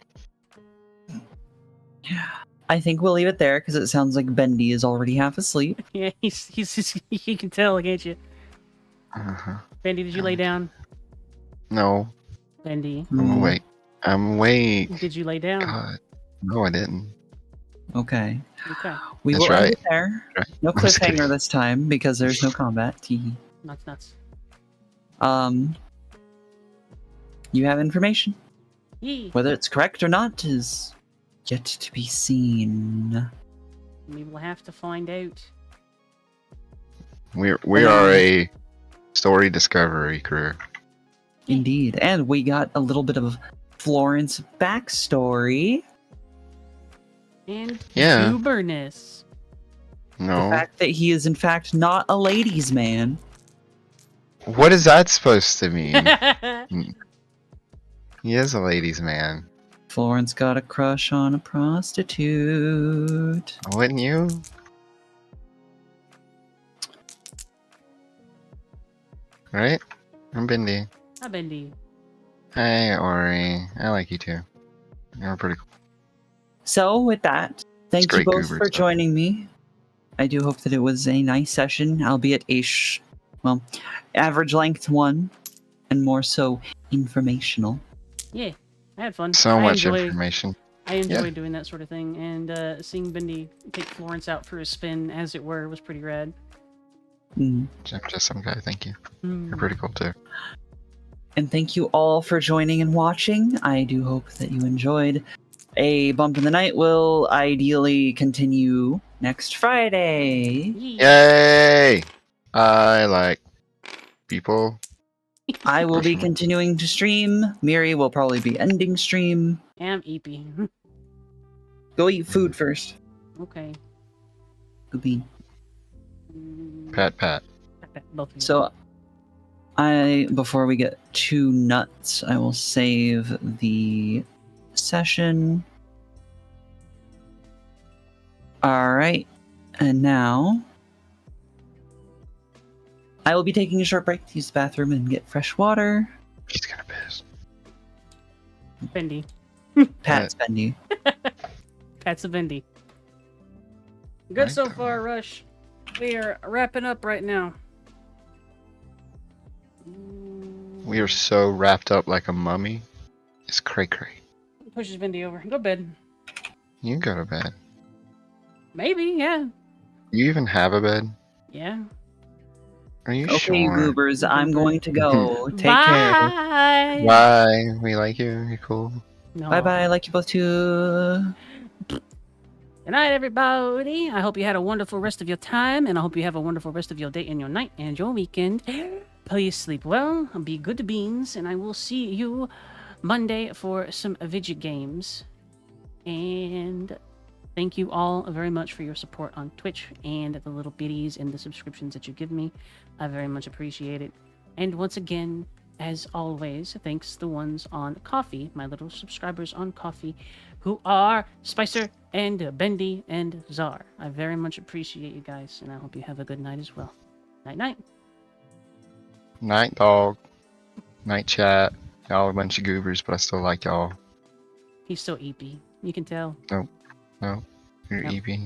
I think we'll leave it there because it sounds like Bendy is already half asleep. Yeah, he's you can tell, can't you? Uh-huh. Bendy, did you lay down? No. Bendy. I'm awake. I'm awake. Did you lay down? God. No, I didn't. Okay. Okay. We That's will end right. it there. Right. No I'm just kidding. cliffhanger this time because there's no combat. Nuts. You have information. Yee. Whether it's correct or not is yet to be seen. We will have to find out. We are a story discovery crew. Indeed. And we got a little bit of Florence backstory. And Yeah. gooberness. No. The fact that he is in fact not a ladies' man. What is that supposed to mean? He is a ladies' man. Florence got a crush on a prostitute. Wouldn't you? Right? I'm Bendy. Hi, Bendy. Hey, Auri. I like you too. You're pretty cool. So, with that, thank you great both goober for stuff. joining me. I do hope that it was a nice session, albeit a average length one, and more so informational. Yeah, I had fun. So I much enjoy- information. I enjoy doing that sort of thing, and seeing Bendy take Florence out for a spin, as it were, was pretty rad. I'm just some guy, thank you. You're pretty cool too. And thank you all for joining and watching. I do hope that you enjoyed. A Bump in the Night will ideally continue next Friday. Yay! I like people. I will be continuing to stream. Miri will probably be ending stream. I'm eepy. Go eat food first. Okay. Goopy. Pat. Both of you. So, before we get too nuts, I will save the session. Alright, and now I will be taking a short break to use the bathroom and get fresh water. He's gonna piss. Bendy. Pat's Bendy. Pat's a Bendy. Good so far, Rush. We are wrapping up right now. We are so wrapped up like a mummy. It's cray-cray. Pushes Bendy over. Go to bed. You can go to bed. Maybe, yeah. You even have a bed? Yeah. Are you Okay, sure? you goobers, I'm going to go. Take care. Bye. Bye. We like you. You're cool. No. Bye-bye. I like you both too. Good night, everybody. I hope you had a wonderful rest of your time, and I hope you have a wonderful rest of your day and your night and your weekend. Please sleep well, be good to beans, and I will see you Monday for some video games. And thank you all very much for your support on Twitch and the little biddies and the subscriptions that you give me. I very much appreciate it. And once again, as always, thanks the ones on Coffee, my little subscribers on Coffee, who are Spicer and Bendy and Czar. I very much appreciate you guys, and I hope you have a good night as well. Night-night. Night, dog. Night, chat. Y'all a bunch of goobers, but I still like y'all. He's so eepy. You can tell. No. You're Nope. EP.